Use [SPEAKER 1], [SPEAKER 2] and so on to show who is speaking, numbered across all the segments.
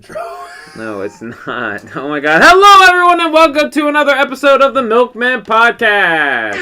[SPEAKER 1] intro.
[SPEAKER 2] No, it's not. Oh my god. Hello, everyone, and welcome to another episode of the MilkMen podcast.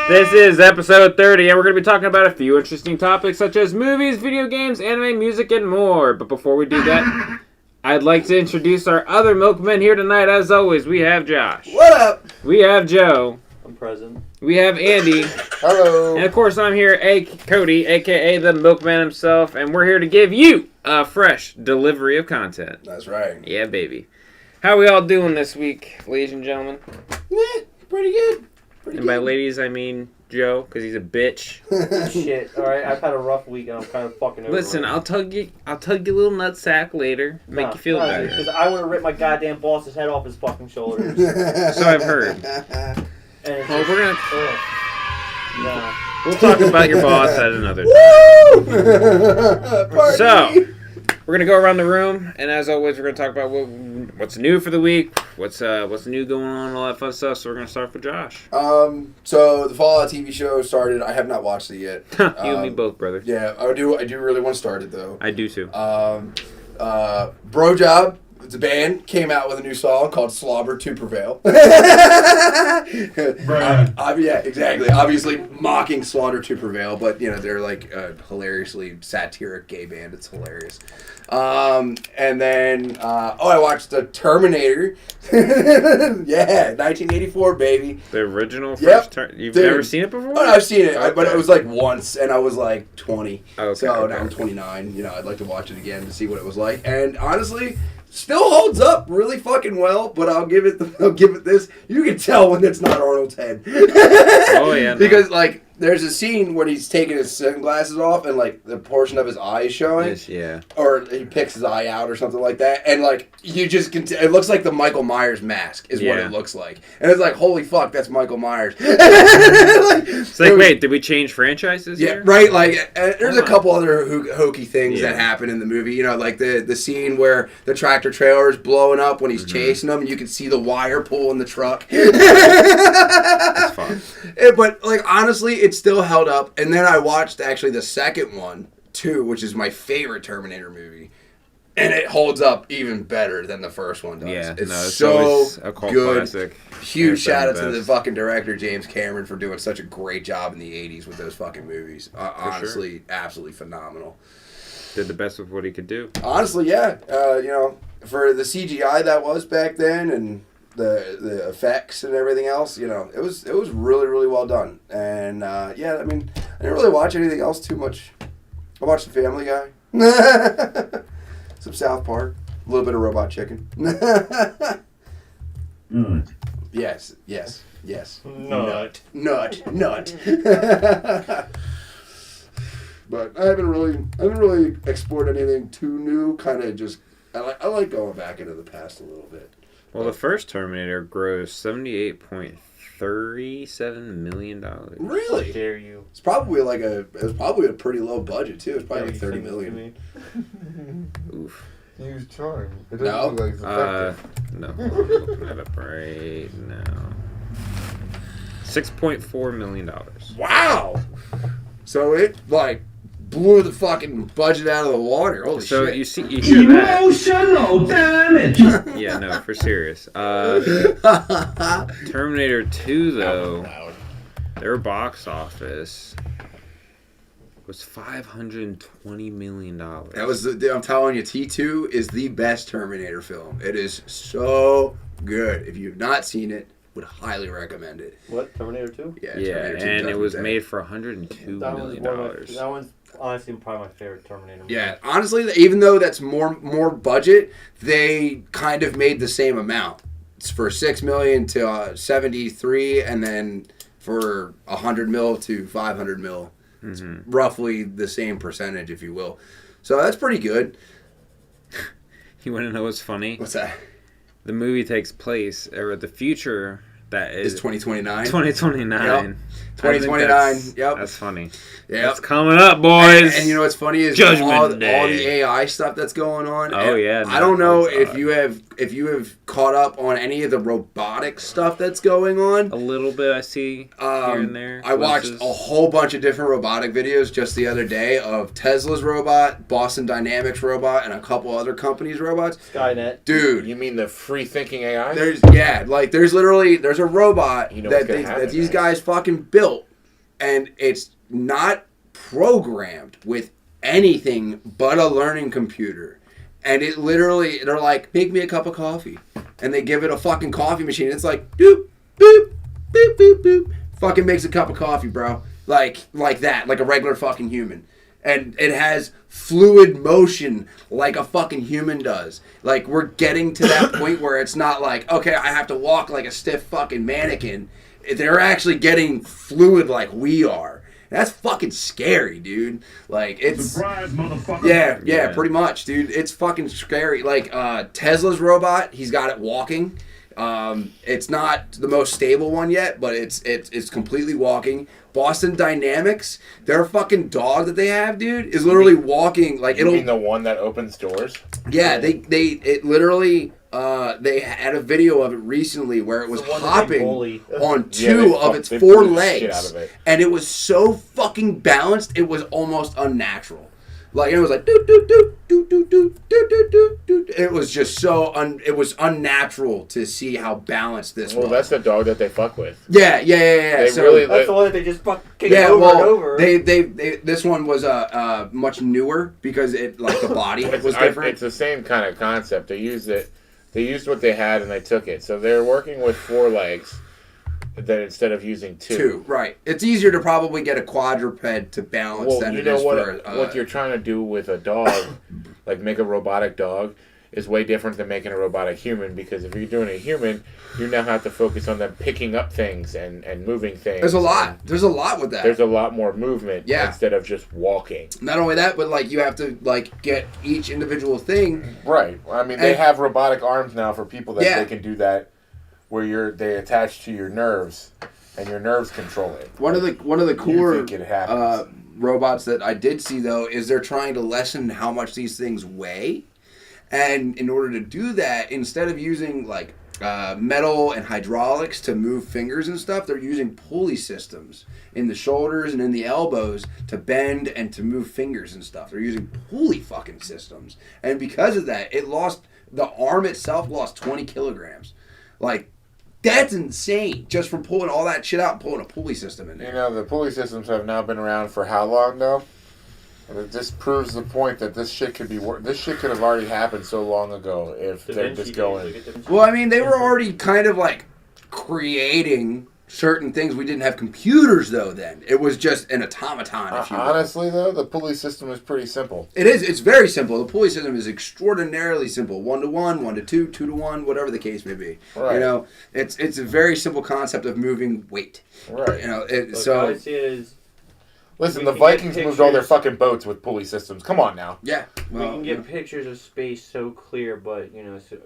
[SPEAKER 2] This is episode 30, and we're going to be talking about a few interesting topics such as movies, video games, anime, music, and more. But before we do that, I'd like to introduce our other milkmen here tonight. As always, we have Josh.
[SPEAKER 1] What up?
[SPEAKER 2] We have Joe.
[SPEAKER 3] I'm present.
[SPEAKER 2] We have Andy.
[SPEAKER 1] Hello.
[SPEAKER 2] And of course, I'm here, Cody, a.k.a. the milkman himself, and we're here to give you a fresh delivery of content.
[SPEAKER 1] That's right.
[SPEAKER 2] Yeah, baby. How we all doing this week, ladies and gentlemen?
[SPEAKER 1] Pretty good.
[SPEAKER 2] And by ladies, I mean Joe, because he's a bitch.
[SPEAKER 3] Shit. All right, I've had a rough week and I'm kind of fucking over
[SPEAKER 2] Listen,
[SPEAKER 3] it.
[SPEAKER 2] I'll tug you a little nutsack later, make you feel better.
[SPEAKER 3] Because I want to rip my goddamn boss's head off his fucking shoulders.
[SPEAKER 2] So I've heard.
[SPEAKER 3] And it's
[SPEAKER 2] Well, we're gonna.
[SPEAKER 3] no.
[SPEAKER 2] We'll talk about your boss at another time.
[SPEAKER 1] Party.
[SPEAKER 2] So, we're gonna go around the room, and as always, we're gonna talk about what's new for the week, what's new going on, all that fun stuff. So we're gonna start with Josh.
[SPEAKER 1] So the Fallout TV show started. I have not watched it yet.
[SPEAKER 2] You and me both, brother.
[SPEAKER 1] Yeah, I do really want to start it though.
[SPEAKER 2] I do too.
[SPEAKER 1] Bro Job, the band, came out with a new song called "Slobber to Prevail." Yeah, exactly. Obviously mocking Slaughter to Prevail, but you know they're like a hilariously satiric gay band. It's hilarious. And then I watched the Terminator. Yeah, 1984, baby.
[SPEAKER 2] The original
[SPEAKER 1] Yep.
[SPEAKER 2] You've
[SPEAKER 1] Dude.
[SPEAKER 2] never seen it before?
[SPEAKER 1] Oh, no, I've seen it,
[SPEAKER 2] Okay.
[SPEAKER 1] but it was like once, and I was like 20.
[SPEAKER 2] Okay,
[SPEAKER 1] So
[SPEAKER 2] okay.
[SPEAKER 1] now I'm 29. You know, I'd like to watch it again to see what it was like. And honestly, still holds up really fucking well. But I'll give it this. You can tell when it's not Arnold's head.
[SPEAKER 2] Oh yeah. No.
[SPEAKER 1] Because like there's a scene when he's taking his sunglasses off and like the portion of his eye is showing.
[SPEAKER 2] Yes, yeah.
[SPEAKER 1] Or he picks his eye out or something like that. And like you just can it looks like the Michael Myers mask is what
[SPEAKER 2] Yeah.
[SPEAKER 1] it looks like. And it's like, holy fuck, that's Michael Myers.
[SPEAKER 2] It's like, wait, did we change franchises
[SPEAKER 1] yeah,
[SPEAKER 2] here?
[SPEAKER 1] right. Like, there's a couple other hokey things
[SPEAKER 2] Yeah.
[SPEAKER 1] that happen in the movie. You know, like the scene where the tractor trailer is blowing up when he's chasing them, and you can see the wire pulling the truck.
[SPEAKER 2] That's fun.
[SPEAKER 1] But like, honestly, it still held up. And then I watched actually the second one too, which is my favorite Terminator movie. And it holds up even better than the first one does.
[SPEAKER 2] Yeah,
[SPEAKER 1] it's
[SPEAKER 2] it's
[SPEAKER 1] so
[SPEAKER 2] always a cult
[SPEAKER 1] good.
[SPEAKER 2] classic.
[SPEAKER 1] Huge shout out
[SPEAKER 2] Hands down
[SPEAKER 1] to the
[SPEAKER 2] best.
[SPEAKER 1] fucking director James Cameron for doing such a great job in the 80s with those fucking movies. Honestly, absolutely phenomenal.
[SPEAKER 2] Did the best with what he could do.
[SPEAKER 1] Honestly, yeah. You know, for the CGI that was back then and the effects and everything else, you know, it was really, really well done. And yeah, I mean, I didn't really watch anything else too much. I watched The Family Guy. Some South Park. A little bit of Robot Chicken. Yes.
[SPEAKER 3] Nut.
[SPEAKER 1] Nut. But I haven't really explored anything too new. Kind of just I like going back into the past a little bit.
[SPEAKER 2] Well, the first Terminator grossed $78.37 million.
[SPEAKER 3] How
[SPEAKER 1] Really?
[SPEAKER 3] dare you?
[SPEAKER 1] It was probably a pretty low budget too. It's probably like 30 million.
[SPEAKER 2] Oof.
[SPEAKER 4] Use charm. It doesn't
[SPEAKER 1] No.
[SPEAKER 4] look like it's effective.
[SPEAKER 2] No. I'm looking that up right now. $6.4 million.
[SPEAKER 1] Wow. So it like blew the fucking budget out of the water. Holy
[SPEAKER 2] So
[SPEAKER 1] shit.
[SPEAKER 2] you hear that?
[SPEAKER 5] Emotional damage.
[SPEAKER 2] Yeah, no, for serious. Terminator 2 though, their box office was $520 million.
[SPEAKER 1] That was I'm telling you, T2 is the best Terminator film. It is so good. If you've not seen it, would highly recommend it.
[SPEAKER 3] What? Terminator 2?
[SPEAKER 1] Yeah,
[SPEAKER 2] Yeah,
[SPEAKER 1] Terminator 2
[SPEAKER 2] and it was
[SPEAKER 1] Judgment Day.
[SPEAKER 2] made for $102 million.
[SPEAKER 3] That one's honestly probably my favorite Terminator movie.
[SPEAKER 1] Yeah, honestly, even though that's more budget, they kind of made the same amount. It's for $6 million to 73, and then for 100 mil to 500 mil. It's roughly the same percentage, if you will. So that's pretty good.
[SPEAKER 2] You want to know what's funny?
[SPEAKER 1] What's that?
[SPEAKER 2] The movie takes place, or the future That
[SPEAKER 1] is
[SPEAKER 2] is
[SPEAKER 1] 2029.
[SPEAKER 2] 2029.
[SPEAKER 1] 2029. Yep.
[SPEAKER 2] That's funny.
[SPEAKER 1] Yep.
[SPEAKER 2] It's coming up, boys.
[SPEAKER 1] And you know what's funny is
[SPEAKER 2] Judgment
[SPEAKER 1] all
[SPEAKER 2] Day.
[SPEAKER 1] the AI stuff that's going on.
[SPEAKER 2] Oh,
[SPEAKER 1] and
[SPEAKER 2] yeah,
[SPEAKER 1] I don't know
[SPEAKER 2] no,
[SPEAKER 1] if you have caught up on any of the robotic stuff that's going on.
[SPEAKER 2] A little bit I see here and there.
[SPEAKER 1] I watched a whole bunch of different robotic videos just the other day of Tesla's robot, Boston Dynamics robot, and a couple other companies' robots.
[SPEAKER 3] Skynet.
[SPEAKER 1] Dude,
[SPEAKER 6] You mean the free thinking AI?
[SPEAKER 1] there's a robot
[SPEAKER 6] You know
[SPEAKER 1] that
[SPEAKER 6] what's gonna happen,
[SPEAKER 1] these
[SPEAKER 6] right?
[SPEAKER 1] guys fucking built, and it's not programmed with anything but a learning computer. And it literally, they're like, make me a cup of coffee. And they give it a fucking coffee machine. It's like, doop, boop, boop, boop, boop. Fucking makes a cup of coffee, bro. Like that, like a regular fucking human. And it has fluid motion like a fucking human does. Like, we're getting to that point where it's not like, okay, I have to walk like a stiff fucking mannequin. They're actually getting fluid like we are. That's fucking scary, dude. Like, it's...
[SPEAKER 5] Surprise, motherfucker.
[SPEAKER 1] Yeah, pretty much, dude. It's fucking scary. Like, Tesla's robot, he's got it walking. It's not the most stable one yet, but it's completely walking. Boston Dynamics, their fucking dog that they have, dude, is literally walking. Like,
[SPEAKER 6] You mean the one that opens doors?
[SPEAKER 1] Yeah, it literally... they had a video of it recently where it was
[SPEAKER 3] The one that they
[SPEAKER 1] hopping
[SPEAKER 3] bully.
[SPEAKER 1] on
[SPEAKER 6] Yeah,
[SPEAKER 1] two of its
[SPEAKER 6] they
[SPEAKER 1] four
[SPEAKER 6] bully the shit
[SPEAKER 1] legs,
[SPEAKER 6] out of it.
[SPEAKER 1] and it was so fucking balanced, it was almost unnatural. Like, it was like doo doo doo doo doo doo doo doo doo doo. It was just so it was unnatural to see how balanced this
[SPEAKER 6] Well,
[SPEAKER 1] was.
[SPEAKER 6] that's the dog that they fuck with.
[SPEAKER 1] Yeah.
[SPEAKER 6] They
[SPEAKER 1] So,
[SPEAKER 6] really-
[SPEAKER 3] That's the one that they just fucking
[SPEAKER 1] yeah,
[SPEAKER 3] over
[SPEAKER 1] well,
[SPEAKER 3] and over.
[SPEAKER 1] they this one was much newer because it like the body was different.
[SPEAKER 6] It's the same kind of concept. They used what they had and they took it. So they're working with 4 legs that instead of using 2.
[SPEAKER 1] Two, right. It's easier to probably get a quadruped to balance
[SPEAKER 6] Well,
[SPEAKER 1] than
[SPEAKER 6] you
[SPEAKER 1] it
[SPEAKER 6] know
[SPEAKER 1] is
[SPEAKER 6] what?
[SPEAKER 1] for...
[SPEAKER 6] What you're trying to do with a dog, like make a robotic dog, is way different than making a robotic human. Because if you're doing a human, you now have to focus on them picking up things and moving things.
[SPEAKER 1] There's a lot. There's a lot with that.
[SPEAKER 6] There's a lot more movement
[SPEAKER 1] Yeah.
[SPEAKER 6] instead of just walking.
[SPEAKER 1] Not only that, but like you have to like get each individual thing.
[SPEAKER 6] Right. I mean, they
[SPEAKER 1] And-
[SPEAKER 6] have robotic arms now for people that
[SPEAKER 1] Yeah.
[SPEAKER 6] they can do that, where they attach to your nerves, and your nerves control it.
[SPEAKER 1] One of the cooler
[SPEAKER 6] think it happens.
[SPEAKER 1] robots that I did see though is they're trying to lessen how much these things weigh, and in order to do that, instead of using like metal and hydraulics to move fingers and stuff, they're using pulley systems in the shoulders and in the elbows to bend and to move fingers and stuff. They're using pulley fucking systems, and because of that, the arm itself lost 20 kilograms. Like, that's insane, just from pulling all that shit out and pulling a pulley system in there.
[SPEAKER 6] You know, the pulley systems have now been around for how long, though? And it just proves the point that this shit could have already happened so long ago if
[SPEAKER 3] Da
[SPEAKER 6] they're
[SPEAKER 3] Vinci
[SPEAKER 6] just
[SPEAKER 3] days,
[SPEAKER 6] going.
[SPEAKER 3] look at Da Vinci.
[SPEAKER 1] Well, I mean, they were already kind of like creating certain things. We didn't have computers though then. It was just an automaton, if you will.
[SPEAKER 6] Honestly, though, the pulley system is pretty simple.
[SPEAKER 1] It is. It's very simple. The pulley system is extraordinarily simple. 1 to 1, 1 to 2, 2 to 1, whatever the case may be.
[SPEAKER 6] Right.
[SPEAKER 1] You know, it's a very simple concept of moving weight.
[SPEAKER 6] Right.
[SPEAKER 1] You know,
[SPEAKER 3] Look, I see it as
[SPEAKER 6] Listen,
[SPEAKER 3] we
[SPEAKER 6] the
[SPEAKER 3] can get
[SPEAKER 6] Vikings moved all their
[SPEAKER 3] pictures.
[SPEAKER 6] fucking boats with pulley systems. Come on now.
[SPEAKER 1] yeah. Well,
[SPEAKER 3] we can get pictures of space so clear, but so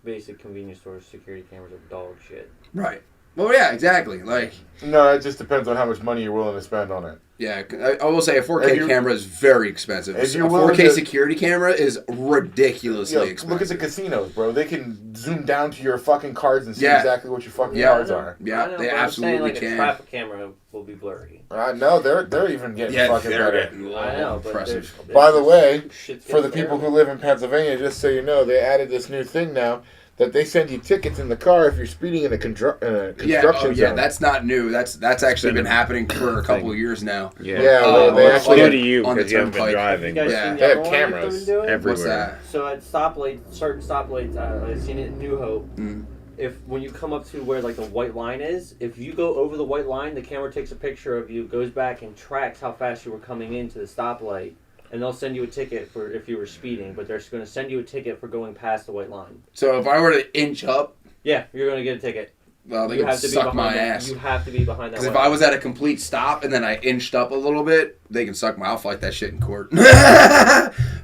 [SPEAKER 3] basic convenience stores, security cameras are dog shit.
[SPEAKER 1] right. Well, yeah, exactly. Like,
[SPEAKER 6] No, it just depends on how much money you're willing to spend on it.
[SPEAKER 1] yeah, I will say a 4K
[SPEAKER 6] If you-
[SPEAKER 1] camera is very expensive.
[SPEAKER 6] if
[SPEAKER 1] A
[SPEAKER 6] you're
[SPEAKER 1] 4K
[SPEAKER 6] willing to-
[SPEAKER 1] security camera is ridiculously
[SPEAKER 6] Yo,
[SPEAKER 1] expensive.
[SPEAKER 6] look at the casinos, bro. They can zoom down to your fucking cards and see
[SPEAKER 1] Yeah.
[SPEAKER 6] exactly what your fucking
[SPEAKER 1] Yeah.
[SPEAKER 6] cards are.
[SPEAKER 1] Yeah,
[SPEAKER 3] I know,
[SPEAKER 1] they
[SPEAKER 3] but
[SPEAKER 1] absolutely
[SPEAKER 3] I'm saying, like,
[SPEAKER 1] can.
[SPEAKER 3] A traffic camera will be blurry.
[SPEAKER 6] No, they're even getting fucking better.
[SPEAKER 3] I know, but
[SPEAKER 1] impressive.
[SPEAKER 6] By the way,
[SPEAKER 3] shit's
[SPEAKER 6] for the
[SPEAKER 3] getting
[SPEAKER 6] people who
[SPEAKER 3] better.
[SPEAKER 6] live in Pennsylvania, just so you know, they added this new thing now that they send you tickets in the car if you're speeding in a construction
[SPEAKER 1] Yeah,
[SPEAKER 6] zone.
[SPEAKER 1] that's not new. That's actually been
[SPEAKER 2] been a
[SPEAKER 1] happening for a couple
[SPEAKER 2] thing.
[SPEAKER 1] of years now.
[SPEAKER 6] Yeah,
[SPEAKER 1] on
[SPEAKER 6] they actually
[SPEAKER 1] the-
[SPEAKER 2] Go to you
[SPEAKER 1] on the
[SPEAKER 2] because you haven't been
[SPEAKER 1] turnpike.
[SPEAKER 3] Have you
[SPEAKER 2] driving.
[SPEAKER 3] guys
[SPEAKER 1] Yeah.
[SPEAKER 3] seen the
[SPEAKER 6] They have
[SPEAKER 3] other one that
[SPEAKER 6] cameras
[SPEAKER 3] they've been doing?
[SPEAKER 2] everywhere.
[SPEAKER 1] What's that?
[SPEAKER 3] So at certain stoplights, I've seen it in New Hope.
[SPEAKER 1] Mm.
[SPEAKER 3] If when you come up to where like the white line is, if you go over the white line, the camera takes a picture of you, goes back and tracks how fast you were coming into the stoplight, and they'll send you a ticket for if you were speeding. But they're going to send you a ticket for going past the white line.
[SPEAKER 1] So if I were to inch up,
[SPEAKER 3] Yeah, you're going to get a ticket.
[SPEAKER 1] well, they
[SPEAKER 3] You
[SPEAKER 1] could
[SPEAKER 3] have to be
[SPEAKER 1] suck
[SPEAKER 3] behind
[SPEAKER 1] my
[SPEAKER 3] that.
[SPEAKER 1] ass.
[SPEAKER 3] You have to be behind that.
[SPEAKER 1] Because if
[SPEAKER 3] white
[SPEAKER 1] I
[SPEAKER 3] line.
[SPEAKER 1] was at a complete stop and then I inched up a little bit, they can suck my. I'll fight that shit in court.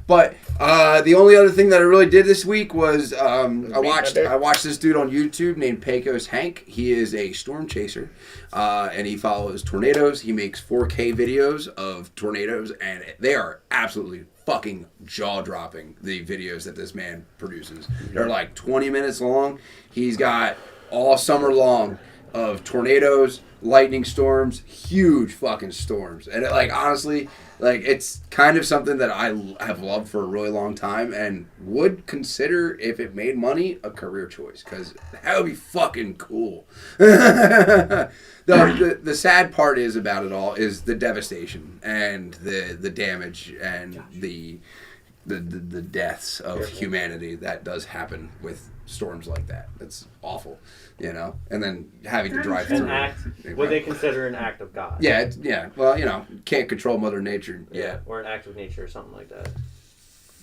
[SPEAKER 1] But the only other thing that I really did this week was I watched this dude on YouTube named Pecos Hank. He is a storm chaser, and he follows tornadoes. He makes 4K videos of tornadoes, and they are absolutely fucking jaw-dropping, the videos that this man produces. They're like 20 minutes long. He's got all summer long of tornadoes, lightning storms, huge fucking storms. And honestly, it's kind of something that I have loved for a really long time and would consider, if it made money, a career choice, because that would be fucking cool. The sad part is about it all is the devastation and the damage and the deaths of humanity that does happen with storms like that. That's awful, and then having to drive through.
[SPEAKER 3] What they consider an act of God.
[SPEAKER 1] Yeah. Well, can't control Mother Nature. Yeah.
[SPEAKER 3] Or an act of nature or something like that.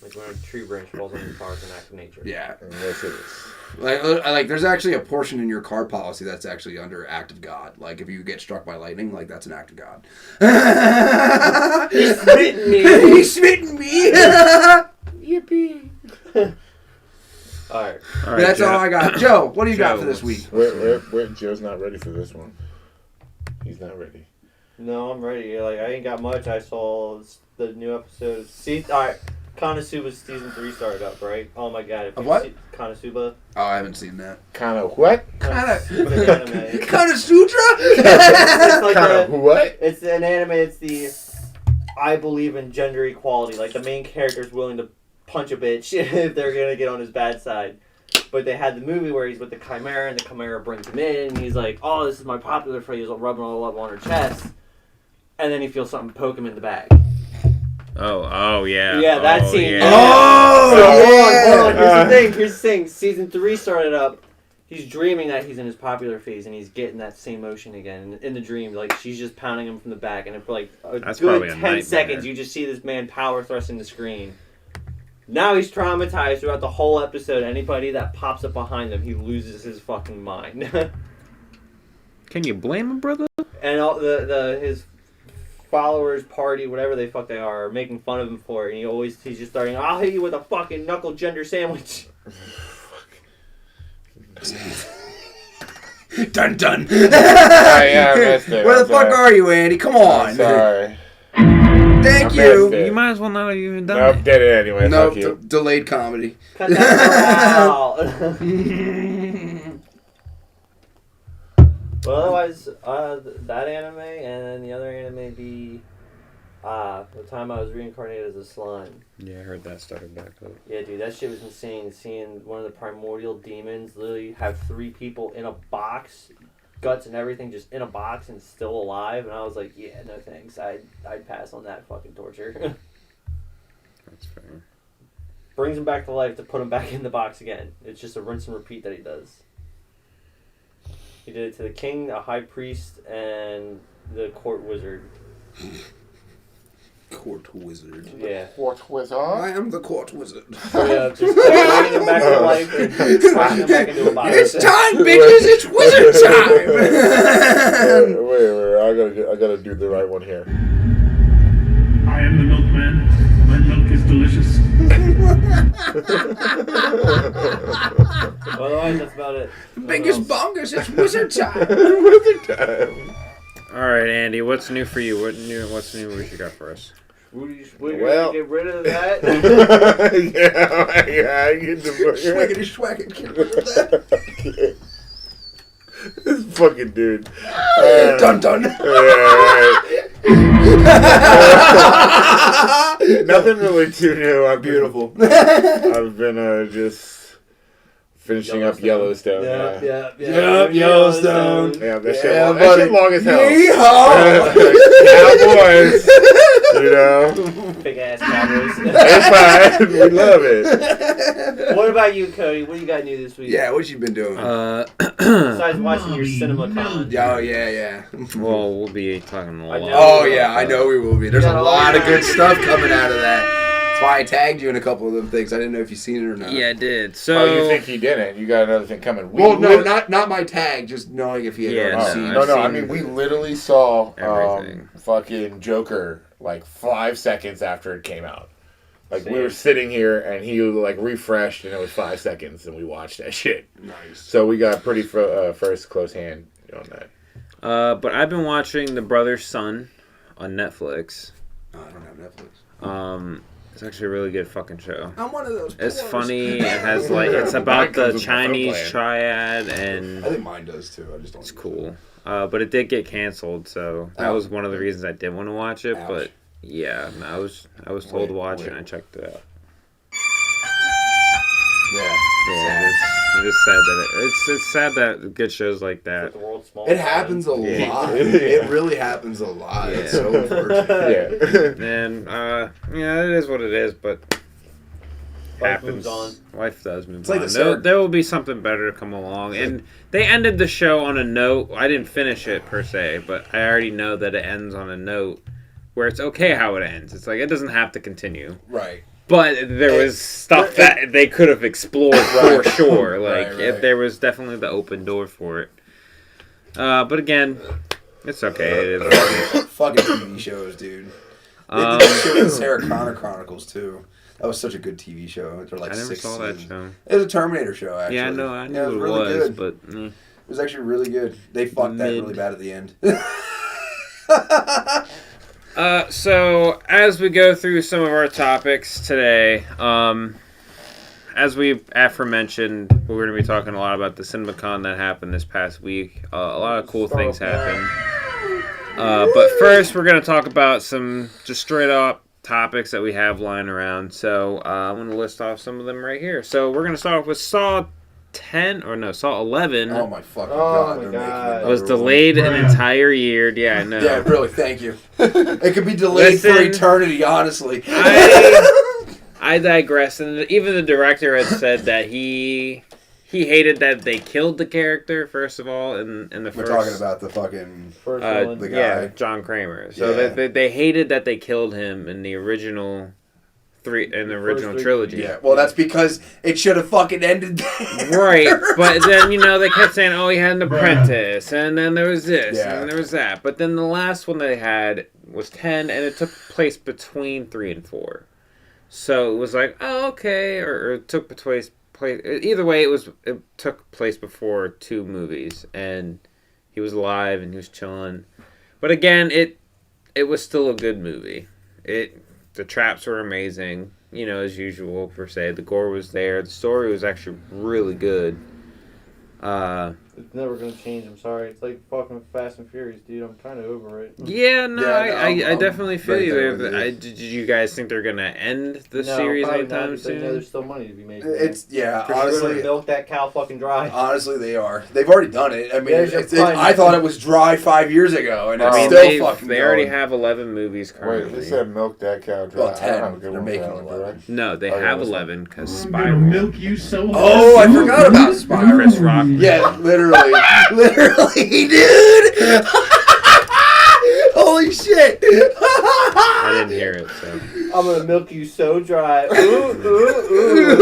[SPEAKER 3] Like when a tree branch falls on your car, it's an act of nature.
[SPEAKER 1] Yeah.
[SPEAKER 6] Yes, it is.
[SPEAKER 1] Like there's actually a portion in your car policy that's actually under act of God. Like if you get struck by lightning, that's an act of God.
[SPEAKER 3] He's smitten me.
[SPEAKER 1] He's smitten me. Yippee.
[SPEAKER 3] All right,
[SPEAKER 1] that's
[SPEAKER 2] Joe.
[SPEAKER 1] all I got. Joe, what do you got for this week?
[SPEAKER 6] Where Joe's not ready for this one. He's not ready.
[SPEAKER 3] No, I'm ready. I ain't got much. I saw the new episode. All right, Konosuba season 3 started up, right? Oh my god!
[SPEAKER 1] What?
[SPEAKER 3] Konosuba.
[SPEAKER 1] Oh, I haven't seen that.
[SPEAKER 6] Kind of what?
[SPEAKER 1] Kind of
[SPEAKER 3] Anime.
[SPEAKER 1] Sutra.
[SPEAKER 3] It's like
[SPEAKER 6] Kind of what?
[SPEAKER 3] It's an anime. It's the I believe in gender equality. Like the main character is willing to punch a bitch if they're gonna get on his bad side. But they had the movie where he's with the Chimera and the Chimera brings him in and he's like, "Oh, this is my popular phrase." He's rubbing all up on her chest, and then he feels something poke him in the back.
[SPEAKER 2] Oh yeah.
[SPEAKER 3] Yeah, that scene.
[SPEAKER 2] Yeah.
[SPEAKER 3] Hold on. Here's the thing. Season 3 started up. He's dreaming that he's in his popular phase and he's getting that same motion again. In the dream, she's just pounding him from the back, and for
[SPEAKER 2] That's
[SPEAKER 3] good
[SPEAKER 2] probably a
[SPEAKER 3] 10
[SPEAKER 2] nightmare.
[SPEAKER 3] seconds, you just see this man power thrusting the screen. Now he's traumatized throughout the whole episode. Anybody that pops up behind him, he loses his fucking mind.
[SPEAKER 2] Can you blame him, brother?
[SPEAKER 3] And all his followers, party, whatever they fuck they are making fun of him for it. And he's just starting, "I'll hit you with a fucking knuckle gender sandwich."
[SPEAKER 1] Dun dun.
[SPEAKER 6] Yeah, I missed it.
[SPEAKER 1] Where the fuck are you, Andy? Come on.
[SPEAKER 6] I'm sorry.
[SPEAKER 1] Thank
[SPEAKER 6] I
[SPEAKER 1] you.
[SPEAKER 6] missed it.
[SPEAKER 2] You might as well not have even done
[SPEAKER 6] Nope,
[SPEAKER 2] it.
[SPEAKER 6] did it anyway.
[SPEAKER 1] No,
[SPEAKER 6] Fuck you.
[SPEAKER 1] delayed comedy.
[SPEAKER 3] Cut that out. Well, otherwise, that anime and then the other anime be the time I was reincarnated as a slime.
[SPEAKER 2] Yeah, I heard that started back up.
[SPEAKER 3] Yeah, dude, that shit was insane. Seeing one of the primordial demons literally have 3 people in a box, guts and everything, just in a box and still alive. And I was like, yeah, no thanks. I'd pass on that fucking torture.
[SPEAKER 2] That's fair.
[SPEAKER 3] Brings him back to life to put him back in the box again. It's just a rinse and repeat that he does. He did it to the king, a high priest, and the court wizard.
[SPEAKER 1] Court wizard.
[SPEAKER 3] Yeah.
[SPEAKER 6] What was
[SPEAKER 1] I am the court wizard.
[SPEAKER 3] So, yeah, just bringing him back to life and pushing him back into a box.
[SPEAKER 1] It's time, bitches! It's wizard time!
[SPEAKER 6] Wait, I gotta do the right one here.
[SPEAKER 5] I am the milkman. My milk is delicious.
[SPEAKER 3] Otherwise, that's about it.
[SPEAKER 1] Biggest bongers, it's wizard time!
[SPEAKER 6] Wizard time.
[SPEAKER 2] All right, Andy, what's new for you? What's new movie you got for us?
[SPEAKER 3] We're
[SPEAKER 6] Well-
[SPEAKER 3] gonna get rid of that.
[SPEAKER 6] yeah, I get the
[SPEAKER 1] Swiggity swaggity, get rid of that.
[SPEAKER 6] This fucking dude.
[SPEAKER 1] Dun dun!
[SPEAKER 6] Nothing really too new. I'm
[SPEAKER 1] Beautiful.
[SPEAKER 6] I've been just finishing up Yellowstone.
[SPEAKER 3] Yep,
[SPEAKER 1] Yellowstone.
[SPEAKER 6] Yeah, that
[SPEAKER 1] Yeah,
[SPEAKER 6] shit long as hell.
[SPEAKER 1] Yeehaw!
[SPEAKER 6] Cowboys, you know.
[SPEAKER 3] Big ass cowboys.
[SPEAKER 6] It's fine. We love it.
[SPEAKER 3] What about you, Cody? What you got new this week?
[SPEAKER 1] Yeah, what you been doing?
[SPEAKER 3] Besides watching your cinema con.
[SPEAKER 1] Oh, yeah.
[SPEAKER 2] Well, we'll be talking a lot.
[SPEAKER 3] I know.
[SPEAKER 1] Oh, yeah, I know we will be. There's
[SPEAKER 3] Yeah,
[SPEAKER 1] a lot of
[SPEAKER 3] yeah.
[SPEAKER 1] good stuff coming out of that. That's why I tagged you in a couple of them things. I didn't know if you've seen it or not.
[SPEAKER 2] Yeah, I did. So.
[SPEAKER 6] Oh, you think he didn't? You got another thing coming.
[SPEAKER 1] Well, no, not my tag. Just knowing if he had
[SPEAKER 2] Yeah,
[SPEAKER 1] already
[SPEAKER 6] Oh,
[SPEAKER 1] seen
[SPEAKER 6] no,
[SPEAKER 1] it.
[SPEAKER 6] I mean, we literally saw
[SPEAKER 2] Everything.
[SPEAKER 6] fucking Joker like 5 seconds after it came out. Like, we were sitting here, and he, like, refreshed, and it was 5 seconds, and we watched that shit.
[SPEAKER 1] Nice.
[SPEAKER 6] So we got pretty first close hand on that.
[SPEAKER 2] But I've been watching The Brother's Son on Netflix.
[SPEAKER 1] Oh, I don't have Netflix.
[SPEAKER 2] It's actually a really good fucking show.
[SPEAKER 1] I'm one of those.
[SPEAKER 2] It's
[SPEAKER 1] poors.
[SPEAKER 2] funny. It has like it's about
[SPEAKER 6] Mine comes
[SPEAKER 2] the
[SPEAKER 6] with my phone
[SPEAKER 2] Chinese
[SPEAKER 6] plan.
[SPEAKER 2] triad,
[SPEAKER 1] I
[SPEAKER 2] and
[SPEAKER 1] think mine does too. I just don't.
[SPEAKER 2] it's cool. But it did get canceled, so that was one of the reasons I did want to watch it.
[SPEAKER 1] Ouch.
[SPEAKER 2] But yeah, no, I was told to watch it,
[SPEAKER 1] Wait.
[SPEAKER 2] and I checked it out.
[SPEAKER 1] Yeah.
[SPEAKER 2] Yeah, it is sad that it's sad that good shows like that.
[SPEAKER 3] The world's small.
[SPEAKER 1] It happens a
[SPEAKER 2] Yeah.
[SPEAKER 1] lot. It really happens a lot. It's so unfortunate.
[SPEAKER 6] Yeah.
[SPEAKER 2] And yeah, it is what it is, but
[SPEAKER 3] Life
[SPEAKER 2] happens.
[SPEAKER 3] moves on.
[SPEAKER 2] Life does move
[SPEAKER 1] It's like
[SPEAKER 2] on.
[SPEAKER 1] the
[SPEAKER 2] There,
[SPEAKER 1] start.
[SPEAKER 2] there will be something better to come along, and they ended the show on a note. I didn't finish it per se, but I already know that it ends on a note where it's okay how it ends. It's like it doesn't have to continue.
[SPEAKER 1] Right.
[SPEAKER 2] But there was stuff that they could have explored for sure. Like
[SPEAKER 1] Right.
[SPEAKER 2] there was definitely the open door for it. But again, it's okay. It is what it is.
[SPEAKER 1] Fucking TV shows, dude. They did that shit with the Sarah Connor Chronicles too. That was such a good TV show. They're like
[SPEAKER 2] I never
[SPEAKER 1] 6
[SPEAKER 2] saw that
[SPEAKER 1] seasons.
[SPEAKER 2] show.
[SPEAKER 1] It was a Terminator show, actually.
[SPEAKER 2] Yeah, I know. I knew
[SPEAKER 1] Yeah,
[SPEAKER 2] it
[SPEAKER 1] really
[SPEAKER 2] was,
[SPEAKER 1] good.
[SPEAKER 2] but
[SPEAKER 1] It was actually really good. They fucked that
[SPEAKER 2] Mid.
[SPEAKER 1] really bad at the end.
[SPEAKER 2] so as we go through some of our topics today, as we aforementioned, we're going to be talking a lot about the CinemaCon that happened this past week. A lot of cool things happened. But first, we're going to talk about some just straight up topics that we have lying around. So I'm going to list off some of them right here. So we're going to start off with Saw 11.
[SPEAKER 1] Oh my fucking
[SPEAKER 4] Oh
[SPEAKER 1] god.
[SPEAKER 4] my
[SPEAKER 1] they're
[SPEAKER 4] God.
[SPEAKER 1] making
[SPEAKER 2] It was
[SPEAKER 1] another one.
[SPEAKER 2] delayed an entire year. Yeah, I know.
[SPEAKER 1] Yeah, really, thank you. It could be delayed for
[SPEAKER 2] Listen,
[SPEAKER 1] eternity, honestly.
[SPEAKER 2] I digress, and even the director had said that he hated that they killed the character. First of all, in the
[SPEAKER 1] We're
[SPEAKER 2] first,
[SPEAKER 1] talking about the fucking...
[SPEAKER 3] First villain.
[SPEAKER 1] the guy.
[SPEAKER 2] yeah, John Kramer. So
[SPEAKER 1] Yeah.
[SPEAKER 2] they hated that they killed him in the original original
[SPEAKER 3] three-
[SPEAKER 2] trilogy.
[SPEAKER 1] Yeah, well, that's because it should have fucking ended there.
[SPEAKER 2] Right, but then, they kept saying, oh, he had an apprentice, and then there was this,
[SPEAKER 1] Yeah.
[SPEAKER 2] and there was that. But then the last one they had was 10, and it took place between 3 and 4. So it was like, oh, okay, or it took place. Either way, it took place before 2 movies, and he was alive, and he was chilling. But again, it was still a good movie. The traps were amazing, as usual, per se. The gore was there. The story was actually really good.
[SPEAKER 3] It's never gonna change. I'm sorry. It's like fucking Fast and Furious, dude. I'm kind of over it.
[SPEAKER 2] Yeah, no,
[SPEAKER 1] Yeah,
[SPEAKER 2] I
[SPEAKER 1] I'm
[SPEAKER 2] definitely feel
[SPEAKER 1] right
[SPEAKER 2] you
[SPEAKER 1] there
[SPEAKER 2] there.
[SPEAKER 1] with you.
[SPEAKER 2] Did you guys think they're going to end the series
[SPEAKER 3] probably not,
[SPEAKER 2] anytime
[SPEAKER 3] because they know
[SPEAKER 2] soon?
[SPEAKER 3] there's still money to be made.
[SPEAKER 1] It's, yeah,
[SPEAKER 3] They're gonna
[SPEAKER 1] honestly...
[SPEAKER 3] milk that cow fucking dry.
[SPEAKER 1] Honestly, they are. They've already done it. I mean,
[SPEAKER 3] There's your fun.
[SPEAKER 1] I thought it was dry 5 years ago, and it's
[SPEAKER 2] I mean,
[SPEAKER 1] still fucking
[SPEAKER 2] they already
[SPEAKER 1] going.
[SPEAKER 2] have 11 movies
[SPEAKER 4] Wait,
[SPEAKER 2] currently.
[SPEAKER 4] they said milk that cow dry.
[SPEAKER 1] Well,
[SPEAKER 4] I
[SPEAKER 1] 10.
[SPEAKER 4] don't have a good
[SPEAKER 1] They're
[SPEAKER 4] one
[SPEAKER 1] making
[SPEAKER 4] for that one,
[SPEAKER 1] 11.
[SPEAKER 2] No, they
[SPEAKER 4] Oh, yeah,
[SPEAKER 2] have
[SPEAKER 4] that's
[SPEAKER 2] 11 because
[SPEAKER 5] I'm gonna
[SPEAKER 2] Spiral.
[SPEAKER 5] milk you so hard.
[SPEAKER 1] Oh, I forgot about Spiral.
[SPEAKER 2] Chris Rock.
[SPEAKER 1] Yeah, literally, dude. Holy shit.
[SPEAKER 2] I didn't hear it, so.
[SPEAKER 3] I'm gonna milk you so dry. Ooh, ooh, ooh.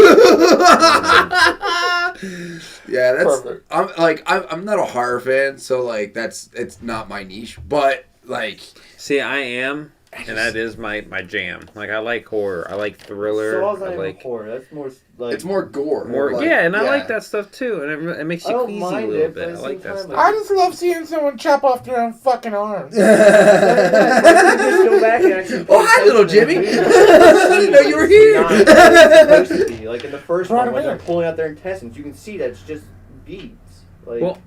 [SPEAKER 1] Yeah, that's.
[SPEAKER 4] Perfect.
[SPEAKER 1] I'm not a horror fan, so it's not my niche. But
[SPEAKER 2] See, I am, and that is my jam. I like horror. I like thriller.
[SPEAKER 3] Saw's not
[SPEAKER 2] I
[SPEAKER 3] even
[SPEAKER 2] like
[SPEAKER 3] horror. That's more like.
[SPEAKER 1] it's more gore.
[SPEAKER 2] more.
[SPEAKER 1] Like,
[SPEAKER 2] Yeah, and I like that stuff too, and it makes
[SPEAKER 3] I
[SPEAKER 2] you
[SPEAKER 3] don't
[SPEAKER 2] queasy a
[SPEAKER 3] mind
[SPEAKER 2] little
[SPEAKER 3] it, but
[SPEAKER 2] bit.
[SPEAKER 3] at
[SPEAKER 2] I
[SPEAKER 3] the
[SPEAKER 2] like
[SPEAKER 3] same
[SPEAKER 2] that
[SPEAKER 3] time,
[SPEAKER 2] stuff.
[SPEAKER 4] I just love seeing someone chop off their own fucking arms.
[SPEAKER 3] Just go back and actually.
[SPEAKER 1] Oh, hi, little Jimmy. I didn't know you were here.
[SPEAKER 3] It's supposed to be. Like in the first
[SPEAKER 4] Brought
[SPEAKER 3] one,
[SPEAKER 4] him
[SPEAKER 3] when they're
[SPEAKER 4] in.
[SPEAKER 3] pulling out their intestines, you can see that it's just beads. Like,
[SPEAKER 2] Well,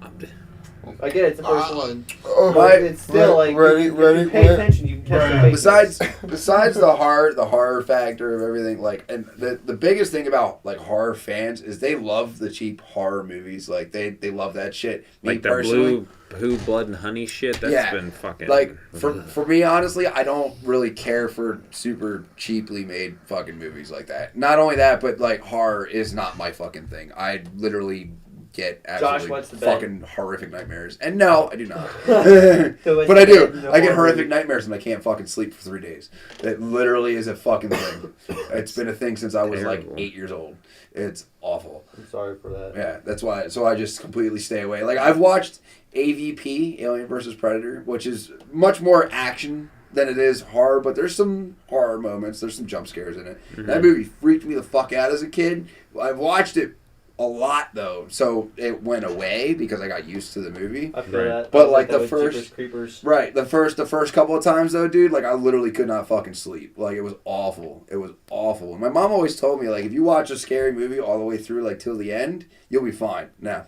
[SPEAKER 3] I get it, it's the first one.
[SPEAKER 4] Oh,
[SPEAKER 3] But it's still like
[SPEAKER 4] ready,
[SPEAKER 3] if
[SPEAKER 4] ready,
[SPEAKER 3] you pay
[SPEAKER 4] ready.
[SPEAKER 3] attention, you can catch the faces.
[SPEAKER 1] Besides the horror factor of everything, and the biggest thing about horror fans is they love the cheap horror movies. They love that shit. Me
[SPEAKER 2] like the
[SPEAKER 1] personally,
[SPEAKER 2] blue blood and honey shit. That's
[SPEAKER 1] Yeah.
[SPEAKER 2] been fucking.
[SPEAKER 1] for me, honestly, I don't really care for super cheaply made fucking movies like that. Not only that, but horror is not my fucking thing. I literally get absolutely
[SPEAKER 3] what's the bet?
[SPEAKER 1] fucking horrific nightmares. And no, I do not.
[SPEAKER 3] So it's
[SPEAKER 1] But I do.
[SPEAKER 3] bad in the
[SPEAKER 1] I get
[SPEAKER 3] horror
[SPEAKER 1] horrific
[SPEAKER 3] movie.
[SPEAKER 1] nightmares and I can't fucking sleep for 3 days. It literally is a fucking thing. It's been a thing since I was
[SPEAKER 2] Terrible.
[SPEAKER 1] 8 years old. It's awful.
[SPEAKER 3] I'm sorry for that.
[SPEAKER 1] Yeah, that's why. So I just completely stay away. I've watched AVP, Alien vs. Predator, which is much more action than it is horror, but there's some horror moments. There's some jump scares in it.
[SPEAKER 2] Mm-hmm.
[SPEAKER 1] That movie freaked me the fuck out as a kid. I've watched it a lot though, so it went away because I got used to the movie.
[SPEAKER 3] I feel
[SPEAKER 2] Right.
[SPEAKER 3] that.
[SPEAKER 1] But,
[SPEAKER 3] I
[SPEAKER 1] like,
[SPEAKER 3] that
[SPEAKER 1] the
[SPEAKER 3] with
[SPEAKER 1] first-
[SPEAKER 3] Jeepers Creepers.
[SPEAKER 1] Right, the first couple of times though, dude, like I literally could not fucking sleep. Like it was awful. It was awful. And my mom always told me like if you watch a scary movie all the way through like till the end, you'll be fine. Nah,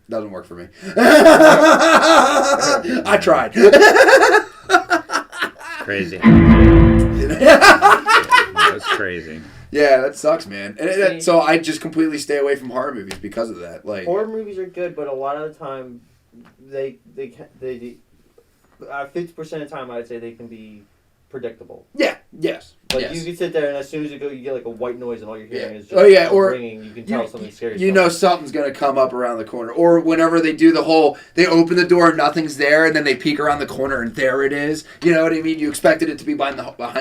[SPEAKER 1] doesn't work for me. I tried.
[SPEAKER 2] Crazy. That's crazy.
[SPEAKER 1] Yeah, that sucks, man. And so I just completely stay away from horror movies because of that. Like
[SPEAKER 3] Horror movies are good, but a lot of the time, they 50% of the time I'd say they can be predictable.
[SPEAKER 1] yeah, yes.
[SPEAKER 3] Like
[SPEAKER 1] yes.
[SPEAKER 3] you can sit there and as soon as you go, you get like a white noise and all you're hearing is just
[SPEAKER 1] or
[SPEAKER 3] ringing. You can tell something scary.
[SPEAKER 1] You know something's gonna come up around the corner, or whenever they do the whole, they open the door and nothing's there, and then they peek around the corner and there it is. You know what I mean? You expected it to be behind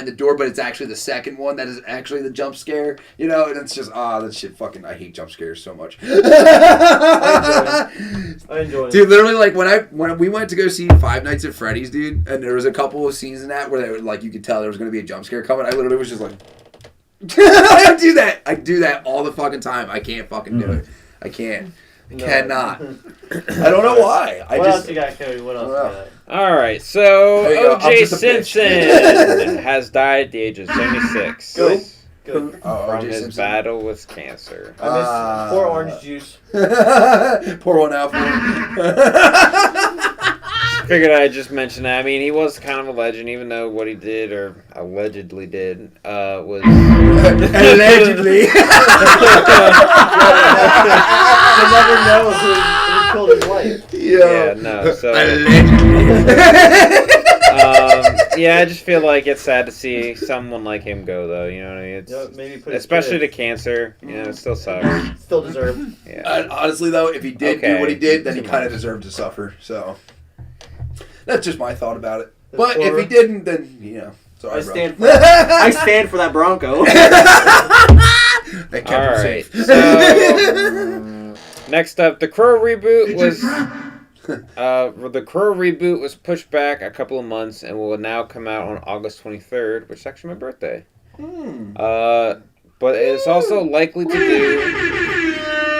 [SPEAKER 1] the door, but it's actually the second one that is actually the jump scare. You know, and it's just that shit. Fucking, I hate jump scares so much.
[SPEAKER 3] I enjoy it.
[SPEAKER 1] Dude, literally, like when we went to go see Five Nights at Freddy's, dude, and there was a couple of scenes in that where they were, like you could tell there was gonna be a jump scare coming. I literally was just like. I do that. I do that all the fucking time. I can't fucking do it. I can't. I cannot. I don't know why.
[SPEAKER 3] What else you got, Cody? What else you got?
[SPEAKER 2] All right, so
[SPEAKER 1] There you go. I'm
[SPEAKER 2] O.J.
[SPEAKER 1] just a bitch.
[SPEAKER 2] Simpson has died at the age of 76
[SPEAKER 3] Good. Good.
[SPEAKER 1] Oh,
[SPEAKER 2] from
[SPEAKER 1] O.J.
[SPEAKER 2] his
[SPEAKER 1] Simpson.
[SPEAKER 2] battle with cancer.
[SPEAKER 3] I miss pour orange juice.
[SPEAKER 1] Pour one out for him.
[SPEAKER 2] Figured I'd just mention that. I mean, he was kind of a legend, even though what he did or allegedly did was
[SPEAKER 1] Allegedly.
[SPEAKER 3] You never know who killed his wife.
[SPEAKER 2] yeah, no. So yeah, I just feel like it's sad to see someone like him go, though. You know what I mean? It's,
[SPEAKER 3] Maybe put his
[SPEAKER 2] especially to
[SPEAKER 3] kid.
[SPEAKER 2] cancer. You know, it still sucks.
[SPEAKER 3] Still deserved.
[SPEAKER 2] Yeah.
[SPEAKER 1] Honestly, though, if he did
[SPEAKER 2] Okay.
[SPEAKER 1] do what he did, then he kind of deserved to suffer. So that's just my thought about it. But if he didn't, then sorry,
[SPEAKER 3] I
[SPEAKER 1] bro.
[SPEAKER 3] stand for I stand for that Bronco.
[SPEAKER 1] They kept
[SPEAKER 2] All
[SPEAKER 1] him
[SPEAKER 2] right.
[SPEAKER 1] safe.
[SPEAKER 2] So next up, the Crow reboot was. The Crow reboot was pushed back a couple of months and will now come out on August 23rd, which is actually my birthday. But it's also likely to do.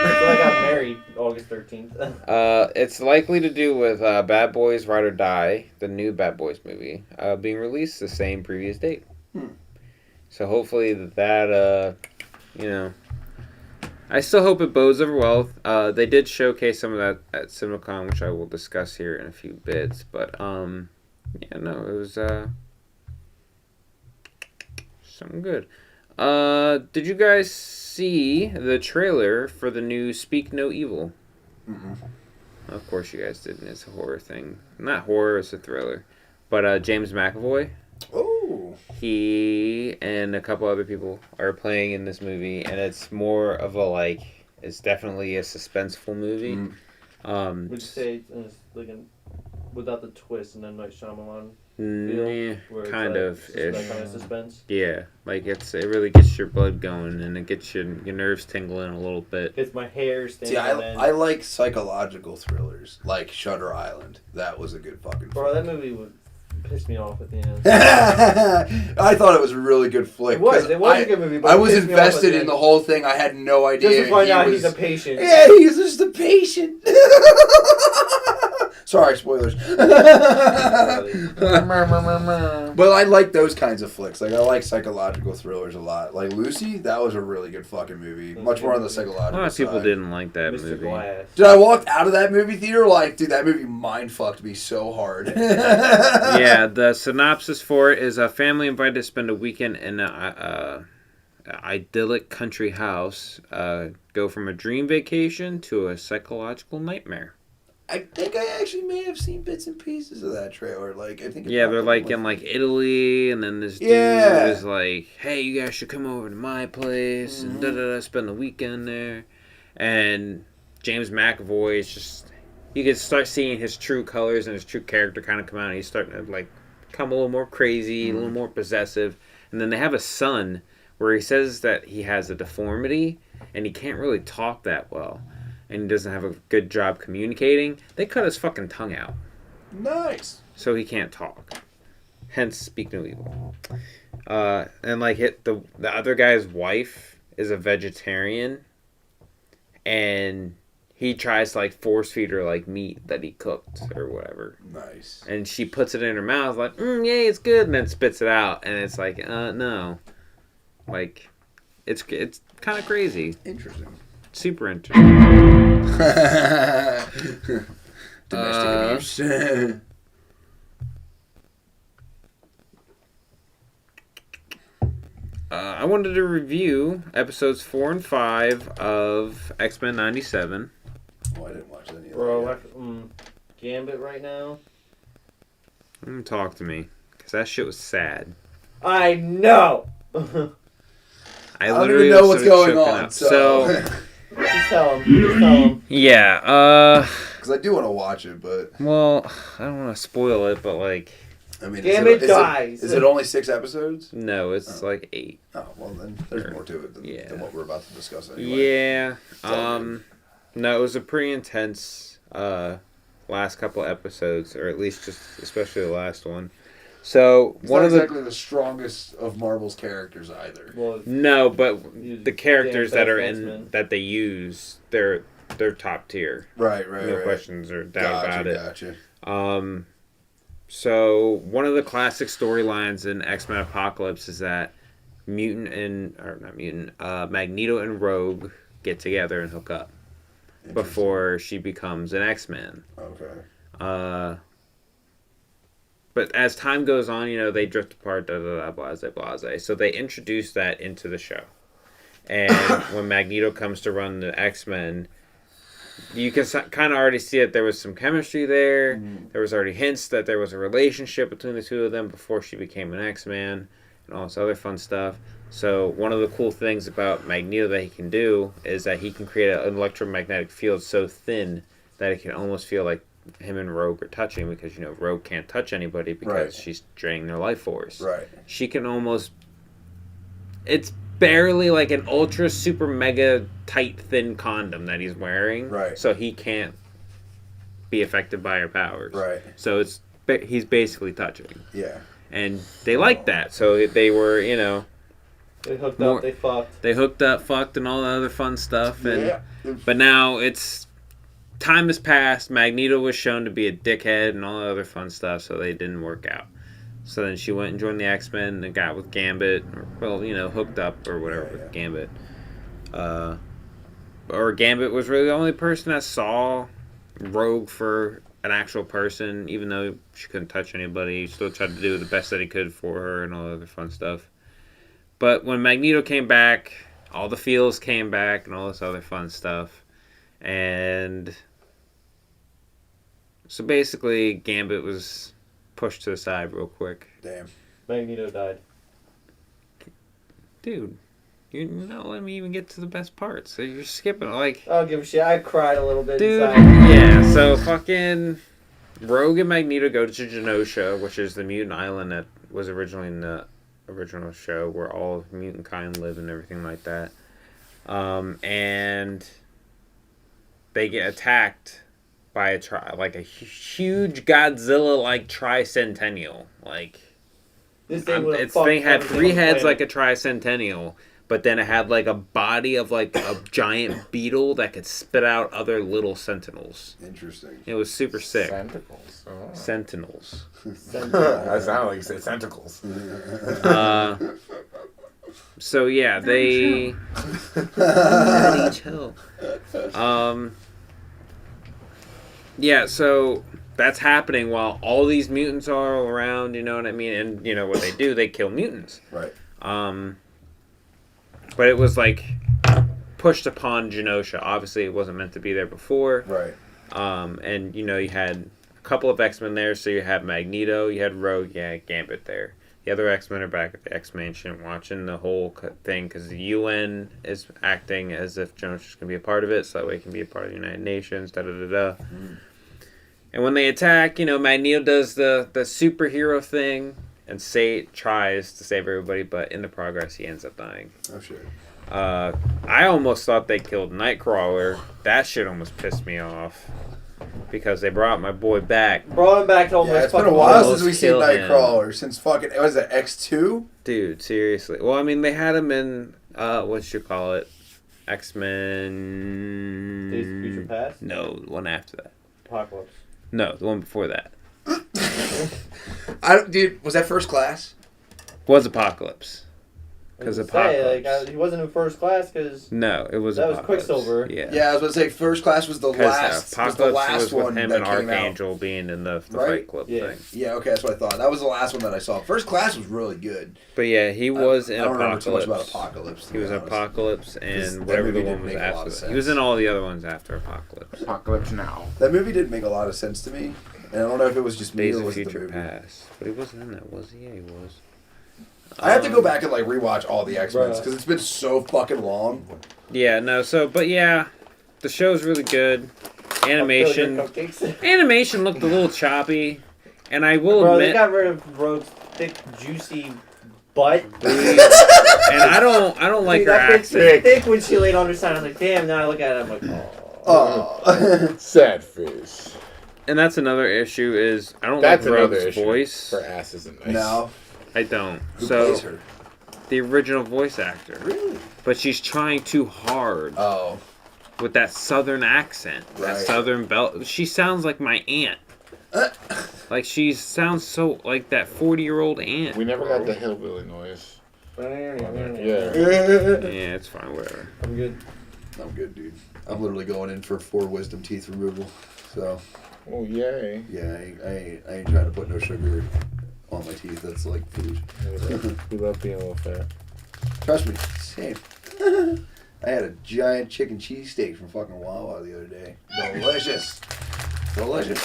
[SPEAKER 3] I got married August 13th.
[SPEAKER 2] It's likely to do with Bad Boys Ride or Die, the new Bad Boys movie, being released the same previous date. So hopefully that I still hope it bodes over well. They did showcase some of that at CinemaCon, which I will discuss here in a few bits. But it was something good. Did you guys see the trailer for the new Speak No Evil?
[SPEAKER 1] Mm-mm.
[SPEAKER 2] Of course you guys didn't. It's a horror thing. Not horror, it's a thriller. But James McAvoy,
[SPEAKER 1] Oh.
[SPEAKER 2] he and a couple other people are playing in this movie, and it's more of a it's definitely a suspenseful movie.
[SPEAKER 1] Mm.
[SPEAKER 3] Would you say it's like without the twist and then like Shyamalan
[SPEAKER 2] Yeah,
[SPEAKER 3] where it's
[SPEAKER 2] kind
[SPEAKER 3] like
[SPEAKER 2] of ish.
[SPEAKER 3] that kind of suspense?
[SPEAKER 2] Yeah, it really gets your blood going and it gets your nerves tingling a little bit.
[SPEAKER 3] Gets my hair standing
[SPEAKER 1] See,
[SPEAKER 3] on end.
[SPEAKER 1] I like psychological thrillers, like Shutter Island. That was a good fucking
[SPEAKER 3] Bro,
[SPEAKER 1] flick.
[SPEAKER 3] that movie would piss me off at the end.
[SPEAKER 1] I thought it was a really good flick.
[SPEAKER 3] It was
[SPEAKER 1] 'cause
[SPEAKER 3] a good movie. But
[SPEAKER 1] I
[SPEAKER 3] it
[SPEAKER 1] was
[SPEAKER 3] pissed me off at
[SPEAKER 1] invested
[SPEAKER 3] the
[SPEAKER 1] in
[SPEAKER 3] end.
[SPEAKER 1] the whole thing. I had no idea.
[SPEAKER 3] Just to find out
[SPEAKER 1] he
[SPEAKER 3] he's a patient.
[SPEAKER 1] Yeah, he's just a patient. Sorry, spoilers. But I like those kinds of flicks. Like I like psychological thrillers a lot. Like Lucy, that was a really good fucking movie. Much more on the
[SPEAKER 2] A
[SPEAKER 1] psychological
[SPEAKER 2] lot of people
[SPEAKER 1] side.
[SPEAKER 2] didn't like that
[SPEAKER 3] Mr.
[SPEAKER 2] movie.
[SPEAKER 3] Glass.
[SPEAKER 1] Dude, I walked out of that movie theater like, dude, that movie mind fucked me so hard.
[SPEAKER 2] Yeah, the synopsis for it is a family invited to spend a weekend in an idyllic country house, go from a dream vacation to a psychological nightmare.
[SPEAKER 1] I think I actually may have seen bits and pieces of that trailer. Like, I think.
[SPEAKER 2] Yeah, they're in Italy, and then this dude
[SPEAKER 1] Yeah.
[SPEAKER 2] is like, "Hey, you guys should come over to my place and spend the weekend there." And James McAvoy is just, you can start seeing his true colors and his true character kind of come out. And he's starting to become a little more crazy, a little more possessive. And then they have a son where he says that he has a deformity and he can't really talk that well. And he doesn't have a good job communicating. They cut his fucking tongue out,
[SPEAKER 1] Nice.
[SPEAKER 2] so he can't talk. Hence, speak no evil. And like the other guy's wife is a vegetarian, and he tries to like force feed her like meat that he cooked or whatever.
[SPEAKER 1] Nice.
[SPEAKER 2] And she puts it in her mouth like, yay, it's good, and then spits it out, and it's like, no, like, it's kind of crazy.
[SPEAKER 1] Interesting.
[SPEAKER 2] Super interesting.
[SPEAKER 1] Domestic abuse.
[SPEAKER 2] I wanted to review episodes 4 and 5 of X-Men 97.
[SPEAKER 1] Oh, I didn't watch any of that.
[SPEAKER 3] Bro,
[SPEAKER 1] yet.
[SPEAKER 3] Gambit right now.
[SPEAKER 2] Talk to me, because that shit was sad.
[SPEAKER 3] I know.
[SPEAKER 2] I
[SPEAKER 1] don't
[SPEAKER 2] literally
[SPEAKER 1] even know
[SPEAKER 2] was
[SPEAKER 1] what's
[SPEAKER 2] so
[SPEAKER 1] going
[SPEAKER 2] choking
[SPEAKER 1] on.
[SPEAKER 2] up.
[SPEAKER 3] Just tell him. Just tell him.
[SPEAKER 2] Yeah,
[SPEAKER 1] Because I do want to watch it, but
[SPEAKER 2] well, I don't want to spoil it, but like,
[SPEAKER 1] I mean,
[SPEAKER 3] Gambit dies.
[SPEAKER 1] Is it only 6 episodes?
[SPEAKER 2] no, it's like 8.
[SPEAKER 1] Oh, well then there's more to it than what we're about to discuss anyway.
[SPEAKER 2] Yeah.
[SPEAKER 1] all good.
[SPEAKER 2] No, it was a pretty intense last couple episodes, or at least just especially the last one. So
[SPEAKER 1] It's
[SPEAKER 2] one
[SPEAKER 1] not
[SPEAKER 2] of the
[SPEAKER 1] exactly the strongest of Marvel's characters either.
[SPEAKER 3] Well,
[SPEAKER 2] no, but
[SPEAKER 3] You
[SPEAKER 2] the characters
[SPEAKER 3] damn
[SPEAKER 2] that are
[SPEAKER 3] fast
[SPEAKER 2] in
[SPEAKER 3] X-Men.
[SPEAKER 2] that they use, they're top tier.
[SPEAKER 1] Right,
[SPEAKER 2] No
[SPEAKER 1] right.
[SPEAKER 2] questions or doubt about it.
[SPEAKER 1] Gotcha.
[SPEAKER 2] So one of the classic storylines in X-Men Apocalypse is that Magneto and Rogue get together and hook up before she becomes an X-Man.
[SPEAKER 1] Okay.
[SPEAKER 2] But as time goes on, they drift apart, blase. So they introduce that into the show. And when Magneto comes to run the X-Men, you can kind of already see that there was some chemistry there. There was already hints that there was a relationship between the two of them before she became an X-Man and all this other fun stuff. So one of the cool things about Magneto that he can do is that he can create an electromagnetic field so thin that it can almost feel like him and Rogue are touching, because Rogue can't touch anybody because she's draining their life force.
[SPEAKER 1] Right.
[SPEAKER 2] She can almost, it's barely like an ultra super mega tight thin condom that he's wearing.
[SPEAKER 1] Right.
[SPEAKER 2] So he can't be affected by her powers.
[SPEAKER 1] Right.
[SPEAKER 2] So he's basically touching.
[SPEAKER 1] Yeah.
[SPEAKER 2] And they liked that. So they were,
[SPEAKER 3] they hooked up, they fucked.
[SPEAKER 2] They hooked up, fucked, and all the other fun stuff. And
[SPEAKER 1] Yeah.
[SPEAKER 2] but now time has passed. Magneto was shown to be a dickhead and all the other fun stuff, so they didn't work out. So then she went and joined the X-Men and got with Gambit, hooked up or whatever with Gambit. Or Gambit was really the only person that saw Rogue for an actual person, even though she couldn't touch anybody. He still tried to do the best that he could for her and all the other fun stuff. But when Magneto came back, all the feels came back and all this other fun stuff. And so basically, Gambit was pushed to the side real quick.
[SPEAKER 1] Damn.
[SPEAKER 3] Magneto died.
[SPEAKER 2] Dude, you're not letting me even get to the best part. So you're skipping, like...
[SPEAKER 3] I don't give a shit. I cried a little bit
[SPEAKER 2] Dude,
[SPEAKER 3] inside.
[SPEAKER 2] yeah, so fucking Rogue and Magneto go to Genosha, which is the mutant island that was originally in the original show, where all mutant kind live and everything like that. And they get attacked by a huge Godzilla-like tricentennial. Like,
[SPEAKER 3] This thing would've
[SPEAKER 2] its
[SPEAKER 3] fucked
[SPEAKER 2] thing had
[SPEAKER 3] everything
[SPEAKER 2] 3
[SPEAKER 3] on the
[SPEAKER 2] heads
[SPEAKER 3] planet.
[SPEAKER 2] like a tricentennial, but then it had like a body of like a giant beetle that could spit out other little sentinels.
[SPEAKER 1] Interesting.
[SPEAKER 2] It was super sick.
[SPEAKER 6] Tentacles. Oh.
[SPEAKER 2] Sentinels.
[SPEAKER 6] That sounded like you said tentacles.
[SPEAKER 2] So yeah, they Daddy, chill. Yeah, so that's happening while all these mutants are all around, you know what I mean? And what they do, they kill mutants.
[SPEAKER 1] Right.
[SPEAKER 2] But it was like pushed upon Genosha. Obviously it wasn't meant to be there before.
[SPEAKER 1] Right.
[SPEAKER 2] And you had a couple of X-Men there, so you had Magneto, you had Rogue, you had Gambit there. The other X-Men are back at the X-Mansion watching the whole thing, because the UN is acting as if Genosha's going to be a part of it, so that way it can be a part of the United Nations, da-da-da-da. And when they attack, Magneto does the superhero thing, and tries to save everybody, but in the progress he ends up dying.
[SPEAKER 1] Oh, shit.
[SPEAKER 2] I almost thought they killed Nightcrawler. That shit almost pissed me off. because they brought my boy back.
[SPEAKER 3] Brought him back to almost
[SPEAKER 1] Yeah, it's been a
[SPEAKER 3] fucking
[SPEAKER 1] while
[SPEAKER 2] almost
[SPEAKER 1] since we've seen
[SPEAKER 2] kill him.
[SPEAKER 1] Nightcrawler. Since fucking, was it X2?
[SPEAKER 2] Dude, seriously. Well, I mean, they had him in, what you call it? X-Men...
[SPEAKER 3] Days of Future Past?
[SPEAKER 2] No, the one after that.
[SPEAKER 3] Apocalypse.
[SPEAKER 2] No, the one before that.
[SPEAKER 1] Dude, was that First Class?
[SPEAKER 2] Was Apocalypse. Because
[SPEAKER 3] I was gonna say,
[SPEAKER 2] Apocalypse.
[SPEAKER 3] he wasn't in first class because
[SPEAKER 2] No, it was
[SPEAKER 3] that was
[SPEAKER 2] Apocalypse.
[SPEAKER 3] Quicksilver.
[SPEAKER 2] Yeah.
[SPEAKER 1] Yeah, I was going to say First Class was the last.
[SPEAKER 2] Apocalypse was
[SPEAKER 1] one
[SPEAKER 2] with him
[SPEAKER 1] that
[SPEAKER 2] and
[SPEAKER 1] came
[SPEAKER 2] Archangel being in the
[SPEAKER 1] Right?
[SPEAKER 2] Fight Club
[SPEAKER 3] Yeah.
[SPEAKER 2] thing.
[SPEAKER 1] Yeah, okay, that's what I thought. That was the last one that I saw. First Class was really good.
[SPEAKER 2] But yeah, he was in
[SPEAKER 1] I don't remember
[SPEAKER 2] Apocalypse.
[SPEAKER 1] too much about Apocalypse. to
[SPEAKER 2] He
[SPEAKER 1] be
[SPEAKER 2] was in
[SPEAKER 1] honest.
[SPEAKER 2] Apocalypse
[SPEAKER 1] that
[SPEAKER 2] and whatever the
[SPEAKER 1] movie
[SPEAKER 2] one
[SPEAKER 1] didn't
[SPEAKER 2] was
[SPEAKER 1] make a lot
[SPEAKER 2] after
[SPEAKER 1] of
[SPEAKER 2] that. He was
[SPEAKER 1] sense.
[SPEAKER 2] in all the other ones after Apocalypse.
[SPEAKER 6] Apocalypse Now.
[SPEAKER 1] That movie didn't make a lot of sense to me. And I don't know if it was just me
[SPEAKER 2] Days
[SPEAKER 1] or
[SPEAKER 2] of
[SPEAKER 1] was it the
[SPEAKER 2] Future
[SPEAKER 1] movie.
[SPEAKER 2] Past. But he wasn't in that, was he? Yeah, he was.
[SPEAKER 1] I have to go back and like rewatch all the X-Men
[SPEAKER 3] Bruh.
[SPEAKER 1] because it's been so fucking long.
[SPEAKER 2] Yeah, no, but yeah, the show's really good. Animation
[SPEAKER 3] Cupcakes.
[SPEAKER 2] animation looked a little choppy, and I will
[SPEAKER 3] Bro, they
[SPEAKER 2] admit,
[SPEAKER 3] got rid of Rogue's thick, juicy butt.
[SPEAKER 2] and I don't like
[SPEAKER 3] Dude,
[SPEAKER 2] her
[SPEAKER 3] that bitch was
[SPEAKER 2] accent.
[SPEAKER 3] thick when she laid on her side. I was like, damn. Now I look at it, I'm like, oh.
[SPEAKER 1] Oh.
[SPEAKER 6] Sad face.
[SPEAKER 2] And that's another issue is I don't
[SPEAKER 6] That's
[SPEAKER 2] like
[SPEAKER 6] another
[SPEAKER 2] Rogue's
[SPEAKER 6] issue.
[SPEAKER 2] voice.
[SPEAKER 6] Her ass isn't nice.
[SPEAKER 1] No.
[SPEAKER 2] I don't.
[SPEAKER 1] Who
[SPEAKER 2] So
[SPEAKER 1] plays her?
[SPEAKER 2] the original voice actor,
[SPEAKER 1] Really?
[SPEAKER 2] but she's trying too hard
[SPEAKER 1] Oh.
[SPEAKER 2] with that southern accent, that
[SPEAKER 1] Right.
[SPEAKER 2] southern belt. She sounds like my aunt. Like she sounds so like that 40-year-old aunt.
[SPEAKER 6] We never got the hillbilly noise.
[SPEAKER 3] Yeah.
[SPEAKER 2] Yeah, it's fine, whatever.
[SPEAKER 3] I'm good.
[SPEAKER 1] I'm good, dude. I'm literally going in for 4 wisdom teeth removal. So,
[SPEAKER 6] Oh, yay.
[SPEAKER 1] yeah, I ain't trying to put no sugar on my teeth. That's like food.
[SPEAKER 6] We love being a little fat.
[SPEAKER 1] Trust me, same. I had a giant chicken cheesesteak from fucking Wawa the other day. Delicious. Delicious.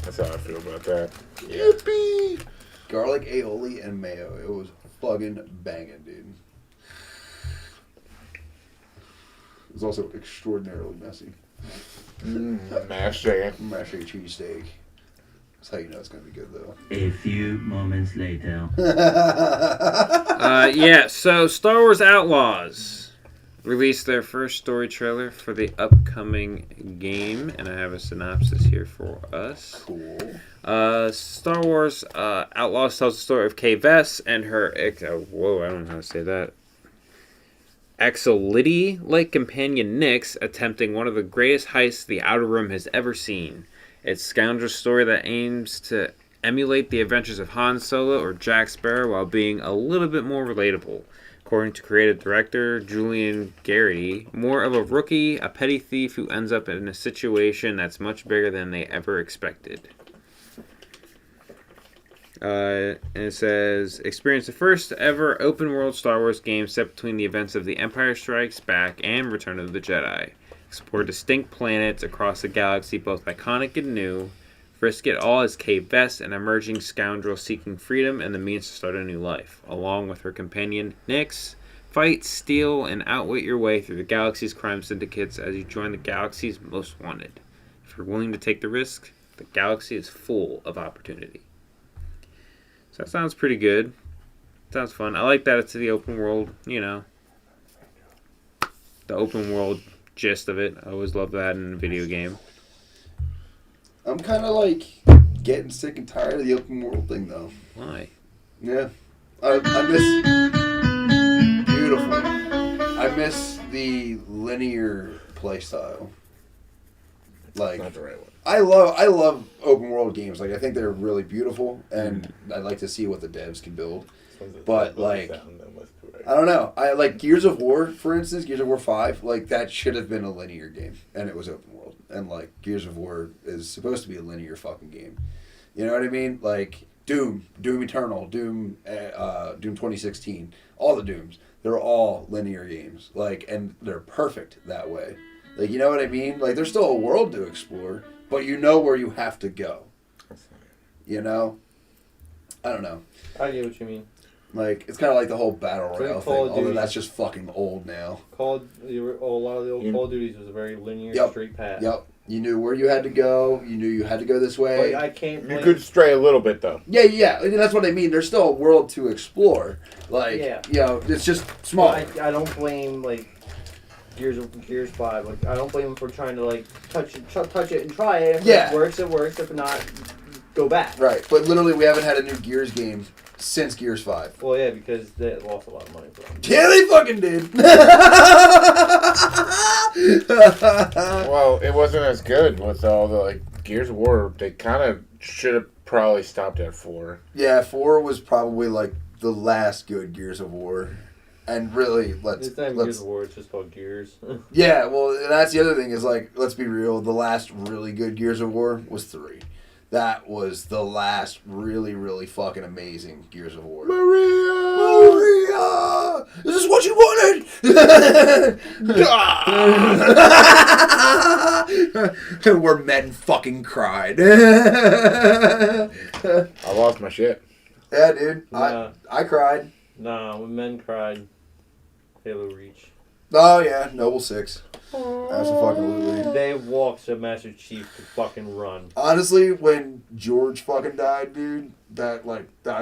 [SPEAKER 6] That's how I feel about that.
[SPEAKER 1] Yippee! Garlic aioli and mayo. It was fucking banging, dude. It was also extraordinarily messy.
[SPEAKER 6] Mashed chicken.
[SPEAKER 1] Mashing cheesesteak. That's how you know it's gonna be good, though.
[SPEAKER 5] A few moments later.
[SPEAKER 2] Yeah, so Star Wars Outlaws released their first story trailer for the upcoming game, and I have a synopsis here for us.
[SPEAKER 1] Cool.
[SPEAKER 2] Star Wars Outlaws tells the story of Kay Vess and her whoa, I don't know how to say that. Axolotl-like companion Nyx attempting one of the greatest heists the Outer Rim has ever seen. It's a scoundrel story that aims to emulate the adventures of Han Solo or Jack Sparrow while being a little bit more relatable. According to creative director Julian Garrity, more of a rookie, a petty thief who ends up in a situation that's much bigger than they ever expected. And it says, experience the first ever open world Star Wars game set between the events of The Empire Strikes Back and Return of the Jedi. Explore distinct planets across the galaxy, both iconic and new. Risk it all as Kay Vess, an emerging scoundrel seeking freedom and the means to start a new life. Along with her companion, Nyx, fight, steal, and outwit your way through the galaxy's crime syndicates as you join the galaxy's most wanted. If you're willing to take the risk, the galaxy is full of opportunity. So that sounds pretty good. Sounds fun. I like that it's the open world, you know. The open world gist of it. I always love that in a video game.
[SPEAKER 1] I'm kind of like getting sick and tired of the open world thing, though.
[SPEAKER 2] Why?
[SPEAKER 1] Yeah. I miss... Beautiful. I miss the linear playstyle. Like...
[SPEAKER 6] Not the right one.
[SPEAKER 1] I love open world games. Like I think they're really beautiful, and I'd like to see what the devs can build. But like, I don't know. I like Gears of War, for instance. Gears of War 5, like that should have been a linear game, and it was open world. And like Gears of War is supposed to be a linear fucking game. You know what I mean? Like Doom Eternal, Doom 2016, all the Dooms. They're all linear games. Like, and they're perfect that way. Like, you know what I mean? Like, there's still a world to explore, but you know where you have to go. You know? I don't know.
[SPEAKER 3] I get what you mean.
[SPEAKER 1] Like, it's kind of like the whole Battle Royale thing,
[SPEAKER 3] Call of
[SPEAKER 1] although
[SPEAKER 3] Duty.
[SPEAKER 1] that's just fucking old now.
[SPEAKER 3] A lot of the old Call of Duties was a very linear,
[SPEAKER 1] Yep.
[SPEAKER 3] straight path.
[SPEAKER 1] Yep. You knew where you had to go. You knew you had to go this way.
[SPEAKER 3] But I can't
[SPEAKER 6] You
[SPEAKER 3] blame...
[SPEAKER 6] could stray a little bit, though.
[SPEAKER 1] Yeah. And that's what I mean. There's still a world to explore. Like,
[SPEAKER 3] Yeah.
[SPEAKER 1] you know, it's just small.
[SPEAKER 3] I don't blame, like... Gears 5. Like I don't blame them for trying to like touch it and try it. If
[SPEAKER 1] Yeah.
[SPEAKER 3] it works, it works. If not, go back.
[SPEAKER 1] Right, but literally we haven't had a new Gears game since Gears 5.
[SPEAKER 3] Well, yeah, because they lost a lot of money for them.
[SPEAKER 1] Yeah, they fucking did.
[SPEAKER 6] Well, it wasn't as good with all the like Gears of War. They kind of should have probably stopped at 4.
[SPEAKER 1] Yeah, 4 was probably like the last good Gears of War. And really,
[SPEAKER 3] It's not even Gears of War, it's just called Gears.
[SPEAKER 1] Yeah, well, that's the other thing is like, let's be real. The last really good Gears of War was 3. That was the last really, really fucking amazing Gears of War. Maria! Is this what you wanted? Where men fucking cried.
[SPEAKER 6] I lost my shit.
[SPEAKER 1] Yeah, dude.
[SPEAKER 3] Nah.
[SPEAKER 1] I cried.
[SPEAKER 3] Nah, when men cried, Halo Reach.
[SPEAKER 1] Oh, yeah. Noble 6. Absolutely.
[SPEAKER 3] They walked so Master Chief could fucking run.
[SPEAKER 1] Honestly, when George fucking died, dude, I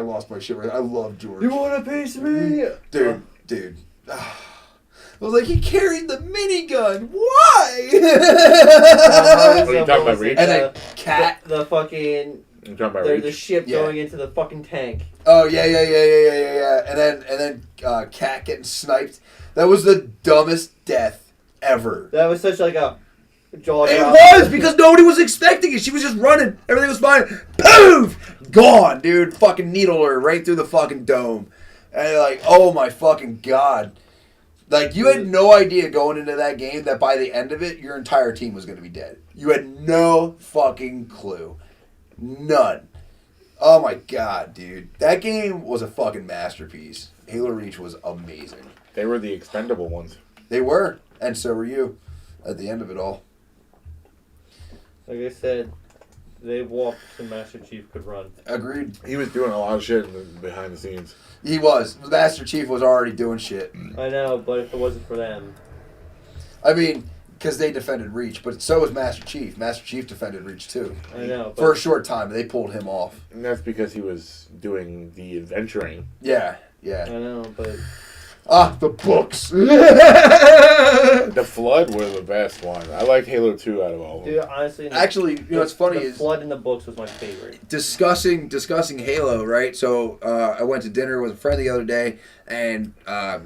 [SPEAKER 1] lost my shit right. I love George.
[SPEAKER 3] You want a piece of me?
[SPEAKER 1] Dude. I was like, he carried the minigun. Why?
[SPEAKER 6] What are you talking about, Reach?
[SPEAKER 1] And then Cat.
[SPEAKER 3] The fucking...
[SPEAKER 6] You talking about
[SPEAKER 3] The
[SPEAKER 6] Reach?
[SPEAKER 3] ship
[SPEAKER 1] Yeah.
[SPEAKER 3] going into the fucking tank.
[SPEAKER 1] Oh yeah. And then Cat getting sniped. That was the dumbest death ever.
[SPEAKER 3] That was such like a jaw
[SPEAKER 1] It
[SPEAKER 3] drop.
[SPEAKER 1] was because nobody was expecting it. She was just running. Everything was fine. Poof! Gone, dude. Fucking needle her right through the fucking dome. And you're like, oh my fucking god. Like, you had no idea going into that game that by the end of it, your entire team was going to be dead. You had no fucking clue. None. Oh my god, dude. That game was a fucking masterpiece. Halo Reach was amazing.
[SPEAKER 6] They were the expendable ones.
[SPEAKER 1] They were. And so were you at the end of it all.
[SPEAKER 3] Like I said, they walked so Master Chief could run.
[SPEAKER 1] Agreed.
[SPEAKER 6] He was doing a lot of shit behind the scenes.
[SPEAKER 1] He was. Master Chief was already doing shit.
[SPEAKER 3] I know, but if it wasn't for them,
[SPEAKER 1] I mean, because they defended Reach, but so was Master Chief. Master Chief defended Reach too.
[SPEAKER 3] I know. But
[SPEAKER 1] For a short time, they pulled him off.
[SPEAKER 6] And that's because he was doing the adventuring.
[SPEAKER 1] Yeah.
[SPEAKER 3] I know, but
[SPEAKER 1] The books.
[SPEAKER 6] The Flood were the best one. I like Halo 2 out of all of them.
[SPEAKER 3] dude, honestly,
[SPEAKER 1] Actually, you know what's funny
[SPEAKER 3] the
[SPEAKER 1] is
[SPEAKER 3] Flood in the books was my favorite.
[SPEAKER 1] discussing Halo, right? So I went to dinner with a friend the other day, and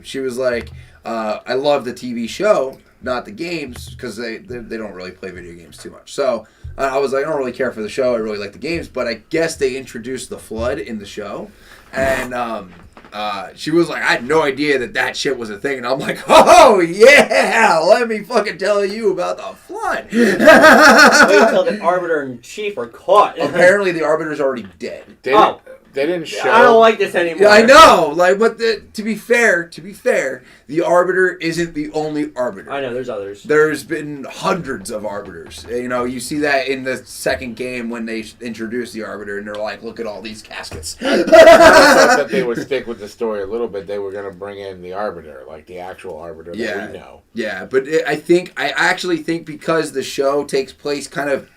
[SPEAKER 1] she was like, "I love the TV show, not the games, because they don't really play video games too much." So I was like, "I don't really care for the show. I really like the games, but I guess they introduced the Flood in the show," and she was like, I had no idea that shit was a thing. And I'm like, oh, yeah, let me fucking tell you about the Flood.
[SPEAKER 3] Wait until the Arbiter and Chief are caught.
[SPEAKER 1] Apparently, the Arbiter's already dead.
[SPEAKER 6] They didn't show.
[SPEAKER 3] I don't like this anymore.
[SPEAKER 1] Yeah, I know. Like, but to be fair, the Arbiter isn't the only Arbiter.
[SPEAKER 3] I know, there's others.
[SPEAKER 1] There's been hundreds of Arbiters. You know, you see that in the second game when they introduce the Arbiter, and they're like, look at all these caskets.
[SPEAKER 6] I thought that they would stick with the story a little bit. They were going to bring in the Arbiter, like the actual Arbiter that we know.
[SPEAKER 1] Yeah, but I actually think because the show takes place kind of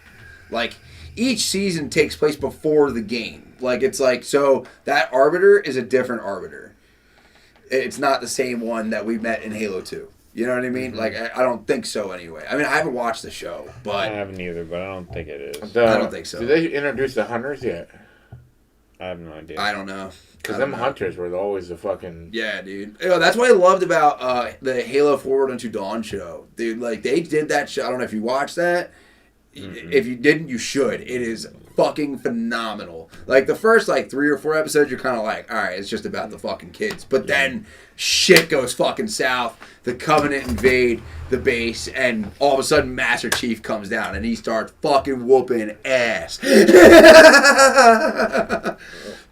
[SPEAKER 1] like each season takes place before the game. Like, it's like, so that Arbiter is a different Arbiter. It's not the same one that we met in Halo 2. You know what I mean? Mm-hmm. Like, I don't think so anyway. I mean, I haven't watched the show, but
[SPEAKER 2] I haven't either, but I don't think it is.
[SPEAKER 1] I don't think so.
[SPEAKER 6] Did they introduce the Hunters yet?
[SPEAKER 2] I have no idea.
[SPEAKER 1] I don't know.
[SPEAKER 6] Because them Hunters were always the fucking...
[SPEAKER 1] Yeah, dude. You know, that's what I loved about the Halo Forward Unto Dawn show. Dude, like, they did that show. I don't know if you watched that. Mm-hmm. If you didn't, you should. It is fucking phenomenal. Like, the first, 3 or 4 episodes, you're kind of like, alright, it's just about the fucking kids. But then, shit goes fucking south. The Covenant invade the base, and all of a sudden, Master Chief comes down, and he starts fucking whooping ass.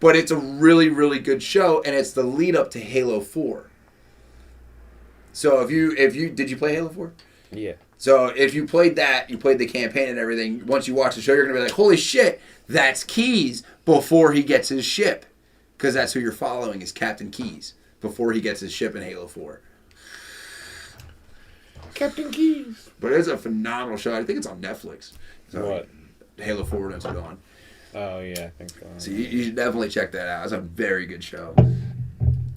[SPEAKER 1] But it's a really, really good show, and it's the lead up to Halo 4. So if you did you play Halo 4?
[SPEAKER 2] Yeah.
[SPEAKER 1] So if you played that, you played the campaign and everything, once you watch the show, you're going to be like, holy shit, that's Keyes before he gets his ship. Because that's who you're following is Captain Keyes before he gets his ship in Halo 4.
[SPEAKER 4] Captain Keyes.
[SPEAKER 1] But it's a phenomenal show. I think it's on Netflix. So,
[SPEAKER 2] What?
[SPEAKER 1] Halo Forward Unto Dawn.
[SPEAKER 2] Oh, yeah, I think so.
[SPEAKER 1] So you should definitely check that out. It's a very good show.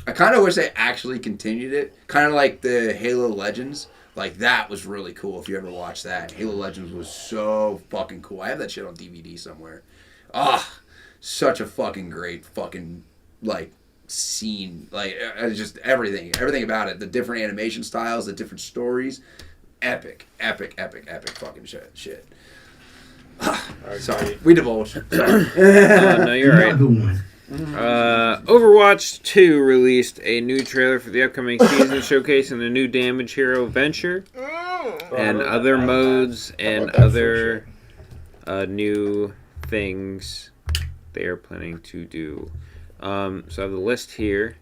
[SPEAKER 1] I kind of wish they actually continued it. Kind of like the Halo Legends. Like, that was really cool if you ever watched that. Halo Legends was so fucking cool. I have that shit on DVD somewhere. Such a fucking great fucking, like, scene. Like, just everything about it. The different animation styles, the different stories. Epic fucking shit. Sorry, we divulged. Sorry.
[SPEAKER 2] No, you're right. Overwatch 2 released a new trailer for the upcoming season showcasing the new Damage Hero Venture and other modes and other new things they are planning to do. So I have the list here.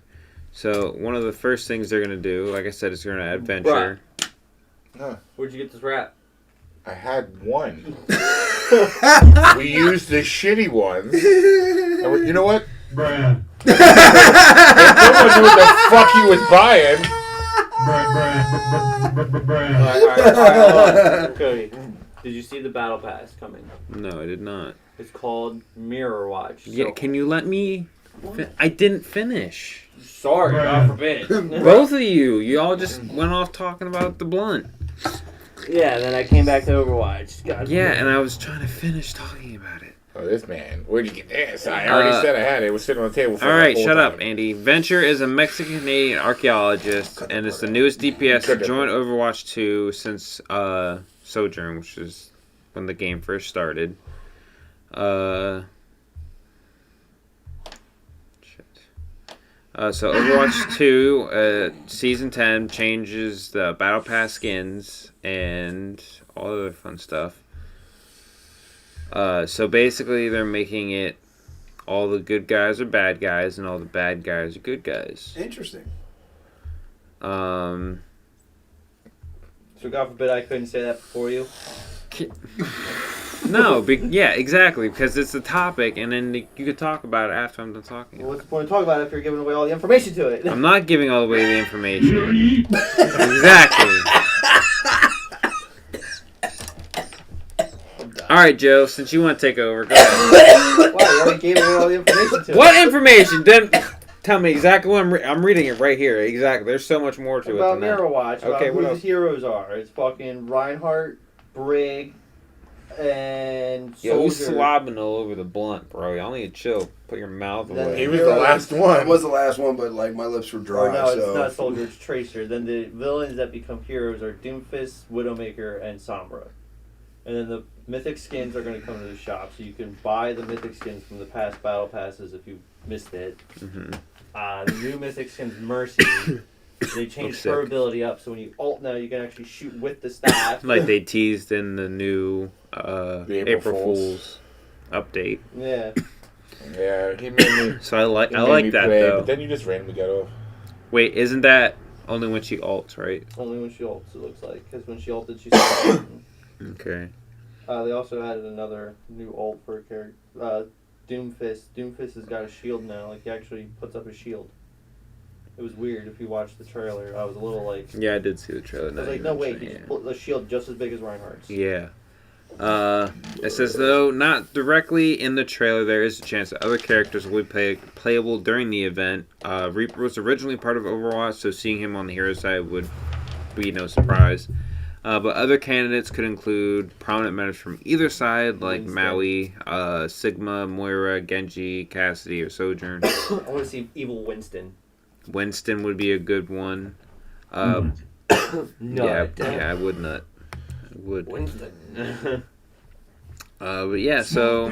[SPEAKER 2] So one of the first things they're going to do, like I said, is going to add Venture.
[SPEAKER 3] Where'd you get this wrap?
[SPEAKER 6] I had one. We used the shitty ones. You know what?
[SPEAKER 5] Bruh.
[SPEAKER 6] No one knew what the fuck he was buying.
[SPEAKER 3] Alright, Cody, did you see the Battle Pass coming?
[SPEAKER 2] No, I did not.
[SPEAKER 3] It's called Mirror Watch.
[SPEAKER 2] Yeah, can you let me... I didn't finish.
[SPEAKER 3] Sorry, God forbid.
[SPEAKER 2] Both of you. You all just went off talking about the blunt.
[SPEAKER 3] Yeah, and then I came back to Overwatch. God
[SPEAKER 2] Yeah, and I was trying to finish talking about it.
[SPEAKER 6] Oh, this man. Where'd you get this? I already said I had it. It was sitting on the table for
[SPEAKER 2] Alright,
[SPEAKER 6] the whole
[SPEAKER 2] shut
[SPEAKER 6] time.
[SPEAKER 2] up, Andy. Venture is a Mexican-Canadian archaeologist, and it's the newest DPS to join Overwatch 2 since Sojourn, which is when the game first started. So Overwatch 2, Season 10 changes the Battle Pass skins and all other fun stuff. So basically they're making it all the good guys are bad guys and all the bad guys are good guys.
[SPEAKER 1] Interesting.
[SPEAKER 3] So God forbid I couldn't say that before you.
[SPEAKER 2] No, yeah, exactly, because it's the topic, and then you could talk about it after I'm done talking.
[SPEAKER 3] Well, what's the point of talking about it if you're giving away all the information to it?
[SPEAKER 2] I'm not giving all away the information. Exactly. All right, Joe, since you want to take over, go ahead.
[SPEAKER 3] Wow, you already gave away all the information to it.
[SPEAKER 2] What information? Then tell me exactly what I'm reading it right here. Exactly. There's so much more to it
[SPEAKER 3] About
[SPEAKER 2] than that.
[SPEAKER 3] Mirror Watch, about
[SPEAKER 2] Okay,
[SPEAKER 3] who
[SPEAKER 2] what
[SPEAKER 3] the
[SPEAKER 2] else?
[SPEAKER 3] heroes are. It's fucking Reinhardt, Brig, and
[SPEAKER 2] Yo, who's
[SPEAKER 3] Soldier.
[SPEAKER 2] slobbing all over the blunt, bro? Y'all need to chill. Put your mouth
[SPEAKER 3] Then
[SPEAKER 2] away.
[SPEAKER 6] He was the last
[SPEAKER 1] It
[SPEAKER 6] one.
[SPEAKER 1] was the last one, but like my lips were dry.
[SPEAKER 3] Or no, it's
[SPEAKER 1] so.
[SPEAKER 3] not Soldier, it's Tracer. Then the villains that become heroes are Doomfist, Widowmaker, and Sombra. And then the mythic skins are going to come to the shop, so you can buy the mythic skins from the past battle passes if you missed it.
[SPEAKER 2] Mm-hmm.
[SPEAKER 3] The new mythic skins, Mercy, they changed her ability up, so when you ult now, you can actually shoot with the staff.
[SPEAKER 2] Like they teased in the new April Fool's update.
[SPEAKER 3] Yeah.
[SPEAKER 6] Yeah, he made me.
[SPEAKER 2] So I like
[SPEAKER 6] he made me
[SPEAKER 2] that
[SPEAKER 6] play,
[SPEAKER 2] though.
[SPEAKER 6] But then you just randomly got off.
[SPEAKER 2] Wait, isn't that only when she ults, right?
[SPEAKER 3] Only when she ults, it looks like. Because when she ulted, she started.
[SPEAKER 2] Okay.
[SPEAKER 3] They also added another new ult for a character. Doomfist. Doomfist has got a shield now. Like, he actually puts up a shield. It was weird if you watched the trailer. I was a little like...
[SPEAKER 2] Yeah, I did see the trailer.
[SPEAKER 3] I was like, no, wait. He just pulled a shield just as big as Reinhardt's.
[SPEAKER 2] Yeah. It says, though, not directly in the trailer, there is a chance that other characters will be playable during the event. Reaper was originally part of Overwatch, so seeing him on the hero side would be no surprise. But other candidates could include prominent members from either side, like Maui, Sigma, Moira, Genji, Cassidy, or Sojourn.
[SPEAKER 3] I want to see Evil Winston.
[SPEAKER 2] Winston would be a good one.
[SPEAKER 3] Nut.
[SPEAKER 2] Yeah, I would nut. I would.
[SPEAKER 3] Winston.
[SPEAKER 2] But yeah, so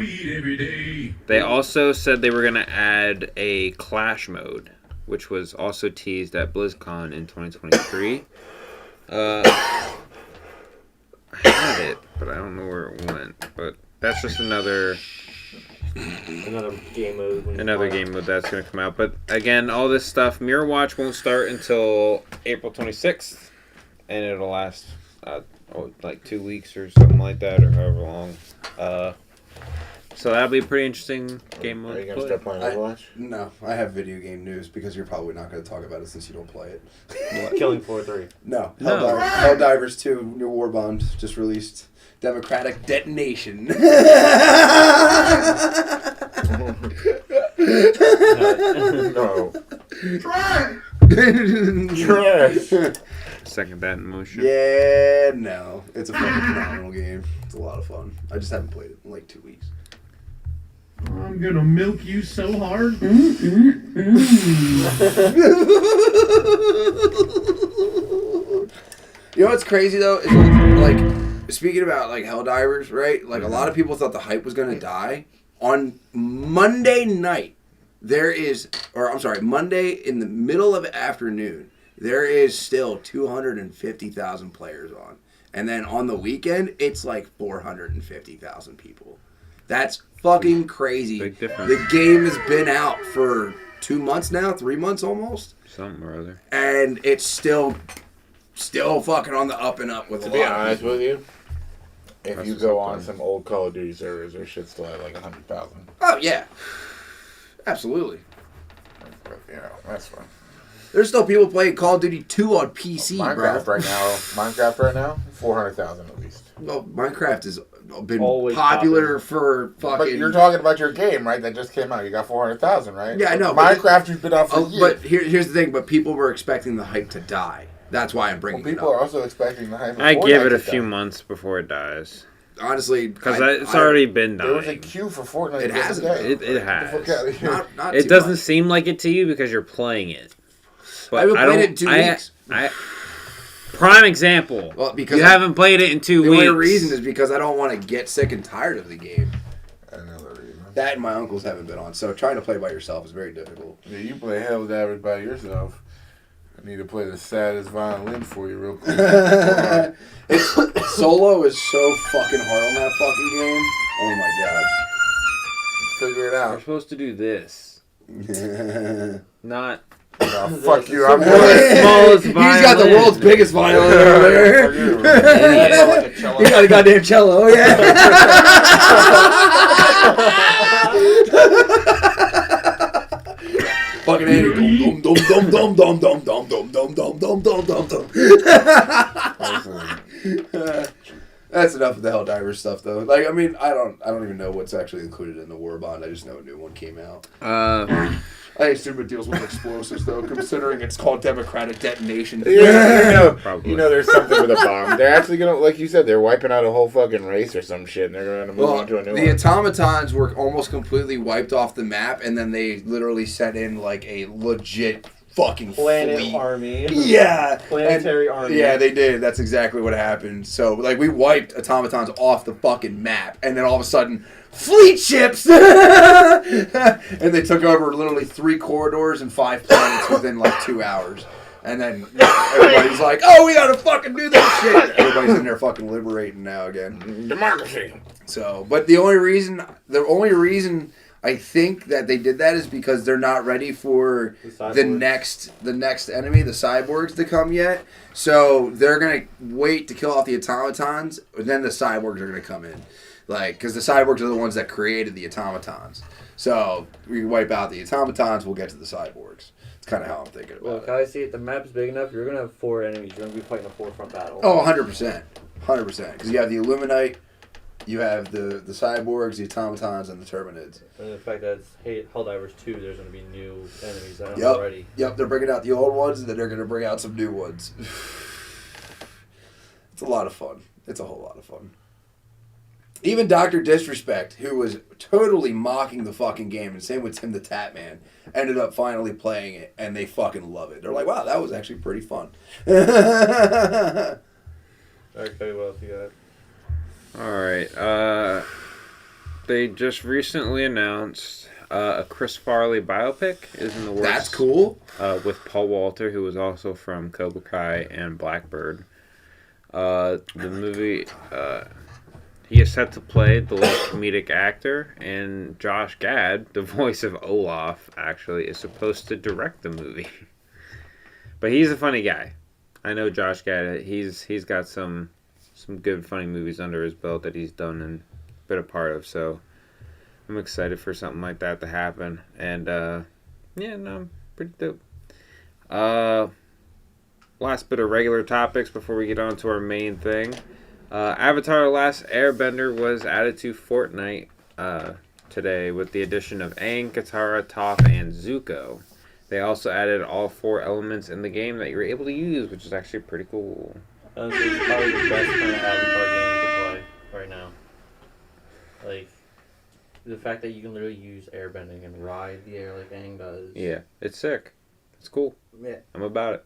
[SPEAKER 2] they also said they were going to add a Clash mode, which was also teased at BlizzCon in 2023. I had it, but I don't know where it went. But that's just another
[SPEAKER 3] game mode.
[SPEAKER 2] game mode that's going to come out. But again, all this stuff, Mirror Watch won't start until April 26th, and it'll last like 2 weeks or something like that, or however long. So that'll be a pretty interesting game mode.
[SPEAKER 6] Are you going to start playing Overwatch?
[SPEAKER 1] No, I have video game news because you're probably not going to talk about it since you don't play it.
[SPEAKER 3] Killing Floor 3.
[SPEAKER 1] No.
[SPEAKER 2] No.
[SPEAKER 1] Helldivers 2, New War Bond, just released. Democratic Detonation.
[SPEAKER 6] No.
[SPEAKER 1] Trash!
[SPEAKER 6] Trash!
[SPEAKER 2] So second that motion.
[SPEAKER 1] Yeah, no. It's a fucking phenomenal game. It's a lot of fun. I just haven't played it in like 2 weeks.
[SPEAKER 5] I'm gonna milk you so hard.
[SPEAKER 1] You know what's crazy though is like speaking about like Helldivers, right? Like a lot of people thought the hype was gonna die. On Monday night, Monday in the middle of afternoon, there is still 250,000 players on. And then on the weekend, it's like 450,000 people. That's fucking crazy.
[SPEAKER 2] Big difference.
[SPEAKER 1] The game has been out for 2 months now, 3 months almost.
[SPEAKER 2] Something or other.
[SPEAKER 1] And it's still fucking on the up and up with
[SPEAKER 6] To
[SPEAKER 1] a
[SPEAKER 6] be
[SPEAKER 1] lot of
[SPEAKER 6] honest
[SPEAKER 1] people.
[SPEAKER 6] with you, if
[SPEAKER 2] That's
[SPEAKER 6] you
[SPEAKER 2] what's
[SPEAKER 6] go
[SPEAKER 2] up,
[SPEAKER 6] on
[SPEAKER 2] man.
[SPEAKER 6] some old Call of Duty servers, there shit's still at like 100,000.
[SPEAKER 1] Oh, yeah. Absolutely.
[SPEAKER 6] But, you know, that's fine.
[SPEAKER 1] There's still people playing Call of Duty 2 on PC,
[SPEAKER 6] Minecraft
[SPEAKER 1] bro.
[SPEAKER 6] right now, 400,000 at least.
[SPEAKER 1] Well, Minecraft has been
[SPEAKER 3] Always
[SPEAKER 1] popular for fucking...
[SPEAKER 6] But you're talking about your game, right? That just came out. You got 400,000, right?
[SPEAKER 1] Yeah, I know, but-
[SPEAKER 6] Minecraft has been out for years.
[SPEAKER 1] But here's the thing, but people were expecting the hype to die. That's why I'm bringing
[SPEAKER 6] Well,
[SPEAKER 1] it
[SPEAKER 6] people are
[SPEAKER 1] up.
[SPEAKER 6] also expecting the hype of
[SPEAKER 2] I
[SPEAKER 6] Fortnite
[SPEAKER 2] give it
[SPEAKER 6] to
[SPEAKER 2] a few
[SPEAKER 6] die.
[SPEAKER 2] months before it dies.
[SPEAKER 1] Honestly...
[SPEAKER 2] Because
[SPEAKER 1] I-
[SPEAKER 2] it's
[SPEAKER 1] I-
[SPEAKER 2] already been
[SPEAKER 6] There was a
[SPEAKER 2] dying.
[SPEAKER 6] queue for Fortnite.
[SPEAKER 1] It hasn't
[SPEAKER 6] yesterday.
[SPEAKER 1] been.
[SPEAKER 2] It has.
[SPEAKER 6] Get the fuck out of here.
[SPEAKER 1] Not
[SPEAKER 2] It
[SPEAKER 1] too
[SPEAKER 2] doesn't
[SPEAKER 1] much.
[SPEAKER 2] seem like it to you because you're playing it. But
[SPEAKER 1] I haven't
[SPEAKER 2] I
[SPEAKER 1] played
[SPEAKER 2] don't.
[SPEAKER 1] it in 2 weeks.
[SPEAKER 2] Prime example.
[SPEAKER 1] Well, because
[SPEAKER 2] you
[SPEAKER 1] I-
[SPEAKER 2] haven't played it in 2
[SPEAKER 1] The
[SPEAKER 2] weeks.
[SPEAKER 1] only reason is because I don't want to get sick and tired of the game.
[SPEAKER 6] Another reason.
[SPEAKER 1] That and my uncles haven't been on, so trying to play by yourself is very difficult.
[SPEAKER 6] Yeah, you play Helldivers by yourself. I need to play the saddest violin for you real quick.
[SPEAKER 1] Solo is so fucking hard on that fucking game. Oh
[SPEAKER 6] Figure it
[SPEAKER 2] We're
[SPEAKER 6] out.
[SPEAKER 2] supposed to do this,
[SPEAKER 1] my god.
[SPEAKER 2] not.
[SPEAKER 6] No, fuck you. I'm
[SPEAKER 2] The
[SPEAKER 6] going.
[SPEAKER 2] smallest
[SPEAKER 1] He's got the
[SPEAKER 2] violin.
[SPEAKER 1] world's biggest violin over there.
[SPEAKER 3] Like a cello.
[SPEAKER 1] He got a goddamn cello, yeah. Fucking Andy. Dum dum dum dum dum dum dum dum dum dum dum dum dum. That's enough of the Helldivers stuff, though. Like, I mean, I don't even know what's actually included in the War Bond. I just know a new one came out. I assume it deals with explosives, though, considering it's called Democratic Detonation.
[SPEAKER 6] Yeah,
[SPEAKER 2] Probably.
[SPEAKER 6] you know, there's something with a bomb. They're actually gonna, like you said, they're wiping out a whole fucking race or some shit, and they're gonna move
[SPEAKER 1] Well,
[SPEAKER 6] on to a new
[SPEAKER 1] the
[SPEAKER 6] one.
[SPEAKER 1] automatons were almost completely wiped off the map, and then they literally sent in like a legit fucking
[SPEAKER 3] Planet
[SPEAKER 1] fleet.
[SPEAKER 3] army.
[SPEAKER 1] Yeah,
[SPEAKER 3] Planetary
[SPEAKER 1] And-
[SPEAKER 3] army.
[SPEAKER 1] Yeah, they did. That's exactly what happened. So, like, we wiped automatons off the fucking map, and then all of a sudden, fleet ships, and they took over literally 3 corridors and 5 planets within like 2 hours. And then everybody's like, "Oh, we gotta fucking do that shit." Everybody's in there fucking liberating now again.
[SPEAKER 6] Democracy.
[SPEAKER 1] So, but the only reason I think that they did that is because they're not ready for the next enemy, the cyborgs, to come yet. So they're gonna wait to kill off the automatons, and then the cyborgs are gonna come in, like, because the cyborgs are the ones that created the automatons. So we wipe out the automatons, we'll get to the cyborgs. It's kind of how I'm thinking
[SPEAKER 3] Well,
[SPEAKER 1] about
[SPEAKER 3] can
[SPEAKER 1] it.
[SPEAKER 3] I see it? The map's big enough. You're gonna have 4 enemies. You're gonna be fighting a 4-front battle.
[SPEAKER 1] Oh, 100%, 100%. Because you have the Illuminite, you have the cyborgs, the automatons, and the Terminids.
[SPEAKER 3] And the fact that it's Helldivers 2, there's gonna be new enemies that are
[SPEAKER 1] Yep.
[SPEAKER 3] already.
[SPEAKER 1] Yep, they're bringing out the old ones, and then they're going to bring out some new ones. It's a lot of fun. It's a whole lot of fun. Even Dr. Disrespect, who was totally mocking the fucking game, and same with Tim the Tap Man, ended up finally playing it, and they fucking love it. They're like, wow, that was actually pretty fun.
[SPEAKER 3] Okay, what else you got?
[SPEAKER 2] Alright, they just recently announced a Chris Farley biopic is in the works.
[SPEAKER 1] That's cool.
[SPEAKER 2] With Paul Walter, who was also from Cobra Kai and Blackbird. The movie, he is set to play the lead comedic actor, and Josh Gad, the voice of Olaf, actually, is supposed to direct the movie. But he's a funny guy. I know Josh Gad, he's got some good funny movies under his belt that he's done and been a part of, so I'm excited for something like that to happen. And yeah, no, pretty dope. Last bit of regular topics before we get on to our main thing. Avatar: The Last Airbender was added to Fortnite today with the addition of Aang, Katara, Toph, and Zuko. They also added all 4 elements in the game that you're able to use, which is actually pretty cool.
[SPEAKER 3] Honestly, it's probably the best kind of Avatar game you can play right now. Like, the fact that you can literally use airbending and ride the air like Aang does.
[SPEAKER 2] Yeah, it's sick. It's cool.
[SPEAKER 3] Yeah.
[SPEAKER 2] I'm about it.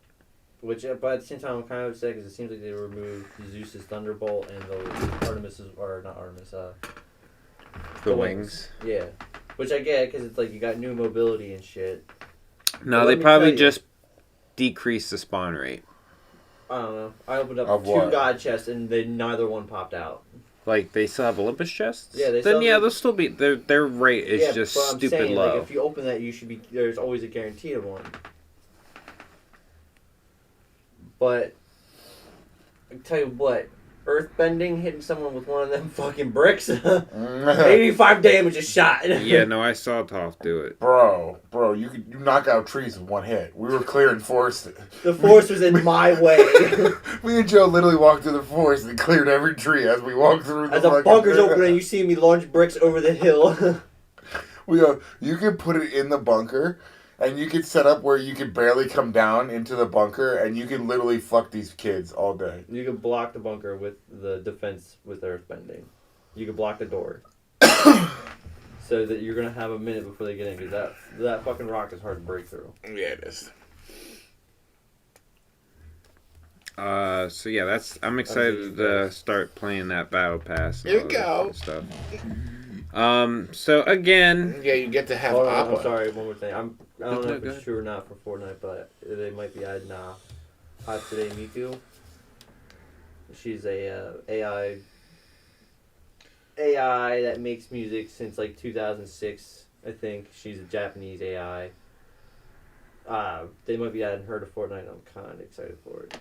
[SPEAKER 3] Which, but at the same time, I'm kind of upset because it seems like they removed Zeus's Thunderbolt and the Artemis's, or not Artemis,
[SPEAKER 2] The wings.
[SPEAKER 3] Yeah. Which I get because it's like you got new mobility and shit.
[SPEAKER 2] No,
[SPEAKER 3] But
[SPEAKER 2] they
[SPEAKER 3] let me
[SPEAKER 2] probably
[SPEAKER 3] tell you-
[SPEAKER 2] just decreased the spawn rate.
[SPEAKER 3] I don't know. I opened up
[SPEAKER 4] Of
[SPEAKER 3] 2
[SPEAKER 4] what?
[SPEAKER 3] god chests and neither one popped out.
[SPEAKER 2] Like, they still have Olympus chests?
[SPEAKER 3] Yeah, they
[SPEAKER 2] Then,
[SPEAKER 3] still
[SPEAKER 2] yeah,
[SPEAKER 3] have-
[SPEAKER 2] they'll still be... Their rate is
[SPEAKER 3] yeah,
[SPEAKER 2] just
[SPEAKER 3] but I'm
[SPEAKER 2] stupid
[SPEAKER 3] saying,
[SPEAKER 2] low.
[SPEAKER 3] Like, if you open that, you should be. There's always a guarantee of one. But I tell you what, earthbending, hitting someone with one of them fucking bricks, 85 damage a shot.
[SPEAKER 2] Yeah, no, I saw Toph do it.
[SPEAKER 4] Bro, you knock out trees with one hit. We were clearing forest.
[SPEAKER 3] The force was in my way.
[SPEAKER 4] Me and Joe literally walked through the forest and cleared every tree as we walked through the
[SPEAKER 3] As the
[SPEAKER 4] fucking-
[SPEAKER 3] bunker's open and you see me launch bricks over the hill.
[SPEAKER 4] We go, you could put it in the bunker, and you could set up where you could barely come down into the bunker, and you can literally fuck these kids all day.
[SPEAKER 3] You could block the bunker with the defense with earthbending. You could block the door. So that you're going to have a minute before they get in, because that fucking rock is hard to break through.
[SPEAKER 6] Yeah, it is.
[SPEAKER 2] So yeah, I'm excited to start playing that battle pass. and
[SPEAKER 6] Here
[SPEAKER 2] all
[SPEAKER 6] we
[SPEAKER 2] that
[SPEAKER 6] go.
[SPEAKER 2] good stuff. So again,
[SPEAKER 6] Yeah, you get to have
[SPEAKER 3] Hold on,
[SPEAKER 6] Appa.
[SPEAKER 3] I'm sorry, one more thing. I don't know
[SPEAKER 2] No,
[SPEAKER 3] if
[SPEAKER 2] go
[SPEAKER 3] it's
[SPEAKER 2] ahead.
[SPEAKER 3] true or not for Fortnite, but they might be adding Hatsune Miku. She's a AI that makes music since like 2006, I think. She's a Japanese AI. They might be adding her to Fortnite. I'm kind of excited for it.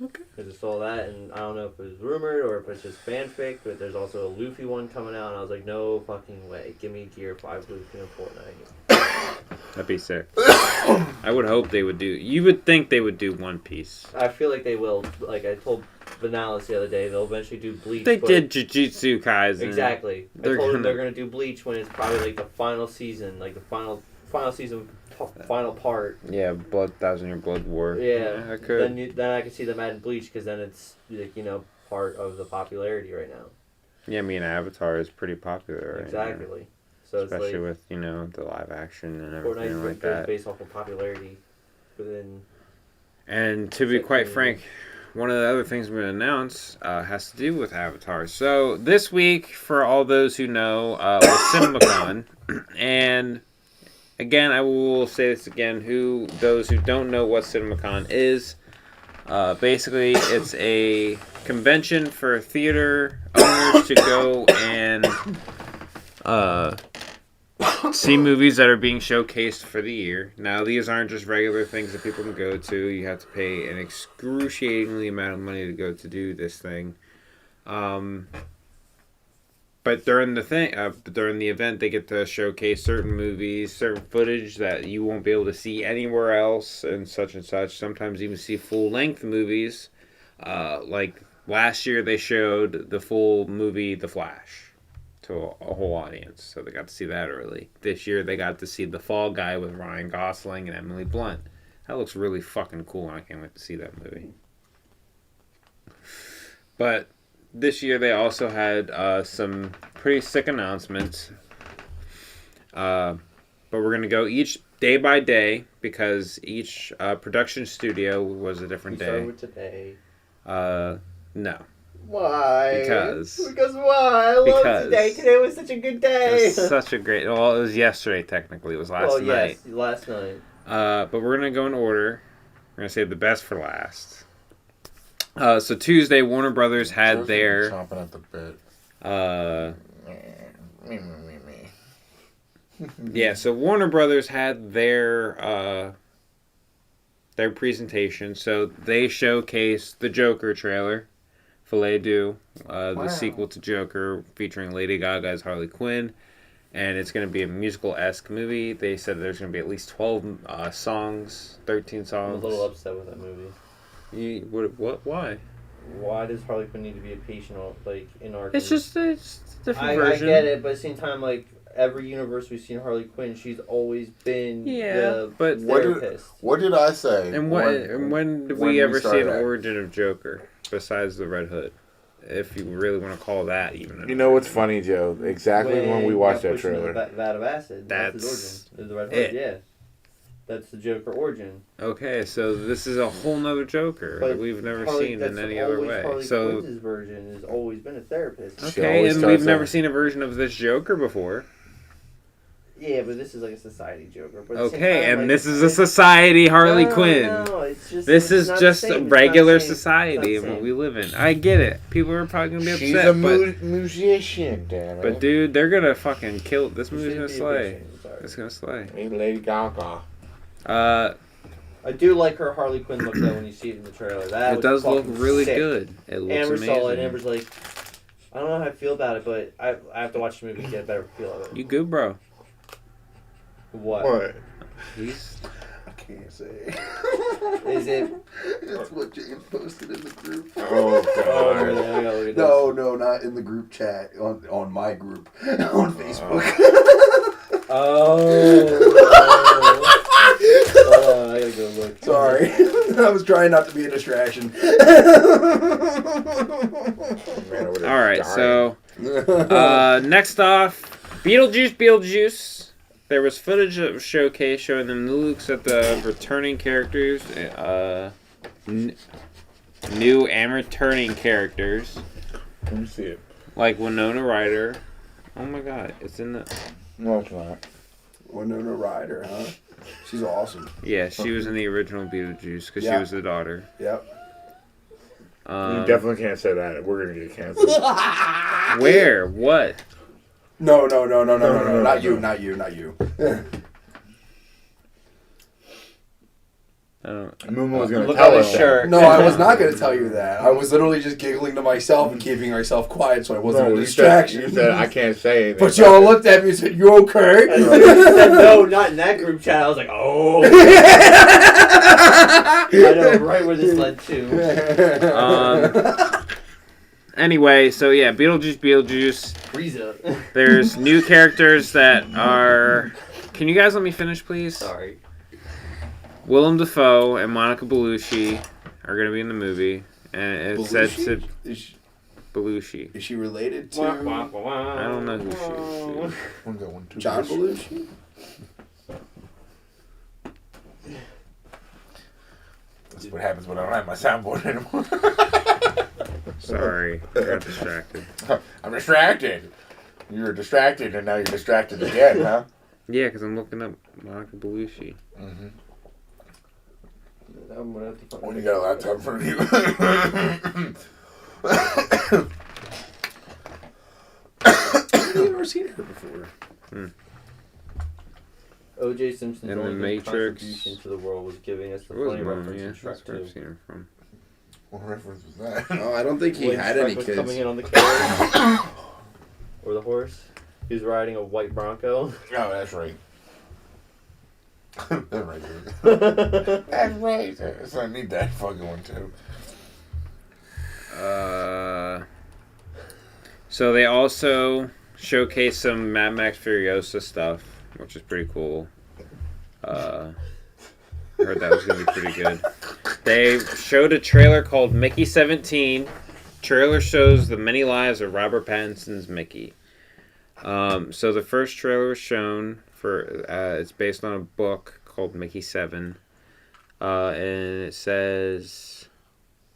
[SPEAKER 2] Okay.
[SPEAKER 3] I just saw that, and I don't know if it was rumored or if it's just fanfic, but there's also a Luffy one coming out, and I was like, no fucking way. Give me Gear 5 Luffy in Fortnite.
[SPEAKER 2] that'd be sick. I would hope they would do. You would think they would do One Piece.
[SPEAKER 3] I feel like they will. Like I told Vanalis the other day, they'll eventually do Bleach.
[SPEAKER 2] They
[SPEAKER 3] but-
[SPEAKER 2] did Jujutsu Kaisen.
[SPEAKER 3] Exactly. I
[SPEAKER 2] They're
[SPEAKER 3] told them
[SPEAKER 2] gonna-
[SPEAKER 3] they're going to do Bleach when it's probably like the final season, like the final season, final part.
[SPEAKER 2] Yeah, Thousand Year Blood War.
[SPEAKER 3] Yeah.
[SPEAKER 2] I could.
[SPEAKER 3] Then I could see them adding Bleach because then it's like part of the popularity right now.
[SPEAKER 2] Yeah, I mean Avatar is pretty popular right now.
[SPEAKER 3] Exactly. So
[SPEAKER 2] Especially
[SPEAKER 3] it's like
[SPEAKER 2] with the live action and
[SPEAKER 3] Fortnite's
[SPEAKER 2] everything like
[SPEAKER 3] goes
[SPEAKER 2] that.
[SPEAKER 3] based off of popularity, but then
[SPEAKER 2] And to be
[SPEAKER 3] It's like
[SPEAKER 2] quite
[SPEAKER 3] the-
[SPEAKER 2] frank, one of the other things we're going to announce has to do with Avatar. So this week, for all those who know, was CinemaCon. And again, I will say this again, those who don't know what CinemaCon is, basically it's a convention for theater owners to go and see movies that are being showcased for the year. Now, these aren't just regular things that people can go to. You have to pay an excruciatingly amount of money to go to do this thing. But during the event, they get to showcase certain movies, certain footage that you won't be able to see anywhere else, and such and such. Sometimes even see full-length movies. Like last year, they showed the full movie The Flash to a whole audience, so they got to see that early. This year, they got to see The Fall Guy with Ryan Gosling and Emily Blunt. That looks really fucking cool, and I can't wait to see that movie. But this year, they also had some pretty sick announcements. But we're going to go each day by day, because each production studio was a different
[SPEAKER 3] we
[SPEAKER 2] day.
[SPEAKER 3] started with today.
[SPEAKER 2] No.
[SPEAKER 3] Why?
[SPEAKER 2] Because
[SPEAKER 3] why? I love
[SPEAKER 2] Because-
[SPEAKER 3] today. Today was such a good
[SPEAKER 2] It
[SPEAKER 3] day.
[SPEAKER 2] was such a great... Well, it was yesterday, technically. It was last night.
[SPEAKER 3] Yes, last night.
[SPEAKER 2] But we're going to go in order. We're going to save the best for last. So Tuesday, Warner Brothers had
[SPEAKER 4] Joe's
[SPEAKER 2] their...
[SPEAKER 4] chomping at the bit. Me.
[SPEAKER 2] Yeah, so Warner Brothers had their presentation. So they showcased the Joker trailer, Filet Du, the sequel to Joker, featuring Lady Gaga as Harley Quinn. And it's going to be a musical-esque movie. They said there's going to be at least 12 songs, 13
[SPEAKER 3] I'm
[SPEAKER 2] songs.
[SPEAKER 3] a little upset with that movie.
[SPEAKER 2] What? Why?
[SPEAKER 3] Why does Harley Quinn need to be a patient, like, in our...
[SPEAKER 2] It's a different
[SPEAKER 3] I
[SPEAKER 2] version.
[SPEAKER 3] get it, but at the same time, like, every universe we've seen Harley Quinn, she's always been the
[SPEAKER 2] but
[SPEAKER 3] therapist.
[SPEAKER 4] What did I say?
[SPEAKER 2] And when did we ever see an origin of Joker besides the Red Hood? If you really want to call that even.
[SPEAKER 6] You know what's funny, Joe? Exactly when we watched that trailer.
[SPEAKER 3] Vat of acid. That's his origin. The Red Hood, yeah. That's the Joker origin.
[SPEAKER 2] Okay, so this is a whole nother Joker that we've never seen in any other way.
[SPEAKER 3] Harley
[SPEAKER 2] so
[SPEAKER 3] Quinn's version has always been a therapist.
[SPEAKER 2] Okay, and we've never seen a version of this Joker before.
[SPEAKER 3] Yeah, but this is like a society Joker. But
[SPEAKER 2] okay, and this is a society Harley Quinn.
[SPEAKER 3] No, it's just
[SPEAKER 2] this is just a regular society and what we live in. I get it. People are probably gonna be upset.
[SPEAKER 6] She's a musician, damn it.
[SPEAKER 2] But dude, they're gonna fucking kill. This movie's gonna slay. It's gonna slay.
[SPEAKER 6] Hey, Lady Gaga.
[SPEAKER 3] I do like her Harley Quinn look though when you see it in the trailer.
[SPEAKER 2] It does look really good. It looks
[SPEAKER 3] Amber
[SPEAKER 2] amazing.
[SPEAKER 3] saw it. Amber's like, I don't know how I feel about it, but I have to watch the movie to get a better feel of it.
[SPEAKER 2] You good, bro?
[SPEAKER 3] What?
[SPEAKER 2] He's...
[SPEAKER 1] I can't say.
[SPEAKER 3] Is it?
[SPEAKER 1] It's what James posted in the group.
[SPEAKER 6] Oh, God.
[SPEAKER 1] No, not in the group chat. On my group. On Facebook.
[SPEAKER 3] Oh, I gotta go look.
[SPEAKER 1] Sorry. I was trying not to be a distraction.
[SPEAKER 2] Alright, so next off, Beetlejuice. There was footage of a showcase showing them new looks at the returning characters, new and returning characters.
[SPEAKER 6] Let me see it.
[SPEAKER 2] Like Winona Ryder. Oh my god, it's in the...
[SPEAKER 6] No, it's not.
[SPEAKER 1] Winona Ryder, huh? She's awesome.
[SPEAKER 2] Yeah, she was in the original Beetlejuice because she was the daughter.
[SPEAKER 1] Yep.
[SPEAKER 6] You definitely can't say that. We're gonna get canceled.
[SPEAKER 2] Where? What?
[SPEAKER 1] No. Not you.
[SPEAKER 6] Momo was gonna
[SPEAKER 3] Look
[SPEAKER 6] tell
[SPEAKER 3] at
[SPEAKER 6] us
[SPEAKER 3] his shirt.
[SPEAKER 1] No, I was not going to tell you that. I was literally just giggling to myself and keeping myself quiet so I wasn't a distraction.
[SPEAKER 6] You said I can't say anything.
[SPEAKER 1] But y'all looked at me and said, "You okay?"
[SPEAKER 3] I said, no, not in that group chat. I was like, oh. I know right where this led to.
[SPEAKER 2] Anyway, so yeah, Beetlejuice.
[SPEAKER 3] Frieza.
[SPEAKER 2] There's new characters that are... Can you guys let me finish, please?
[SPEAKER 3] Sorry.
[SPEAKER 2] Willem Dafoe and Monica Bellucci are going to be in the movie. And it's said to... Belushi.
[SPEAKER 1] Is she related to...
[SPEAKER 2] I don't know who she is.
[SPEAKER 1] John Belushi?
[SPEAKER 4] That's what happens when I don't have my soundboard anymore.
[SPEAKER 2] Sorry, I got distracted.
[SPEAKER 4] I'm distracted. You were distracted, and now you're distracted again, huh?
[SPEAKER 2] Yeah, because I'm looking up Monica Bellucci.
[SPEAKER 4] Mm-hmm.
[SPEAKER 3] I'm gonna have to
[SPEAKER 4] When you got a laptop in front of you.
[SPEAKER 1] I've never seen her before.
[SPEAKER 3] O.J. Simpson's
[SPEAKER 2] And the
[SPEAKER 3] only
[SPEAKER 2] Matrix.
[SPEAKER 3] contribution to the world was giving us the
[SPEAKER 2] It was
[SPEAKER 3] funny
[SPEAKER 2] Mom,
[SPEAKER 3] reference
[SPEAKER 2] yeah.
[SPEAKER 3] in
[SPEAKER 2] That's
[SPEAKER 3] Shrek
[SPEAKER 2] where
[SPEAKER 3] 2.
[SPEAKER 2] I've seen her from.
[SPEAKER 4] What reference was that?
[SPEAKER 1] Oh, I don't think he
[SPEAKER 3] When
[SPEAKER 1] had
[SPEAKER 3] Shrek
[SPEAKER 1] any
[SPEAKER 3] was
[SPEAKER 1] kids.
[SPEAKER 3] coming in on the carriage. Or the horse. He was riding a white Bronco.
[SPEAKER 4] Oh, that's right. That's right. Dude. That's right. So I need that fucking one too.
[SPEAKER 2] So they also showcase some Mad Max Furiosa stuff, which is pretty cool. Heard that was going to be pretty good. They showed a trailer called Mickey 17. Trailer shows the many lives of Robert Pattinson's Mickey. So the first trailer was shown for it's based on a book called Mickey 7. And it says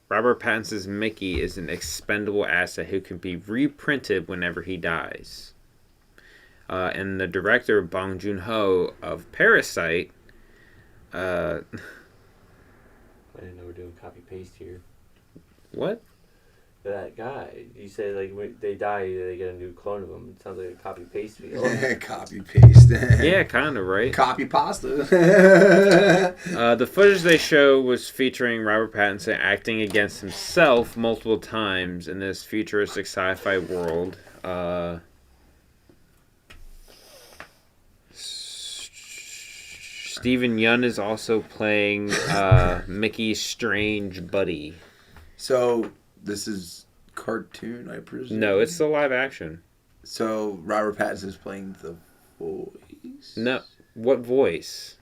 [SPEAKER 2] Robert Pattinson's Mickey is an expendable asset who can be reprinted whenever he dies. And the director, Bong Joon-ho of Parasite,
[SPEAKER 3] I didn't know we're doing copy paste here.
[SPEAKER 2] what?
[SPEAKER 3] That guy, you say like when they die, they get a new clone of him. It sounds like a copy paste feel.
[SPEAKER 1] Copy paste.
[SPEAKER 2] Yeah, kind of, right?
[SPEAKER 1] Copy pasta.
[SPEAKER 2] The footage they show was featuring Robert Pattinson acting against himself multiple times in this futuristic sci-fi world. Stephen Yeun is also playing Mickey's strange buddy.
[SPEAKER 1] So, this is cartoon, I presume?
[SPEAKER 2] No, it's the live action.
[SPEAKER 1] So, Robert Pattinson's playing the voice?
[SPEAKER 2] No, what voice?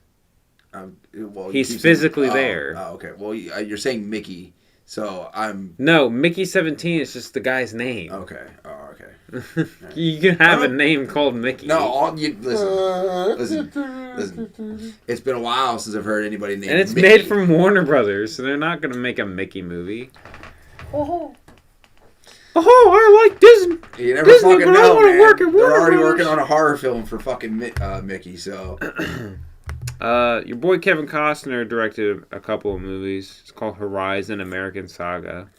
[SPEAKER 1] Well,
[SPEAKER 2] He's
[SPEAKER 1] you keep
[SPEAKER 2] physically
[SPEAKER 1] saying,
[SPEAKER 2] there.
[SPEAKER 1] Oh, okay. Well, you're saying Mickey, so I'm
[SPEAKER 2] No, Mickey 17 is just the guy's name.
[SPEAKER 1] okay. Oh, okay.
[SPEAKER 2] You can have a name called Mickey.
[SPEAKER 1] No, listen. It's been a while since I've heard anybody named
[SPEAKER 2] And it's
[SPEAKER 1] Mickey.
[SPEAKER 2] made from Warner Brothers, so they're not going to make a Mickey movie. Oh, I like Disney.
[SPEAKER 1] You never
[SPEAKER 2] Disney,
[SPEAKER 1] fucking
[SPEAKER 2] but I
[SPEAKER 1] know,
[SPEAKER 2] wanna
[SPEAKER 1] man.
[SPEAKER 2] work at
[SPEAKER 1] They're
[SPEAKER 2] Warner
[SPEAKER 1] already
[SPEAKER 2] Brothers.
[SPEAKER 1] working on a horror film for fucking Mickey, so...
[SPEAKER 2] Your boy Kevin Costner directed a couple of movies. It's called Horizon American Saga.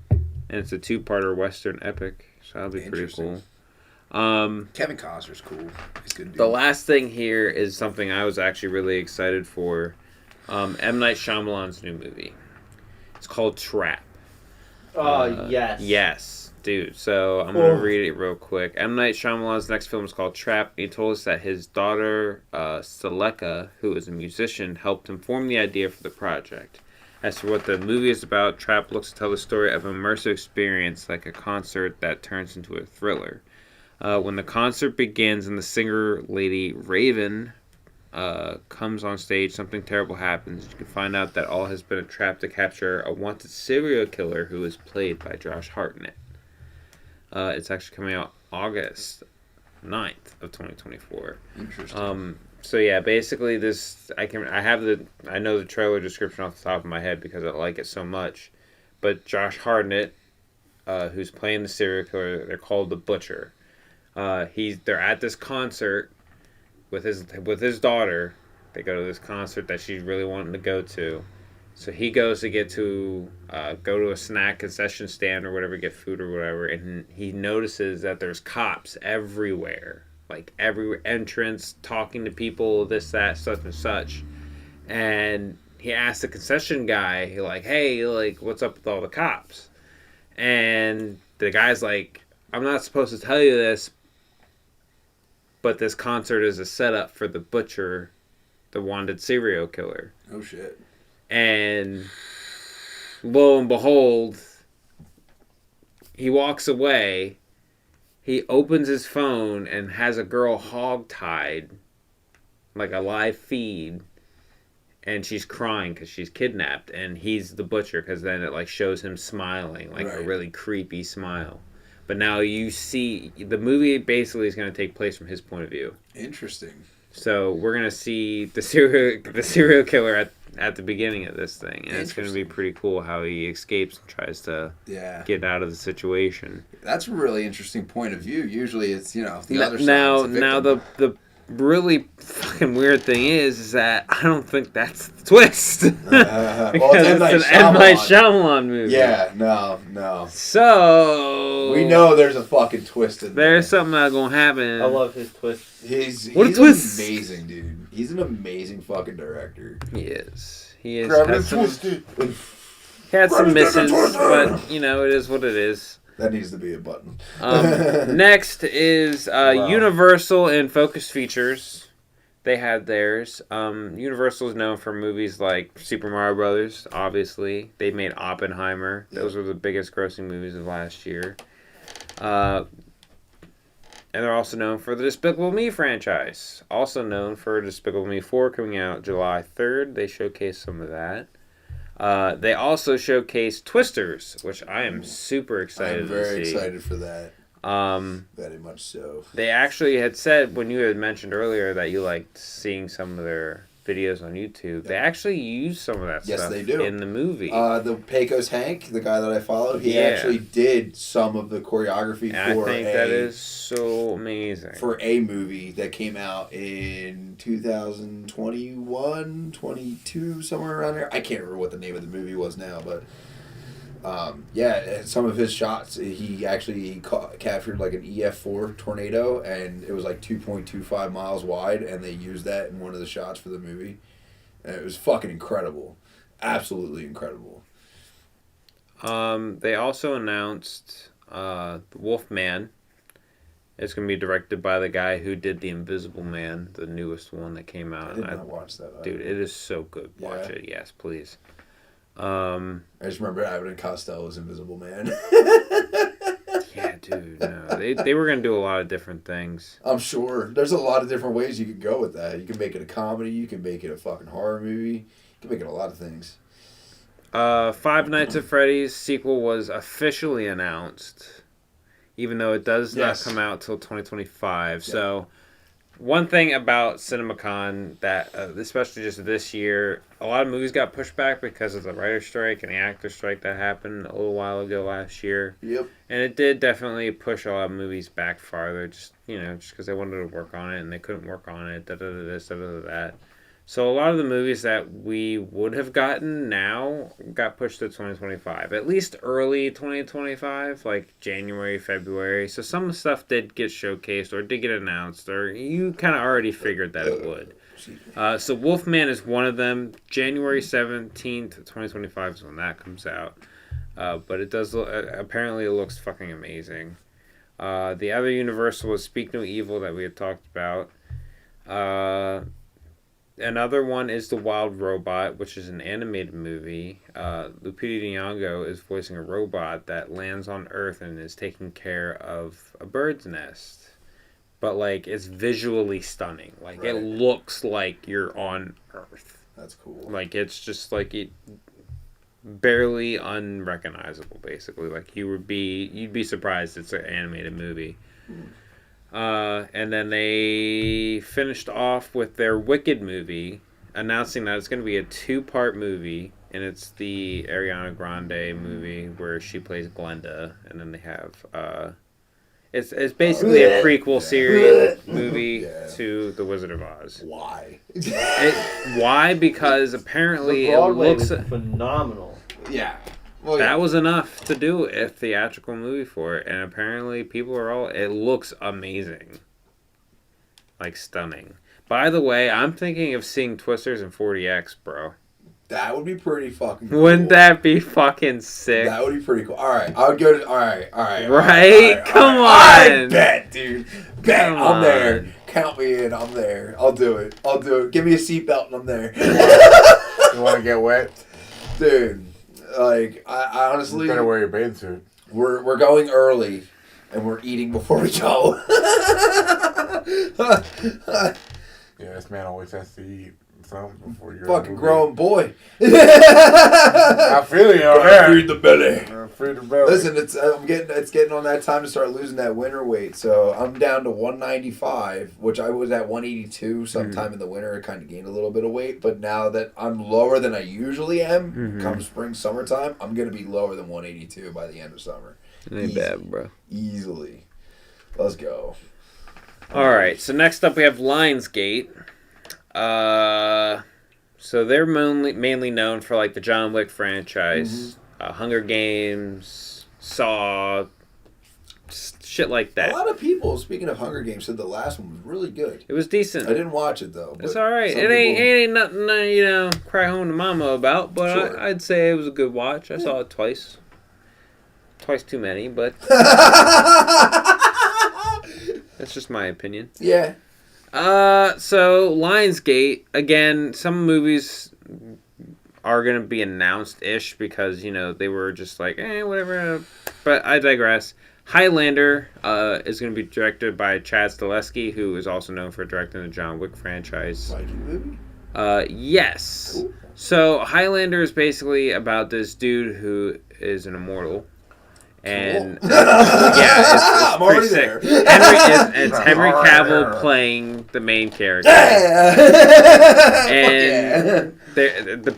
[SPEAKER 2] And it's a two-parter Western epic, so that'll be pretty cool.
[SPEAKER 1] Kevin Costner's cool. He's good dude.
[SPEAKER 2] The last thing here is something I was actually really excited for. M. Night Shyamalan's new movie. It's called Trap.
[SPEAKER 3] Yes.
[SPEAKER 2] Yes, dude. So I'm going to read it real quick. M. Night Shyamalan's next film is called Trap. He told us that his daughter, Seleka, who is a musician, helped him form the idea for the project. As for what the movie is about, Trap looks to tell the story of an immersive experience like a concert that turns into a thriller. When the concert begins and the singer lady Raven comes on stage, something terrible happens. You can find out that all has been a trap to capture a wanted serial killer who is played by Josh Hartnett. It's actually coming out August 9th of 2024.
[SPEAKER 1] Interesting.
[SPEAKER 2] So yeah, basically this I know the trailer description off the top of my head because I like it so much. But Josh Hartnett, who's playing the serial killer, they're called the Butcher. They're at this concert with his daughter. They go to this concert that she's really wanting to go to. So he goes to go to a snack concession stand or whatever, get food or whatever, and he notices that there's cops everywhere. Like every entrance, talking to people, this, that, such and such. And he asks the concession guy, hey, what's up with all the cops? And the guy's like, I'm not supposed to tell you this, but this concert is a setup for the Butcher, the wanted serial killer.
[SPEAKER 1] Oh, shit.
[SPEAKER 2] And lo and behold, he walks away. He opens his phone and has a girl hog-tied, like a live feed, and she's crying because she's kidnapped, and he's the Butcher because then it shows him smiling, a really creepy smile. But now you see, the movie basically is going to take place from his point of view.
[SPEAKER 1] Interesting.
[SPEAKER 2] So we're going to see the serial killer at the beginning of this thing, and it's going to be pretty cool how he escapes and tries to get out of the situation.
[SPEAKER 1] That's a really interesting point of view. Usually it's, the other side.
[SPEAKER 2] Now the really fucking weird thing is that I don't think that's the twist. Because it's an M. Night Shyamalan movie.
[SPEAKER 1] Yeah, no.
[SPEAKER 2] So
[SPEAKER 1] we know there's a fucking twist in there.
[SPEAKER 2] There's something that's going to happen.
[SPEAKER 3] I love his twist.
[SPEAKER 1] He's
[SPEAKER 2] twist.
[SPEAKER 1] amazing, dude. He's an amazing fucking director.
[SPEAKER 2] He is. He is.
[SPEAKER 4] Grab it twisted.
[SPEAKER 2] Had some misses, but it is what it is.
[SPEAKER 1] That needs to be a button.
[SPEAKER 2] Next is Universal and Focus Features. They had theirs. Universal is known for movies like Super Mario Brothers, obviously. They made Oppenheimer. Those were the biggest grossing movies of last year. And they're also known for the Despicable Me franchise. Also known for Despicable Me 4 coming out July 3rd. They showcased some of that. They also showcased Twisters, which I am super excited to see.
[SPEAKER 1] I'm very excited for that. Very much so.
[SPEAKER 2] They actually had said, when you had mentioned earlier that you liked seeing some of their videos on YouTube, they actually use some of that stuff
[SPEAKER 1] they do.
[SPEAKER 2] in the movie.
[SPEAKER 1] The Pecos Hank, the guy that I follow, he actually did some of the choreography
[SPEAKER 2] and I think that is so amazing.
[SPEAKER 1] For a movie that came out in 2021, 22, somewhere around there. I can't remember what the name of the movie was now, but some of his shots, he actually captured an EF4 tornado, and it was 2.25 miles wide, and they used that in one of the shots for the movie. And it was fucking incredible. Absolutely incredible.
[SPEAKER 2] They also announced The Wolfman. It's going to be directed by the guy who did The Invisible Man, the newest one that came out.
[SPEAKER 1] I did not watch that.
[SPEAKER 2] Dude, it is so good. Watch it. Yes, please. I
[SPEAKER 1] just remember Abbott and Costello's Invisible Man.
[SPEAKER 2] Yeah, dude, no. They were going to do a lot of different things.
[SPEAKER 1] I'm sure. There's a lot of different ways you could go with that. You can make it a comedy. You can make it a fucking horror movie. You can make it a lot of things.
[SPEAKER 2] Five Nights at Freddy's sequel was officially announced, even though it does not come out till 2025. Yeah. So, one thing about CinemaCon that, especially just this year, a lot of movies got pushed back because of the writer's strike and the actor's strike that happened a little while ago last year.
[SPEAKER 1] Yep.
[SPEAKER 2] And it did definitely push a lot of movies back farther, just because they wanted to work on it and they couldn't work on it, this, that. So a lot of the movies that we would have gotten now got pushed to 2025. At least early 2025, like January, February. So some stuff did get showcased or did get announced, or you kind of already figured that it would. So Wolfman is one of them. January 17th, 2025 is when that comes out. But it does apparently it looks fucking amazing. The other Universal was Speak No Evil that we had talked about. Another one is The Wild Robot, which is an animated movie. Lupita Nyong'o is voicing a robot that lands on Earth and is taking care of a bird's nest. But, like, it's visually stunning. Like, It looks like you're on Earth.
[SPEAKER 1] That's cool.
[SPEAKER 2] Like, it's just, like, it barely unrecognizable, basically. Like, you'd be surprised it's an animated movie. And then they finished off with their Wicked movie, announcing that it's going to be a 2-part movie, and it's the Ariana Grande movie where she plays Glenda, and then they have it's basically a prequel series movie to The Wizard of Oz.
[SPEAKER 1] Why?
[SPEAKER 2] Why? Because apparently it looks
[SPEAKER 3] phenomenal.
[SPEAKER 1] Yeah.
[SPEAKER 2] Well, that was enough to do a theatrical movie for it, and apparently people are all... It looks amazing. Like, stunning. By the way, I'm thinking of seeing Twisters in 4DX, bro.
[SPEAKER 1] That would be pretty fucking cool.
[SPEAKER 2] Wouldn't that be fucking sick?
[SPEAKER 1] That would be pretty cool. Alright, I would go to... Alright.
[SPEAKER 2] Right? Come on!
[SPEAKER 1] I bet, dude. Bet.
[SPEAKER 2] Come
[SPEAKER 1] I'm there.
[SPEAKER 2] on.
[SPEAKER 1] Count me in. I'm there. I'll do it. Give me a seatbelt and I'm there.
[SPEAKER 4] You want to get wet?
[SPEAKER 1] Dude. Like, I honestly...
[SPEAKER 4] You better wear your bathing suit.
[SPEAKER 1] We're going early, and we're eating before we go.
[SPEAKER 4] Yeah, this man always has to eat something before you go.
[SPEAKER 1] Fucking grown boy.
[SPEAKER 4] I feel you over there.
[SPEAKER 1] Feed the belly.
[SPEAKER 4] Feed the belly.
[SPEAKER 1] Listen, it's getting on that time to start losing that winter weight. So I'm down to 195, which I was at 182 sometime in the winter. I kind of gained a little bit of weight, but now that I'm lower than I usually am, come spring, summertime, I'm gonna be lower than 182 by the end of summer.
[SPEAKER 2] It ain't bad, bro.
[SPEAKER 1] Easily. Let's go.
[SPEAKER 2] All right. So next up we have Lionsgate. So they're mainly known for like the John Wick franchise, Hunger Games, Saw, shit like that.
[SPEAKER 1] A lot of people, speaking of Hunger Games, said the last one was really good.
[SPEAKER 2] It was decent.
[SPEAKER 1] I didn't watch it though.
[SPEAKER 2] It's all right. It ain't nothing cry home to mama about, but sure. I'd say it was a good watch. I saw it twice. Twice too many, but that's just my opinion.
[SPEAKER 1] Yeah.
[SPEAKER 2] So Lionsgate, again, some movies are going to be announced-ish because, they were just like, whatever. But I digress. Highlander is going to be directed by Chad Stahelski, who is also known for directing the John Wick franchise.
[SPEAKER 1] Viking movie?
[SPEAKER 2] Yes. Cool. So Highlander is basically about this dude who is an immortal. And
[SPEAKER 1] cool.
[SPEAKER 2] It's
[SPEAKER 1] I'm already
[SPEAKER 2] sick.
[SPEAKER 1] there.
[SPEAKER 2] It's Henry Cavill playing the main character. And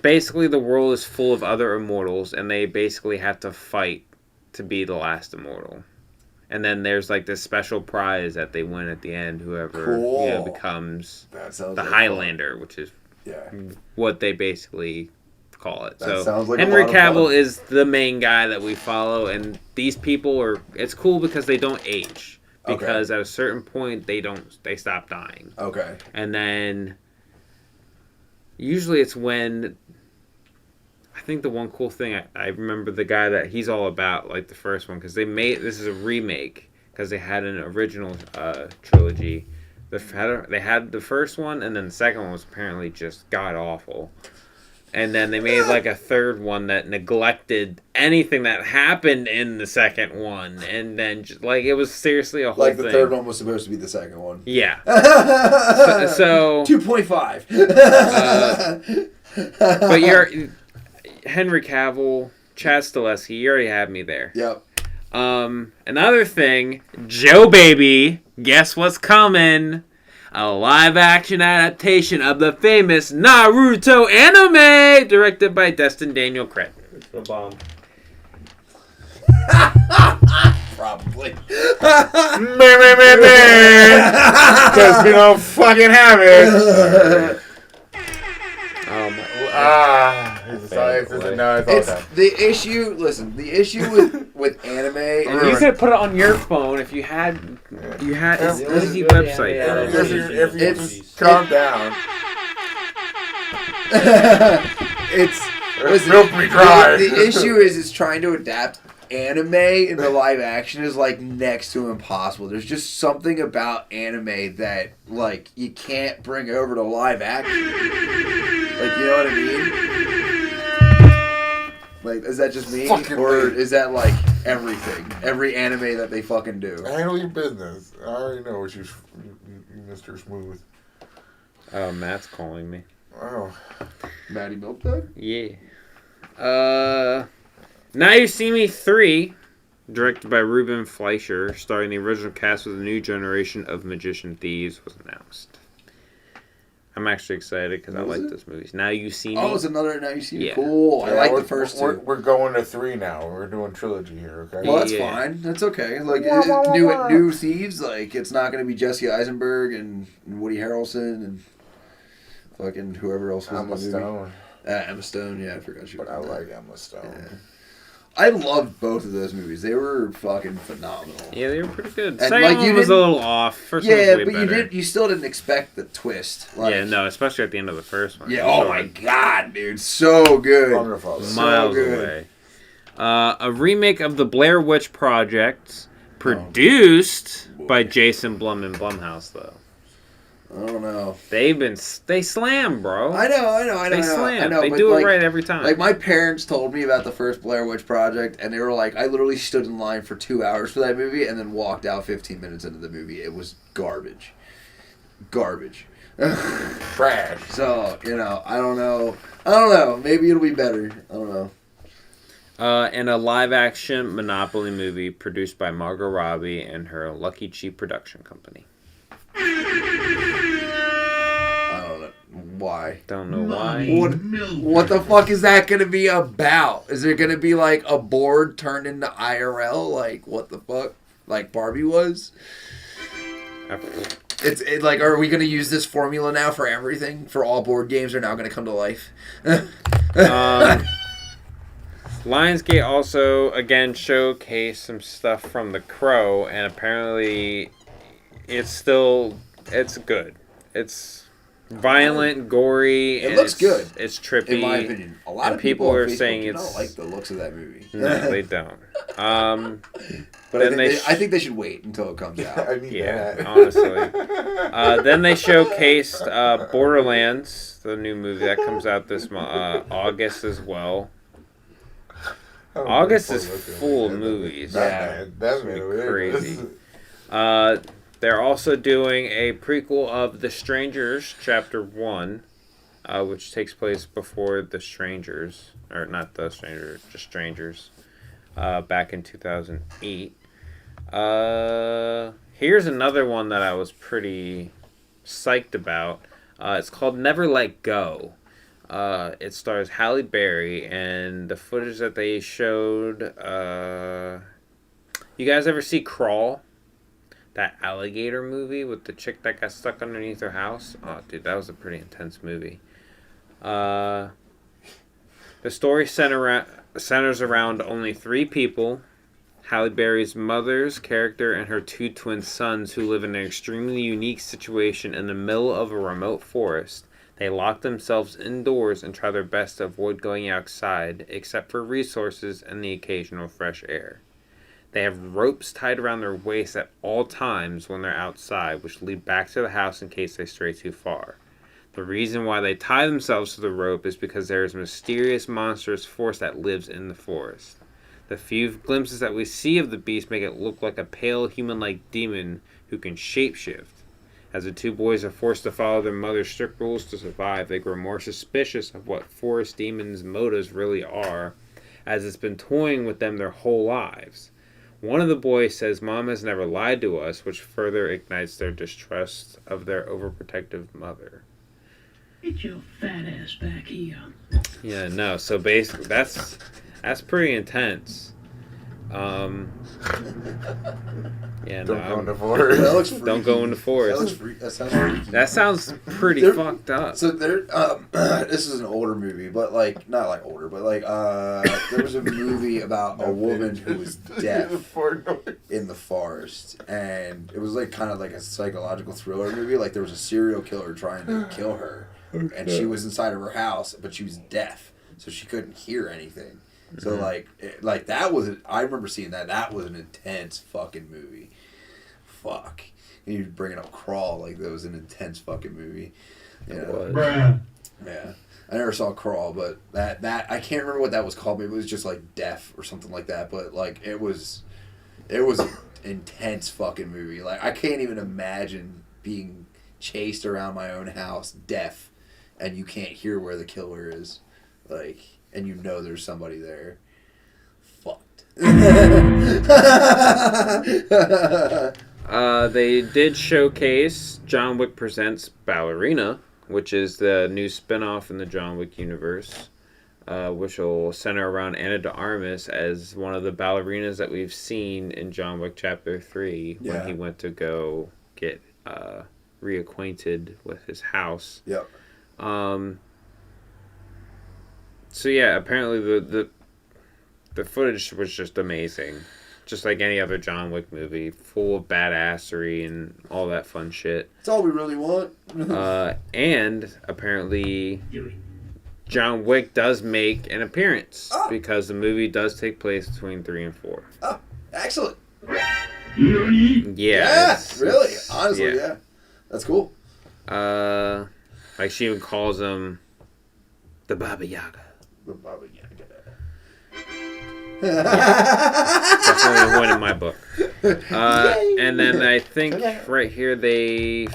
[SPEAKER 2] basically the world is full of other immortals, and they basically have to fight to be the last immortal. And then there's like this special prize that they win at the end, whoever becomes the Highlander, which is what they basically call it.
[SPEAKER 1] That
[SPEAKER 2] so
[SPEAKER 1] like
[SPEAKER 2] Henry Cavill is the main guy that we follow, and these people it's cool because they don't age, because at a certain point they stop dying.
[SPEAKER 1] Okay.
[SPEAKER 2] And then usually it's when, I think the one cool thing I remember the guy that he's all about, like the first one, because this is a remake because they had an original trilogy. They had the first one, and then the second one was apparently just god awful. And then they made like a third one that neglected anything that happened in the second one, and then just, like it was seriously a whole
[SPEAKER 1] Like the
[SPEAKER 2] thing.
[SPEAKER 1] third one was supposed to be the second one.
[SPEAKER 2] Yeah. So
[SPEAKER 1] 2.5.
[SPEAKER 2] but you're Henry Cavill, Chad Stileski. You already had me there.
[SPEAKER 1] Yep.
[SPEAKER 2] Another thing, Joe Baby. Guess what's coming? A live-action adaptation of the famous Naruto anime, directed by Destin Daniel Cretton.
[SPEAKER 3] It's the bomb.
[SPEAKER 1] Probably.
[SPEAKER 6] Because we don't fucking have it. It's all
[SPEAKER 1] It's
[SPEAKER 6] done.
[SPEAKER 1] the issue. Listen, the issue with anime.
[SPEAKER 2] And you could put it on your phone if you had. It's an easy website.
[SPEAKER 4] If you just calm down.
[SPEAKER 1] Listen,
[SPEAKER 4] Milk me dry.
[SPEAKER 1] The issue is trying to adapt anime into live action is like next to impossible. There's just something about anime that like you can't bring over to live action. Like, you know what I mean? Like, is that just me, or is that like everything, every anime that they fucking do?
[SPEAKER 4] Handle your business. I already know what you Mr. Smooth.
[SPEAKER 2] Oh, Matt's calling me.
[SPEAKER 4] Oh.
[SPEAKER 1] Maddie Milkbag?
[SPEAKER 2] Yeah. Now You See Me 3, directed by Ruben Fleischer, starring the original cast with a new generation of magician thieves, was announced. I'm actually excited because I like those movies. Now You See Me.
[SPEAKER 1] Oh, it's another Now You See Me.
[SPEAKER 2] Yeah.
[SPEAKER 1] Cool. I like
[SPEAKER 4] we're-
[SPEAKER 1] the first
[SPEAKER 4] we're,
[SPEAKER 1] two.
[SPEAKER 4] We're going to 3 now. We're doing trilogy here, okay?
[SPEAKER 1] Well, that's
[SPEAKER 2] Yeah.
[SPEAKER 1] fine. That's okay. Like new thieves. Like, it's not going to be Jesse Eisenberg and Woody Harrelson and fucking whoever else was
[SPEAKER 4] Emma
[SPEAKER 1] in the movie.
[SPEAKER 4] Stone.
[SPEAKER 1] Emma Stone. Yeah, I forgot she was.
[SPEAKER 4] But I
[SPEAKER 1] in that.
[SPEAKER 4] like Emma Stone.
[SPEAKER 1] Yeah. I loved both of those movies. They were fucking phenomenal.
[SPEAKER 2] Yeah, they were pretty good.
[SPEAKER 1] And,
[SPEAKER 2] Second
[SPEAKER 1] like,
[SPEAKER 2] one
[SPEAKER 1] you
[SPEAKER 2] was a
[SPEAKER 1] didn't-
[SPEAKER 2] little off. First one was
[SPEAKER 1] Yeah,
[SPEAKER 2] way
[SPEAKER 1] but
[SPEAKER 2] better.
[SPEAKER 1] you still didn't expect the twist. Like,
[SPEAKER 2] Yeah, no, especially at the end of the first one.
[SPEAKER 1] Yeah. Oh my god, dude, so good.
[SPEAKER 4] Wonderful.
[SPEAKER 1] So
[SPEAKER 2] Miles
[SPEAKER 1] good.
[SPEAKER 2] away. A remake of the Blair Witch Project, produced by Jason Blum and Blumhouse, though.
[SPEAKER 1] I don't know.
[SPEAKER 2] They slam, bro.
[SPEAKER 1] I know.
[SPEAKER 2] They slam.
[SPEAKER 1] I know,
[SPEAKER 2] they
[SPEAKER 1] but,
[SPEAKER 2] do
[SPEAKER 1] like,
[SPEAKER 2] it right every time.
[SPEAKER 1] Like, my parents told me about the first Blair Witch Project, and they were like, I literally stood in line for 2 hours for that movie and then walked out 15 minutes into the movie. It was garbage. Garbage.
[SPEAKER 4] Trash.
[SPEAKER 1] So, I don't know. Maybe it'll be better. I don't know.
[SPEAKER 2] And a live-action Monopoly movie produced by Margot Robbie and her Lucky Cheap production company.
[SPEAKER 1] I don't know. Why?
[SPEAKER 2] Don't know why.
[SPEAKER 1] What the fuck is that going to be about? Is there going to be, like, a board turned into IRL? Like, what the fuck? Like Barbie was? It's like, are we going to use this formula now for everything? For all board games are now going to come to life?
[SPEAKER 2] Lionsgate also, again, showcased some stuff from The Crow, and apparently it's good. It's violent, gory.
[SPEAKER 1] It
[SPEAKER 2] and
[SPEAKER 1] looks good.
[SPEAKER 2] It's trippy.
[SPEAKER 1] In my opinion. A lot
[SPEAKER 2] and
[SPEAKER 1] of people
[SPEAKER 2] are
[SPEAKER 1] on Facebook
[SPEAKER 2] saying
[SPEAKER 1] do
[SPEAKER 2] it's...
[SPEAKER 1] not like the looks of that movie.
[SPEAKER 2] No, they don't.
[SPEAKER 1] But I think they should wait until it comes out.
[SPEAKER 4] I need
[SPEAKER 2] Yeah,
[SPEAKER 4] that.
[SPEAKER 2] honestly. Then they showcased Borderlands, the new movie that comes out this August as well. August is full of movies.
[SPEAKER 4] That's
[SPEAKER 2] Crazy. They're also doing a prequel of The Strangers, Chapter 1, which takes place before The Strangers. Or not The Strangers, just Strangers. Back in 2008. Here's another one that I was pretty psyched about. It's called Never Let Go. It stars Halle Berry, and the footage that they showed... you guys ever see Crawl? That alligator movie with the chick that got stuck underneath her house? Oh, dude, that was a pretty intense movie. The story centers around only 3 people. Halle Berry's mother's character and her 2 twin sons who live in an extremely unique situation in the middle of a remote forest. They lock themselves indoors and try their best to avoid going outside, except for resources and the occasional fresh air. They have ropes tied around their waists at all times when they're outside, which lead back to the house in case they stray too far. The reason why they tie themselves to the rope is because there is a mysterious, monstrous force that lives in the forest. The few glimpses that we see of the beast make it look like a pale, human-like demon who can shapeshift. As the two boys are forced to follow their mother's strict rules to survive, they grow more suspicious of what forest demons' motives really are, as it's been toying with them their whole lives. One of the boys says Mom has never lied to us, which further ignites their distrust of their overprotective mother.
[SPEAKER 7] Get your fat ass back here.
[SPEAKER 2] Yeah, no, so basically that's pretty intense. Yeah,
[SPEAKER 4] Don't go
[SPEAKER 2] no,
[SPEAKER 4] into forest.
[SPEAKER 1] That looks freaky.
[SPEAKER 2] don't go in the forest.
[SPEAKER 1] That sounds freaky.
[SPEAKER 2] That sounds pretty
[SPEAKER 1] They're-
[SPEAKER 2] fucked up.
[SPEAKER 1] So there, this is an older movie, but like not like older, but like there was a movie about a woman who was deaf in the forest, and it was like kind of like a psychological thriller movie. Like there was a serial killer trying to kill her, and she was inside of her house, but she was deaf, so she couldn't hear anything. So like that was I remember seeing that. That was an intense fucking movie. Fuck. And you're bringing up Crawl like that was an intense fucking movie. You know?
[SPEAKER 5] Bruh.
[SPEAKER 1] Yeah. I never saw Crawl, but that I can't remember what that was called. Maybe it was just like Deaf or something like that. But like it was an intense fucking movie. Like I can't even imagine being chased around my own house deaf, and you can't hear where the killer is, like, and you know there's somebody there. Fucked.
[SPEAKER 2] They did showcase John Wick Presents Ballerina, which is the new spin-off in the John Wick universe, which will center around Anna de Armas as one of the ballerinas that we've seen in John Wick Chapter 3 when he went to go get reacquainted with his house.
[SPEAKER 1] Yep.
[SPEAKER 2] So yeah, apparently the footage was just amazing. Just like any other John Wick movie, full of badassery and all that fun shit.
[SPEAKER 1] That's all we really want.
[SPEAKER 2] And apparently John Wick does make an appearance because the movie does take place between 3 and 4.
[SPEAKER 1] Oh, excellent.
[SPEAKER 2] Yeah,
[SPEAKER 1] really. Honestly, yeah. That's cool.
[SPEAKER 2] Like she even calls him the Baba Yaga.
[SPEAKER 1] The Baba Yaga.
[SPEAKER 2] Definitely a win in my book. And then I think right here they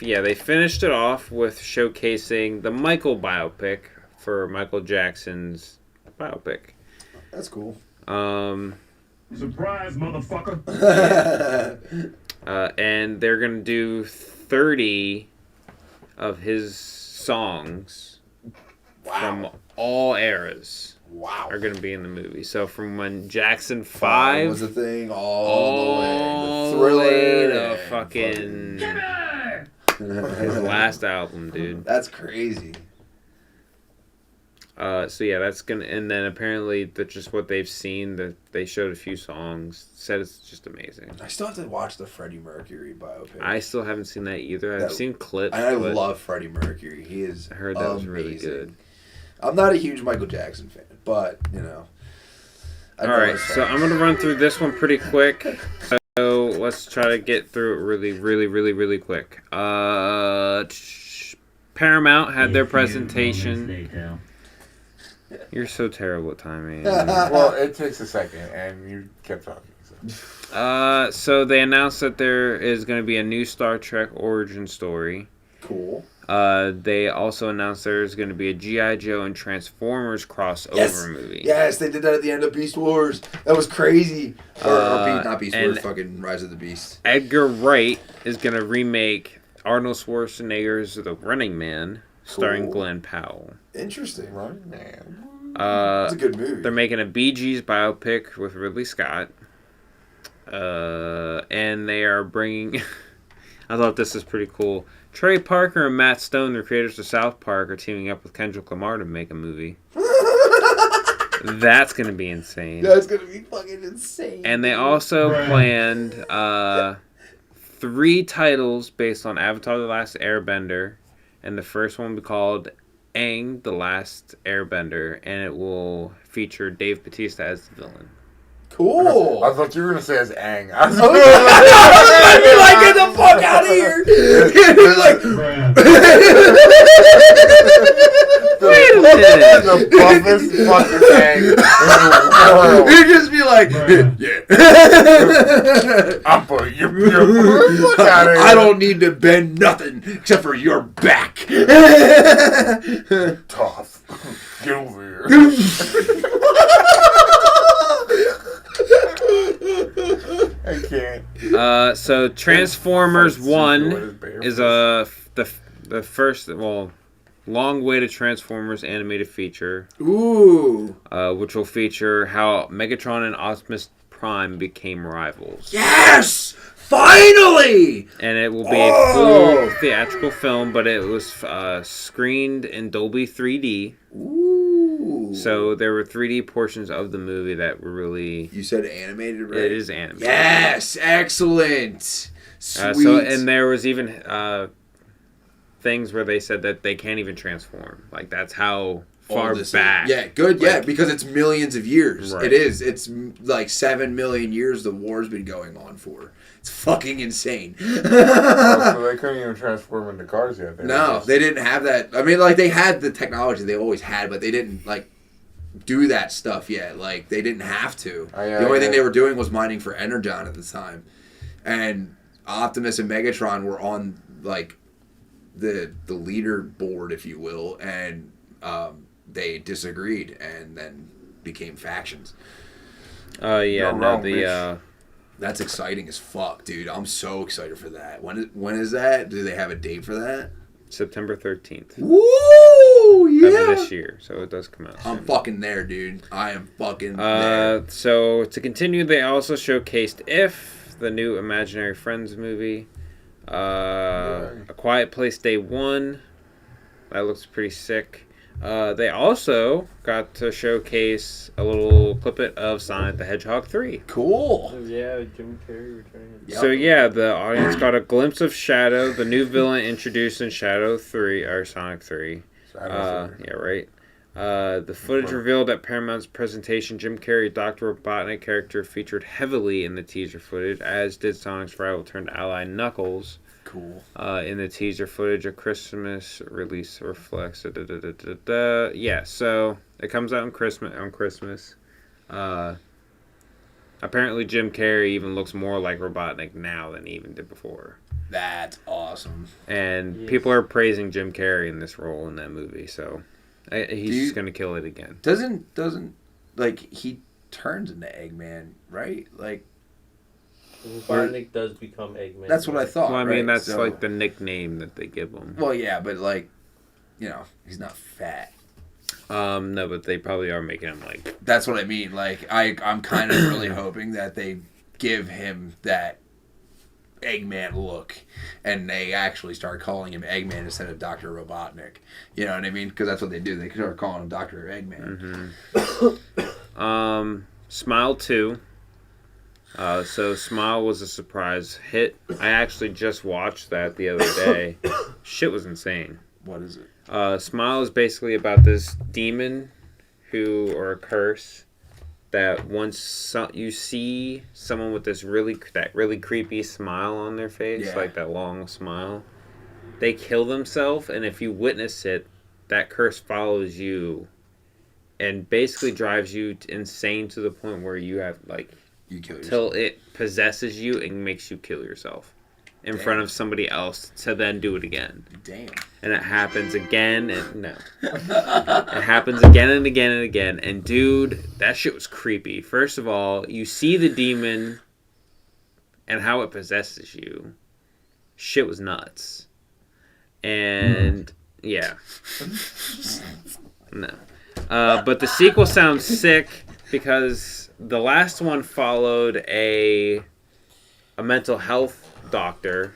[SPEAKER 2] finished it off with showcasing the Michael biopic for Michael Jackson's biopic.
[SPEAKER 1] That's cool.
[SPEAKER 5] Surprise, motherfucker.
[SPEAKER 2] And they're gonna do 30 of his songs from all eras.
[SPEAKER 1] Wow.
[SPEAKER 2] Are going to be in the movie. So from when Jackson 5
[SPEAKER 1] was a thing all
[SPEAKER 2] the
[SPEAKER 1] the way
[SPEAKER 2] way
[SPEAKER 1] to
[SPEAKER 2] to fucking his last album, dude.
[SPEAKER 1] That's crazy.
[SPEAKER 2] So yeah, that's gonna, and then apparently that's just what they've seen. That they showed a few songs, said it's just amazing.
[SPEAKER 1] I still have to watch the Freddie Mercury biopic.
[SPEAKER 2] I still haven't seen that either. I've seen clips.
[SPEAKER 1] I
[SPEAKER 2] but
[SPEAKER 1] love Freddie Mercury. He is.
[SPEAKER 2] I heard that was really good.
[SPEAKER 1] I'm not a huge Michael Jackson fan, but you know.
[SPEAKER 2] All right, so I'm gonna run through this one pretty quick. So let's try to get through it really quick. Paramount had their presentation. You're so terrible at timing.
[SPEAKER 4] Well, it takes a second, and you kept talking. So.
[SPEAKER 2] So they announced that there is going to be a new Star Trek origin story.
[SPEAKER 1] Cool.
[SPEAKER 2] They also announced there's going to be a G.I. Joe and Transformers crossover movie.
[SPEAKER 1] Yes, they did that at the end of Beast Wars. That was crazy. Not Beast Wars, fucking Rise of the Beast.
[SPEAKER 2] Edgar Wright is going to remake Arnold Schwarzenegger's The Running Man, starring Glenn Powell.
[SPEAKER 1] Interesting.
[SPEAKER 4] Running Man.
[SPEAKER 1] It's a good movie.
[SPEAKER 2] They're making a Bee Gees biopic with Ridley Scott. And they are bringing... I thought this is pretty cool. Trey Parker and Matt Stone, the creators of South Park, are teaming up with Kendrick Lamar to make a movie. That's going to be insane.
[SPEAKER 1] That's going to be fucking insane.
[SPEAKER 2] And they also planned 3 titles based on Avatar The Last Airbender. And the first one will be called Aang The Last Airbender. And it will feature Dave Bautista as the villain.
[SPEAKER 1] Cool.
[SPEAKER 4] I thought you were gonna say as Aang. I was
[SPEAKER 1] I'd be like, get the fuck out of here! Like,
[SPEAKER 2] Wait a minute.
[SPEAKER 4] the buffest fucking Aang in the world.
[SPEAKER 1] he'd just be like, yeah.
[SPEAKER 4] Appa, you're fuck out of here.
[SPEAKER 1] I don't need to bend nothing except for your back.
[SPEAKER 4] Tough. Get over here. I can't.
[SPEAKER 2] So Transformers
[SPEAKER 4] Super
[SPEAKER 2] 1
[SPEAKER 4] with bear
[SPEAKER 2] is the first, well, long-awaited Transformers animated feature,
[SPEAKER 1] Ooh.
[SPEAKER 2] which will feature how Megatron and Optimus Prime became rivals.
[SPEAKER 1] Yes! Finally!
[SPEAKER 2] And it will be a full theatrical film, but it was screened in Dolby 3D.
[SPEAKER 1] Ooh.
[SPEAKER 2] So there were 3D portions of the movie that were really...
[SPEAKER 1] You said animated, right?
[SPEAKER 2] It is animated.
[SPEAKER 1] Yes! Excellent! Sweet.
[SPEAKER 2] And there was even things where they said that they can't even transform. Like, that's how far
[SPEAKER 1] Old this
[SPEAKER 2] back.
[SPEAKER 1] is. Yeah, good. Yeah,
[SPEAKER 2] Like,
[SPEAKER 1] because it's millions of years.
[SPEAKER 2] Right.
[SPEAKER 1] It is. It's like 7 million years the war's been going on for. It's fucking insane.
[SPEAKER 4] So they couldn't even transform into cars yet.
[SPEAKER 1] No, they didn't have that. I mean, like, they had the technology they always had, but they didn't, like, do that stuff yet. Like, they didn't have to. The only thing they were doing was mining for Energon at the time. And Optimus and Megatron were on, like, the leaderboard, if you will, and they disagreed and then became factions. That's exciting as fuck, dude. I'm so excited for that. When is that? Do they have a date for that?
[SPEAKER 2] September 13th.
[SPEAKER 1] Woo!
[SPEAKER 2] Of
[SPEAKER 1] Yeah!
[SPEAKER 2] this year, so it does come out soon.
[SPEAKER 1] I'm fucking there, dude. I am fucking there.
[SPEAKER 2] So to continue, they also showcased If, the new Imaginary Friends movie. A Quiet Place Day 1. That looks pretty sick. They also got to showcase a little clip of Sonic the Hedgehog 3.
[SPEAKER 1] Cool.
[SPEAKER 3] Yeah, Jim Carrey returning.
[SPEAKER 1] Yep.
[SPEAKER 2] So yeah, the audience got a glimpse of Shadow, the new villain introduced in Shadow 3, or Sonic 3. Yeah, right. The footage revealed at Paramount's presentation, Jim Carrey's Dr. Robotnik character featured heavily in the teaser footage, as did Sonic's rival turned ally Knuckles.
[SPEAKER 1] Cool.
[SPEAKER 2] In the teaser footage, a Christmas release reflects. Yeah, so it comes out on Christmas. Apparently, Jim Carrey even looks more like Robotnik now than he even did before.
[SPEAKER 1] That's awesome.
[SPEAKER 2] And people are praising Jim Carrey in this role in that movie, so he's just gonna kill it again.
[SPEAKER 1] Doesn't like he turns into Eggman, right? Like
[SPEAKER 3] Robotnik does become Eggman.
[SPEAKER 1] that's what I thought.
[SPEAKER 2] Well, I mean,
[SPEAKER 1] right?
[SPEAKER 2] that's
[SPEAKER 1] So-
[SPEAKER 2] like the nickname that they give him.
[SPEAKER 1] Well, yeah, but like, you know, he's not fat.
[SPEAKER 2] No, but they probably are making him like.
[SPEAKER 1] That's what I mean. Like, I'm kind of really hoping that they give him that Eggman look, and they actually start calling him Eggman instead of Dr. Robotnik. You know what I mean? Because that's what they do. They start calling him Dr. Eggman.
[SPEAKER 2] Mm-hmm. Smile 2. So Smile was a surprise hit. I actually just watched that the other day. Shit was insane.
[SPEAKER 1] What is it?
[SPEAKER 2] Smile is basically about this demon or a curse that once you see someone with that really creepy smile on their face, like that long smile, they kill themselves, and if you witness it, that curse follows you and basically drives you insane to the point where you have
[SPEAKER 1] you kill yourself
[SPEAKER 2] till it possesses you and makes you kill yourself in front of somebody else to then do it again.
[SPEAKER 1] Damn.
[SPEAKER 2] And it happens again and it happens again and again and again. And dude, that shit was creepy. First of all, you see the demon and how it possesses you. Shit was nuts. And yeah. No. But the sequel sounds sick because the last one followed a mental health doctor,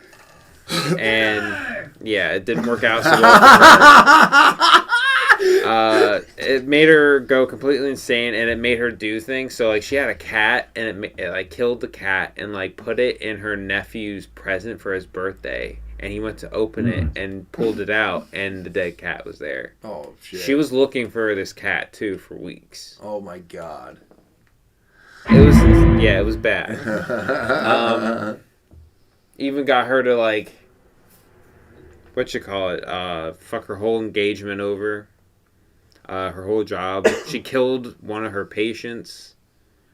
[SPEAKER 2] and yeah, it didn't work out so well for her. It made her go completely insane, and it made her do things. So like, she had a cat, and it like killed the cat and like put it in her nephew's present for his birthday, and he went to open it and pulled it out, and the dead cat was there.
[SPEAKER 1] Oh shit.
[SPEAKER 2] She was looking for this cat too for weeks.
[SPEAKER 1] Oh my god.
[SPEAKER 2] It was bad. Even got her to like, what you call it? Fuck her whole engagement over. Her whole job. She killed one of her patients,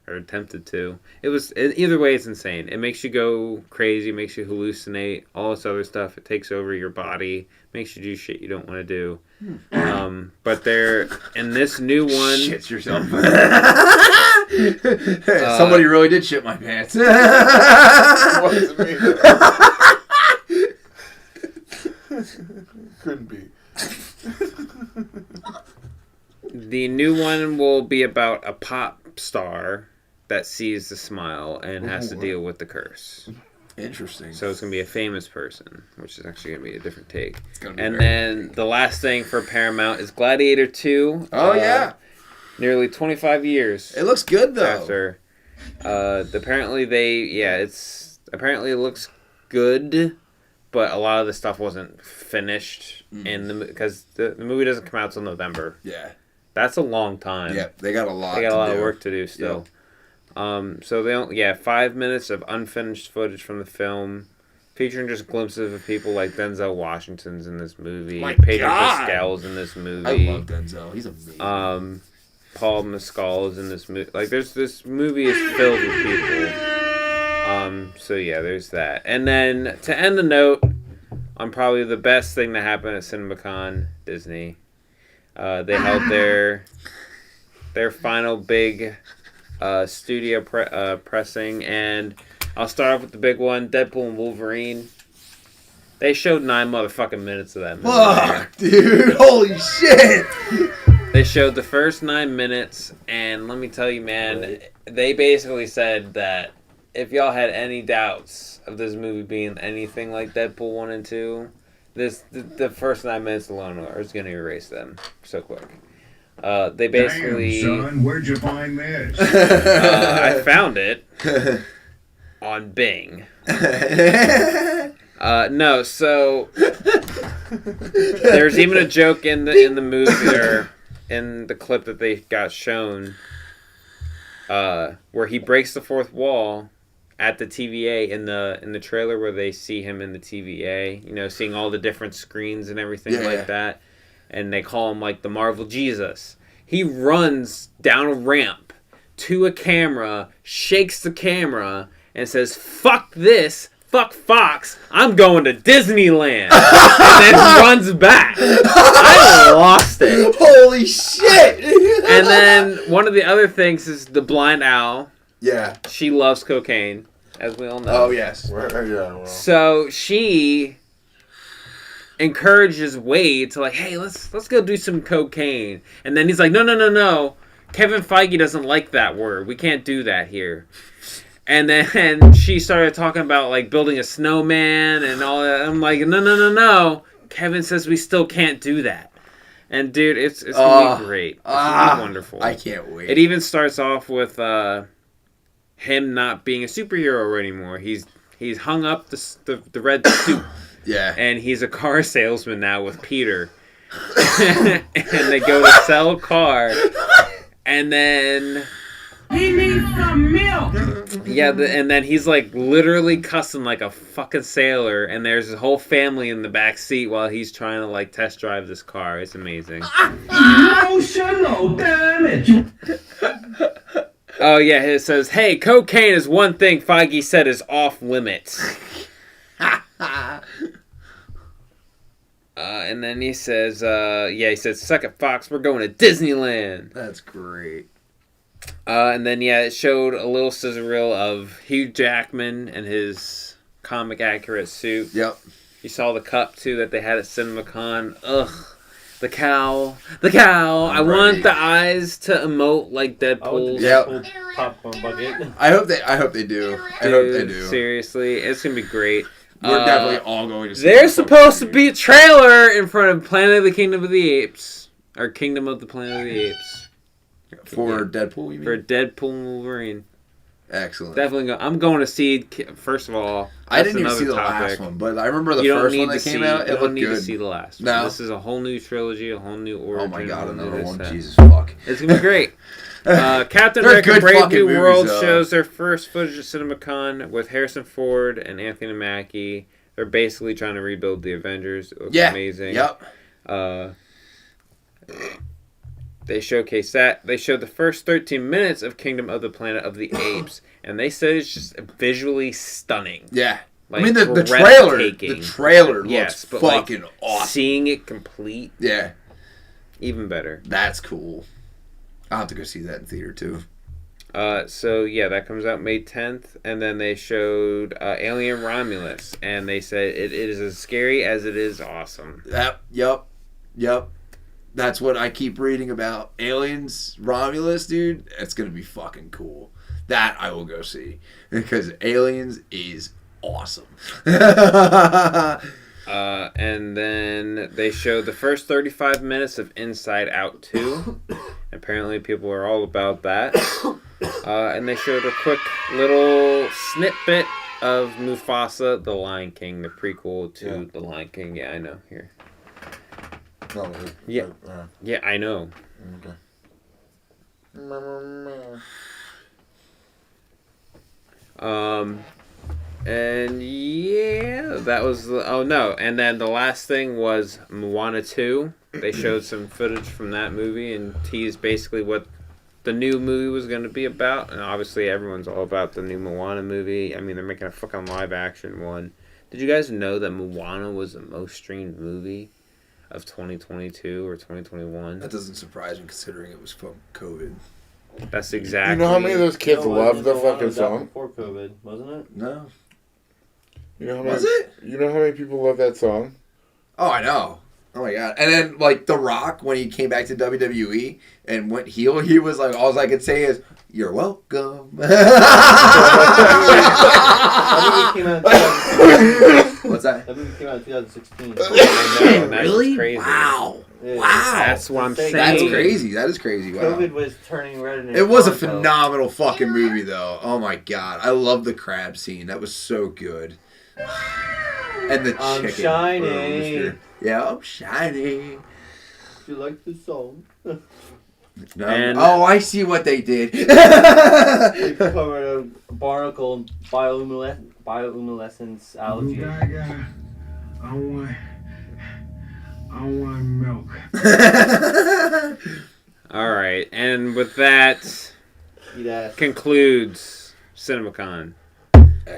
[SPEAKER 2] or attempted to. Either way, it's insane. It makes you go crazy, makes you hallucinate, all this other stuff. It takes over your body, makes you do shit you don't want to do. But they're in this new one.
[SPEAKER 1] Shits yourself. Somebody really did shit my pants.
[SPEAKER 4] Wasn't me. Couldn't be.
[SPEAKER 2] The new one will be about a pop star that sees the smile and has to deal with the curse.
[SPEAKER 1] Interesting.
[SPEAKER 2] So it's going to be a famous person, which is actually going to be a different take.
[SPEAKER 1] Gonna be
[SPEAKER 2] And
[SPEAKER 1] very
[SPEAKER 2] then the last thing for Paramount is Gladiator 2.
[SPEAKER 1] Oh, yeah.
[SPEAKER 2] Nearly 25 years
[SPEAKER 1] It looks good, though.
[SPEAKER 2] after. Apparently it looks good, but a lot of the stuff wasn't finished because the movie doesn't come out till November.
[SPEAKER 1] Yeah.
[SPEAKER 2] That's a long time.
[SPEAKER 1] Yeah, they got a lot
[SPEAKER 2] of work to do still. So they don't. 5 minutes of unfinished footage from the film, featuring just glimpses of people like Denzel Washington's in this movie, Pedro Pascal's in this movie.
[SPEAKER 1] I love Denzel. He's amazing.
[SPEAKER 2] Paul Mescal is in this movie. Like, this movie is filled with people. So yeah, there's that. And then to end the note on probably the best thing that happened at CinemaCon, Disney. They held their final big studio pressing, and I'll start off with the big one, Deadpool and Wolverine. They showed 9 motherfucking minutes of that movie.
[SPEAKER 1] Fuck, dude. Holy shit.
[SPEAKER 2] They showed the first 9 minutes, and let me tell you, man, they basically said that if y'all had any doubts of this movie being anything like Deadpool 1 and 2, the first 9 minutes alone is going to erase them so quick. They basically...
[SPEAKER 5] Damn, son, where'd you find this?
[SPEAKER 2] I found it on Bing. No, so there's even a joke in the movie or in the clip that they got shown where he breaks the fourth wall at the TVA in the trailer where they see him in the TVA, seeing all the different screens and everything like that, and they call him like the Marvel Jesus. He runs down a ramp to a camera, shakes the camera, and says, "Fuck this, fuck Fox, I'm going to Disneyland," and then runs back. I lost it.
[SPEAKER 1] Holy shit.
[SPEAKER 2] And then one of the other things is the blind owl.
[SPEAKER 1] Yeah.
[SPEAKER 2] She loves cocaine, as we all know.
[SPEAKER 1] Oh, yes.
[SPEAKER 2] So she encourages Wade to hey, let's go do some cocaine. And then he's like, no. Kevin Feige doesn't like that word. We can't do that here. And then she started talking about building a snowman and all that. I'm like, no. Kevin says we still can't do that. And dude, it's gonna be great. It's gonna be wonderful.
[SPEAKER 1] I can't wait.
[SPEAKER 2] It even starts off with him not being a superhero anymore. He's hung up the red suit.
[SPEAKER 1] Yeah.
[SPEAKER 2] And he's a car salesman now with Peter. And they go to sell a car. And then
[SPEAKER 7] He needs some milk.
[SPEAKER 2] and then he's literally cussing like a fucking sailor, and there's his whole family in the back seat while he's trying to test drive this car. It's amazing.
[SPEAKER 7] Emotional damage.
[SPEAKER 2] Oh yeah, it says, "Hey, cocaine is one thing Feige said is off limits." And then he says, he says, "Suck it, Fox, we're going to Disneyland."
[SPEAKER 1] That's great.
[SPEAKER 2] And then, it showed a little scissor reel of Hugh Jackman and his comic accurate suit.
[SPEAKER 1] Yep.
[SPEAKER 2] You saw the cup, too, that they had at CinemaCon. Ugh. The cow. I want the eyes to emote like Deadpool's.
[SPEAKER 1] Yep.
[SPEAKER 3] Popcorn bucket.
[SPEAKER 1] I hope they do. I hope they do.
[SPEAKER 2] Seriously, it's going to be great.
[SPEAKER 1] We're definitely all going to see
[SPEAKER 2] There's supposed to be a trailer in front of Planet of the Kingdom of the Apes. Or Kingdom of the Planet of the Apes.
[SPEAKER 1] For Deadpool, you mean?
[SPEAKER 2] For Deadpool and Wolverine.
[SPEAKER 1] Excellent.
[SPEAKER 2] Definitely I'm going to see, first of all,
[SPEAKER 1] I didn't even
[SPEAKER 2] another
[SPEAKER 1] see the
[SPEAKER 2] topic.
[SPEAKER 1] last one, but I remember the
[SPEAKER 2] You don't
[SPEAKER 1] first
[SPEAKER 2] need
[SPEAKER 1] one
[SPEAKER 2] to
[SPEAKER 1] that
[SPEAKER 2] see,
[SPEAKER 1] came out. It
[SPEAKER 2] you don't
[SPEAKER 1] looked
[SPEAKER 2] need
[SPEAKER 1] good.
[SPEAKER 2] to see the last one.
[SPEAKER 1] No.
[SPEAKER 2] This is a whole new trilogy, a whole new origin.
[SPEAKER 1] Oh my god,
[SPEAKER 2] a whole
[SPEAKER 1] another
[SPEAKER 2] new
[SPEAKER 1] one.
[SPEAKER 2] set.
[SPEAKER 1] Jesus fuck.
[SPEAKER 2] It's going to be great. Captain
[SPEAKER 1] They're
[SPEAKER 2] America
[SPEAKER 1] good
[SPEAKER 2] Brave
[SPEAKER 1] fucking
[SPEAKER 2] New
[SPEAKER 1] movies,
[SPEAKER 2] World
[SPEAKER 1] though.
[SPEAKER 2] shows their first footage of CinemaCon with Harrison Ford and Anthony Mackie. They're basically trying to rebuild the Avengers. It looks amazing.
[SPEAKER 1] Yep.
[SPEAKER 2] They showcased that. They showed the first 13 minutes of Kingdom of the Planet of the Apes, and they said it's just visually stunning.
[SPEAKER 1] Yeah.
[SPEAKER 2] Like,
[SPEAKER 1] I mean, the
[SPEAKER 2] breathtaking.
[SPEAKER 1] trailer looks
[SPEAKER 2] Yes, but
[SPEAKER 1] fucking
[SPEAKER 2] like,
[SPEAKER 1] awesome.
[SPEAKER 2] Seeing it complete,
[SPEAKER 1] Yeah.
[SPEAKER 2] even better.
[SPEAKER 1] That's cool. I'll have to go see that in theater, too.
[SPEAKER 2] So yeah, that comes out May 10th, and then they showed Alien Romulus, and they said it is as scary as it is awesome.
[SPEAKER 1] Yep. That's what I keep reading about. Aliens, Romulus, dude. It's gonna be fucking cool. That I will go see because Aliens is awesome.
[SPEAKER 2] And then they showed the first 35 minutes of Inside Out 2. Apparently, people are all about that. And they showed a quick little snippet of Mufasa, The Lion King, the prequel to The Lion King. Yeah, I know. Here.
[SPEAKER 4] No,
[SPEAKER 2] Yeah. Yeah, I know.
[SPEAKER 4] Okay.
[SPEAKER 2] And yeah, that was and then the last thing was Moana 2. They showed some footage from that movie and teased basically what the new movie was going to be about. And obviously everyone's all about the new Moana movie. I mean, they're making a fucking live action one. Did you guys know that Moana was the most streamed movie of 2022 or 2021?
[SPEAKER 1] That doesn't surprise me considering it was from COVID.
[SPEAKER 2] That's exactly.
[SPEAKER 6] You know how many of those kids love the fucking song?
[SPEAKER 3] Before COVID, wasn't it?
[SPEAKER 1] No.
[SPEAKER 6] You know how
[SPEAKER 1] Was
[SPEAKER 6] many,
[SPEAKER 1] it?
[SPEAKER 6] You know how many people love that song?
[SPEAKER 1] Oh, I know. Oh my god! And then like The Rock, when he came back to WWE and went heel, he was like, all I could say is, "You're welcome."
[SPEAKER 3] That movie came out in 2016.
[SPEAKER 1] What's that?
[SPEAKER 3] That movie came out in 2016.
[SPEAKER 2] I know, and that's
[SPEAKER 1] Really?
[SPEAKER 2] crazy.
[SPEAKER 1] Wow!
[SPEAKER 3] Yeah.
[SPEAKER 1] Wow!
[SPEAKER 2] That's what I'm saying.
[SPEAKER 1] That's crazy. That is crazy. Wow.
[SPEAKER 3] COVID was turning red in
[SPEAKER 1] It was a
[SPEAKER 3] Toronto.
[SPEAKER 1] phenomenal fucking movie, though. Oh my god, I love the crab scene. That was so good. And the
[SPEAKER 3] I'm
[SPEAKER 1] chicken
[SPEAKER 3] shining.
[SPEAKER 1] roaster. Yeah, I'm shining.
[SPEAKER 3] Do you like this song?
[SPEAKER 1] No.
[SPEAKER 2] And-
[SPEAKER 1] Oh, I see what they did.
[SPEAKER 3] They covered a barnacle and bioluminescence algae.
[SPEAKER 7] Gaga, I want milk.
[SPEAKER 2] All right, and with that
[SPEAKER 3] Eat ass.
[SPEAKER 2] concludes CinemaCon.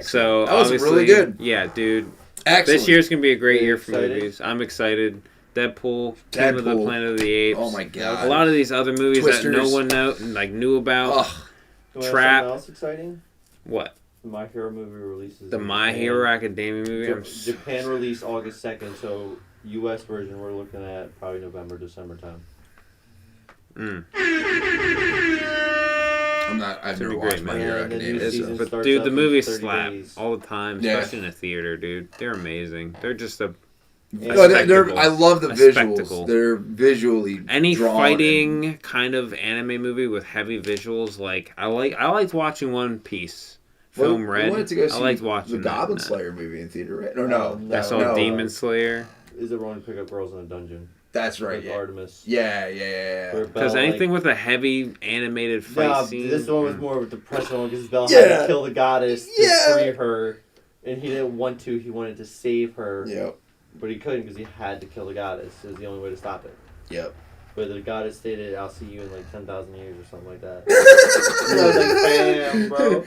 [SPEAKER 2] So
[SPEAKER 1] That was
[SPEAKER 2] obviously,
[SPEAKER 1] really good.
[SPEAKER 2] Yeah, dude.
[SPEAKER 1] Excellent.
[SPEAKER 2] This year's gonna be a great year for
[SPEAKER 3] Excited?
[SPEAKER 2] movies. I'm excited. Deadpool, Kingdom of the
[SPEAKER 1] Deadpool.
[SPEAKER 2] Planet of the Apes.
[SPEAKER 1] Oh my god.
[SPEAKER 2] A lot of these other movies that no
[SPEAKER 1] Twisters.
[SPEAKER 2] one knew about.
[SPEAKER 1] Ugh.
[SPEAKER 3] You wanna
[SPEAKER 2] Trap.
[SPEAKER 3] know something else exciting?
[SPEAKER 2] What?
[SPEAKER 3] The My Hero movie releases.
[SPEAKER 2] The
[SPEAKER 3] in
[SPEAKER 2] My
[SPEAKER 3] Japan.
[SPEAKER 2] Hero Academia movie.
[SPEAKER 3] Japan released August 2nd, so U.S. version we're looking at probably November, December time.
[SPEAKER 1] I've
[SPEAKER 2] It'll
[SPEAKER 1] never
[SPEAKER 2] be
[SPEAKER 1] watched
[SPEAKER 2] great,
[SPEAKER 1] My
[SPEAKER 2] man.
[SPEAKER 1] Hero
[SPEAKER 3] And the new
[SPEAKER 1] Academia.
[SPEAKER 3] season
[SPEAKER 1] So.
[SPEAKER 2] But
[SPEAKER 3] starts
[SPEAKER 2] dude,
[SPEAKER 3] up
[SPEAKER 2] the
[SPEAKER 3] in
[SPEAKER 2] movies
[SPEAKER 3] 30
[SPEAKER 2] slap
[SPEAKER 3] days.
[SPEAKER 2] all the time,
[SPEAKER 1] Yeah.
[SPEAKER 2] especially in a theater, dude. They're amazing. They're just a
[SPEAKER 1] No,
[SPEAKER 2] spectacle.
[SPEAKER 1] I love the
[SPEAKER 2] A
[SPEAKER 1] visuals.
[SPEAKER 2] spectacle.
[SPEAKER 1] They're visually
[SPEAKER 2] any
[SPEAKER 1] drawn
[SPEAKER 2] fighting kind of anime movie with heavy visuals. Like I liked watching One Piece film
[SPEAKER 1] We
[SPEAKER 2] Red.
[SPEAKER 1] wanted to go see
[SPEAKER 2] I liked watching
[SPEAKER 1] the Goblin
[SPEAKER 2] that.
[SPEAKER 1] Slayer movie in theater, right? Or no?
[SPEAKER 3] No.
[SPEAKER 2] I saw
[SPEAKER 1] no.
[SPEAKER 2] Demon Slayer.
[SPEAKER 3] Is it wrong to pick up girls in a dungeon?
[SPEAKER 1] That's right.
[SPEAKER 3] With
[SPEAKER 1] Yeah.
[SPEAKER 3] Artemis.
[SPEAKER 1] Yeah.
[SPEAKER 2] Because anything with a heavy animated fight
[SPEAKER 3] Nah,
[SPEAKER 2] scene.
[SPEAKER 3] this one was more of a depressing one because Bella
[SPEAKER 1] Yeah.
[SPEAKER 3] had to kill the goddess to
[SPEAKER 1] Yeah.
[SPEAKER 3] free her, and he didn't want to. He wanted to save her,
[SPEAKER 1] Yep.
[SPEAKER 3] but he couldn't because he had to kill the goddess. It was the only way to stop it.
[SPEAKER 1] Yep.
[SPEAKER 3] But the goddess stated, "I'll see you in like 10,000 years" or something like that. I was like, "Damn, bro."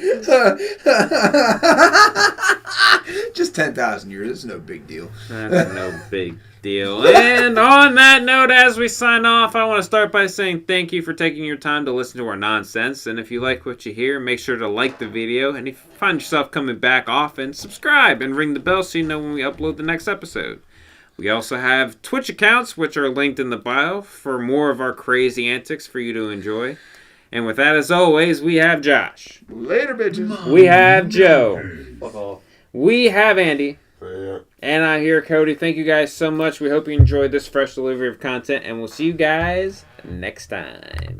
[SPEAKER 1] Just 10,000 years. It's no big deal.
[SPEAKER 2] That's no big deal. And on that note, as we sign off, I want to start by saying thank you for taking your time to listen to our nonsense. And if you like what you hear, make sure to like the video. And if you find yourself coming back often, subscribe and ring the bell so you know when we upload the next episode. We also have Twitch accounts, which are linked in the bio for more of our crazy antics for you to enjoy. And with that, as always, we have Josh.
[SPEAKER 1] Later, bitches.
[SPEAKER 2] We have Joe.
[SPEAKER 3] Fuck off.
[SPEAKER 2] We have Andy.
[SPEAKER 4] Yeah.
[SPEAKER 2] And I hear Cody. Thank you guys so much. We hope you enjoyed this fresh delivery of content, and we'll see you guys next time.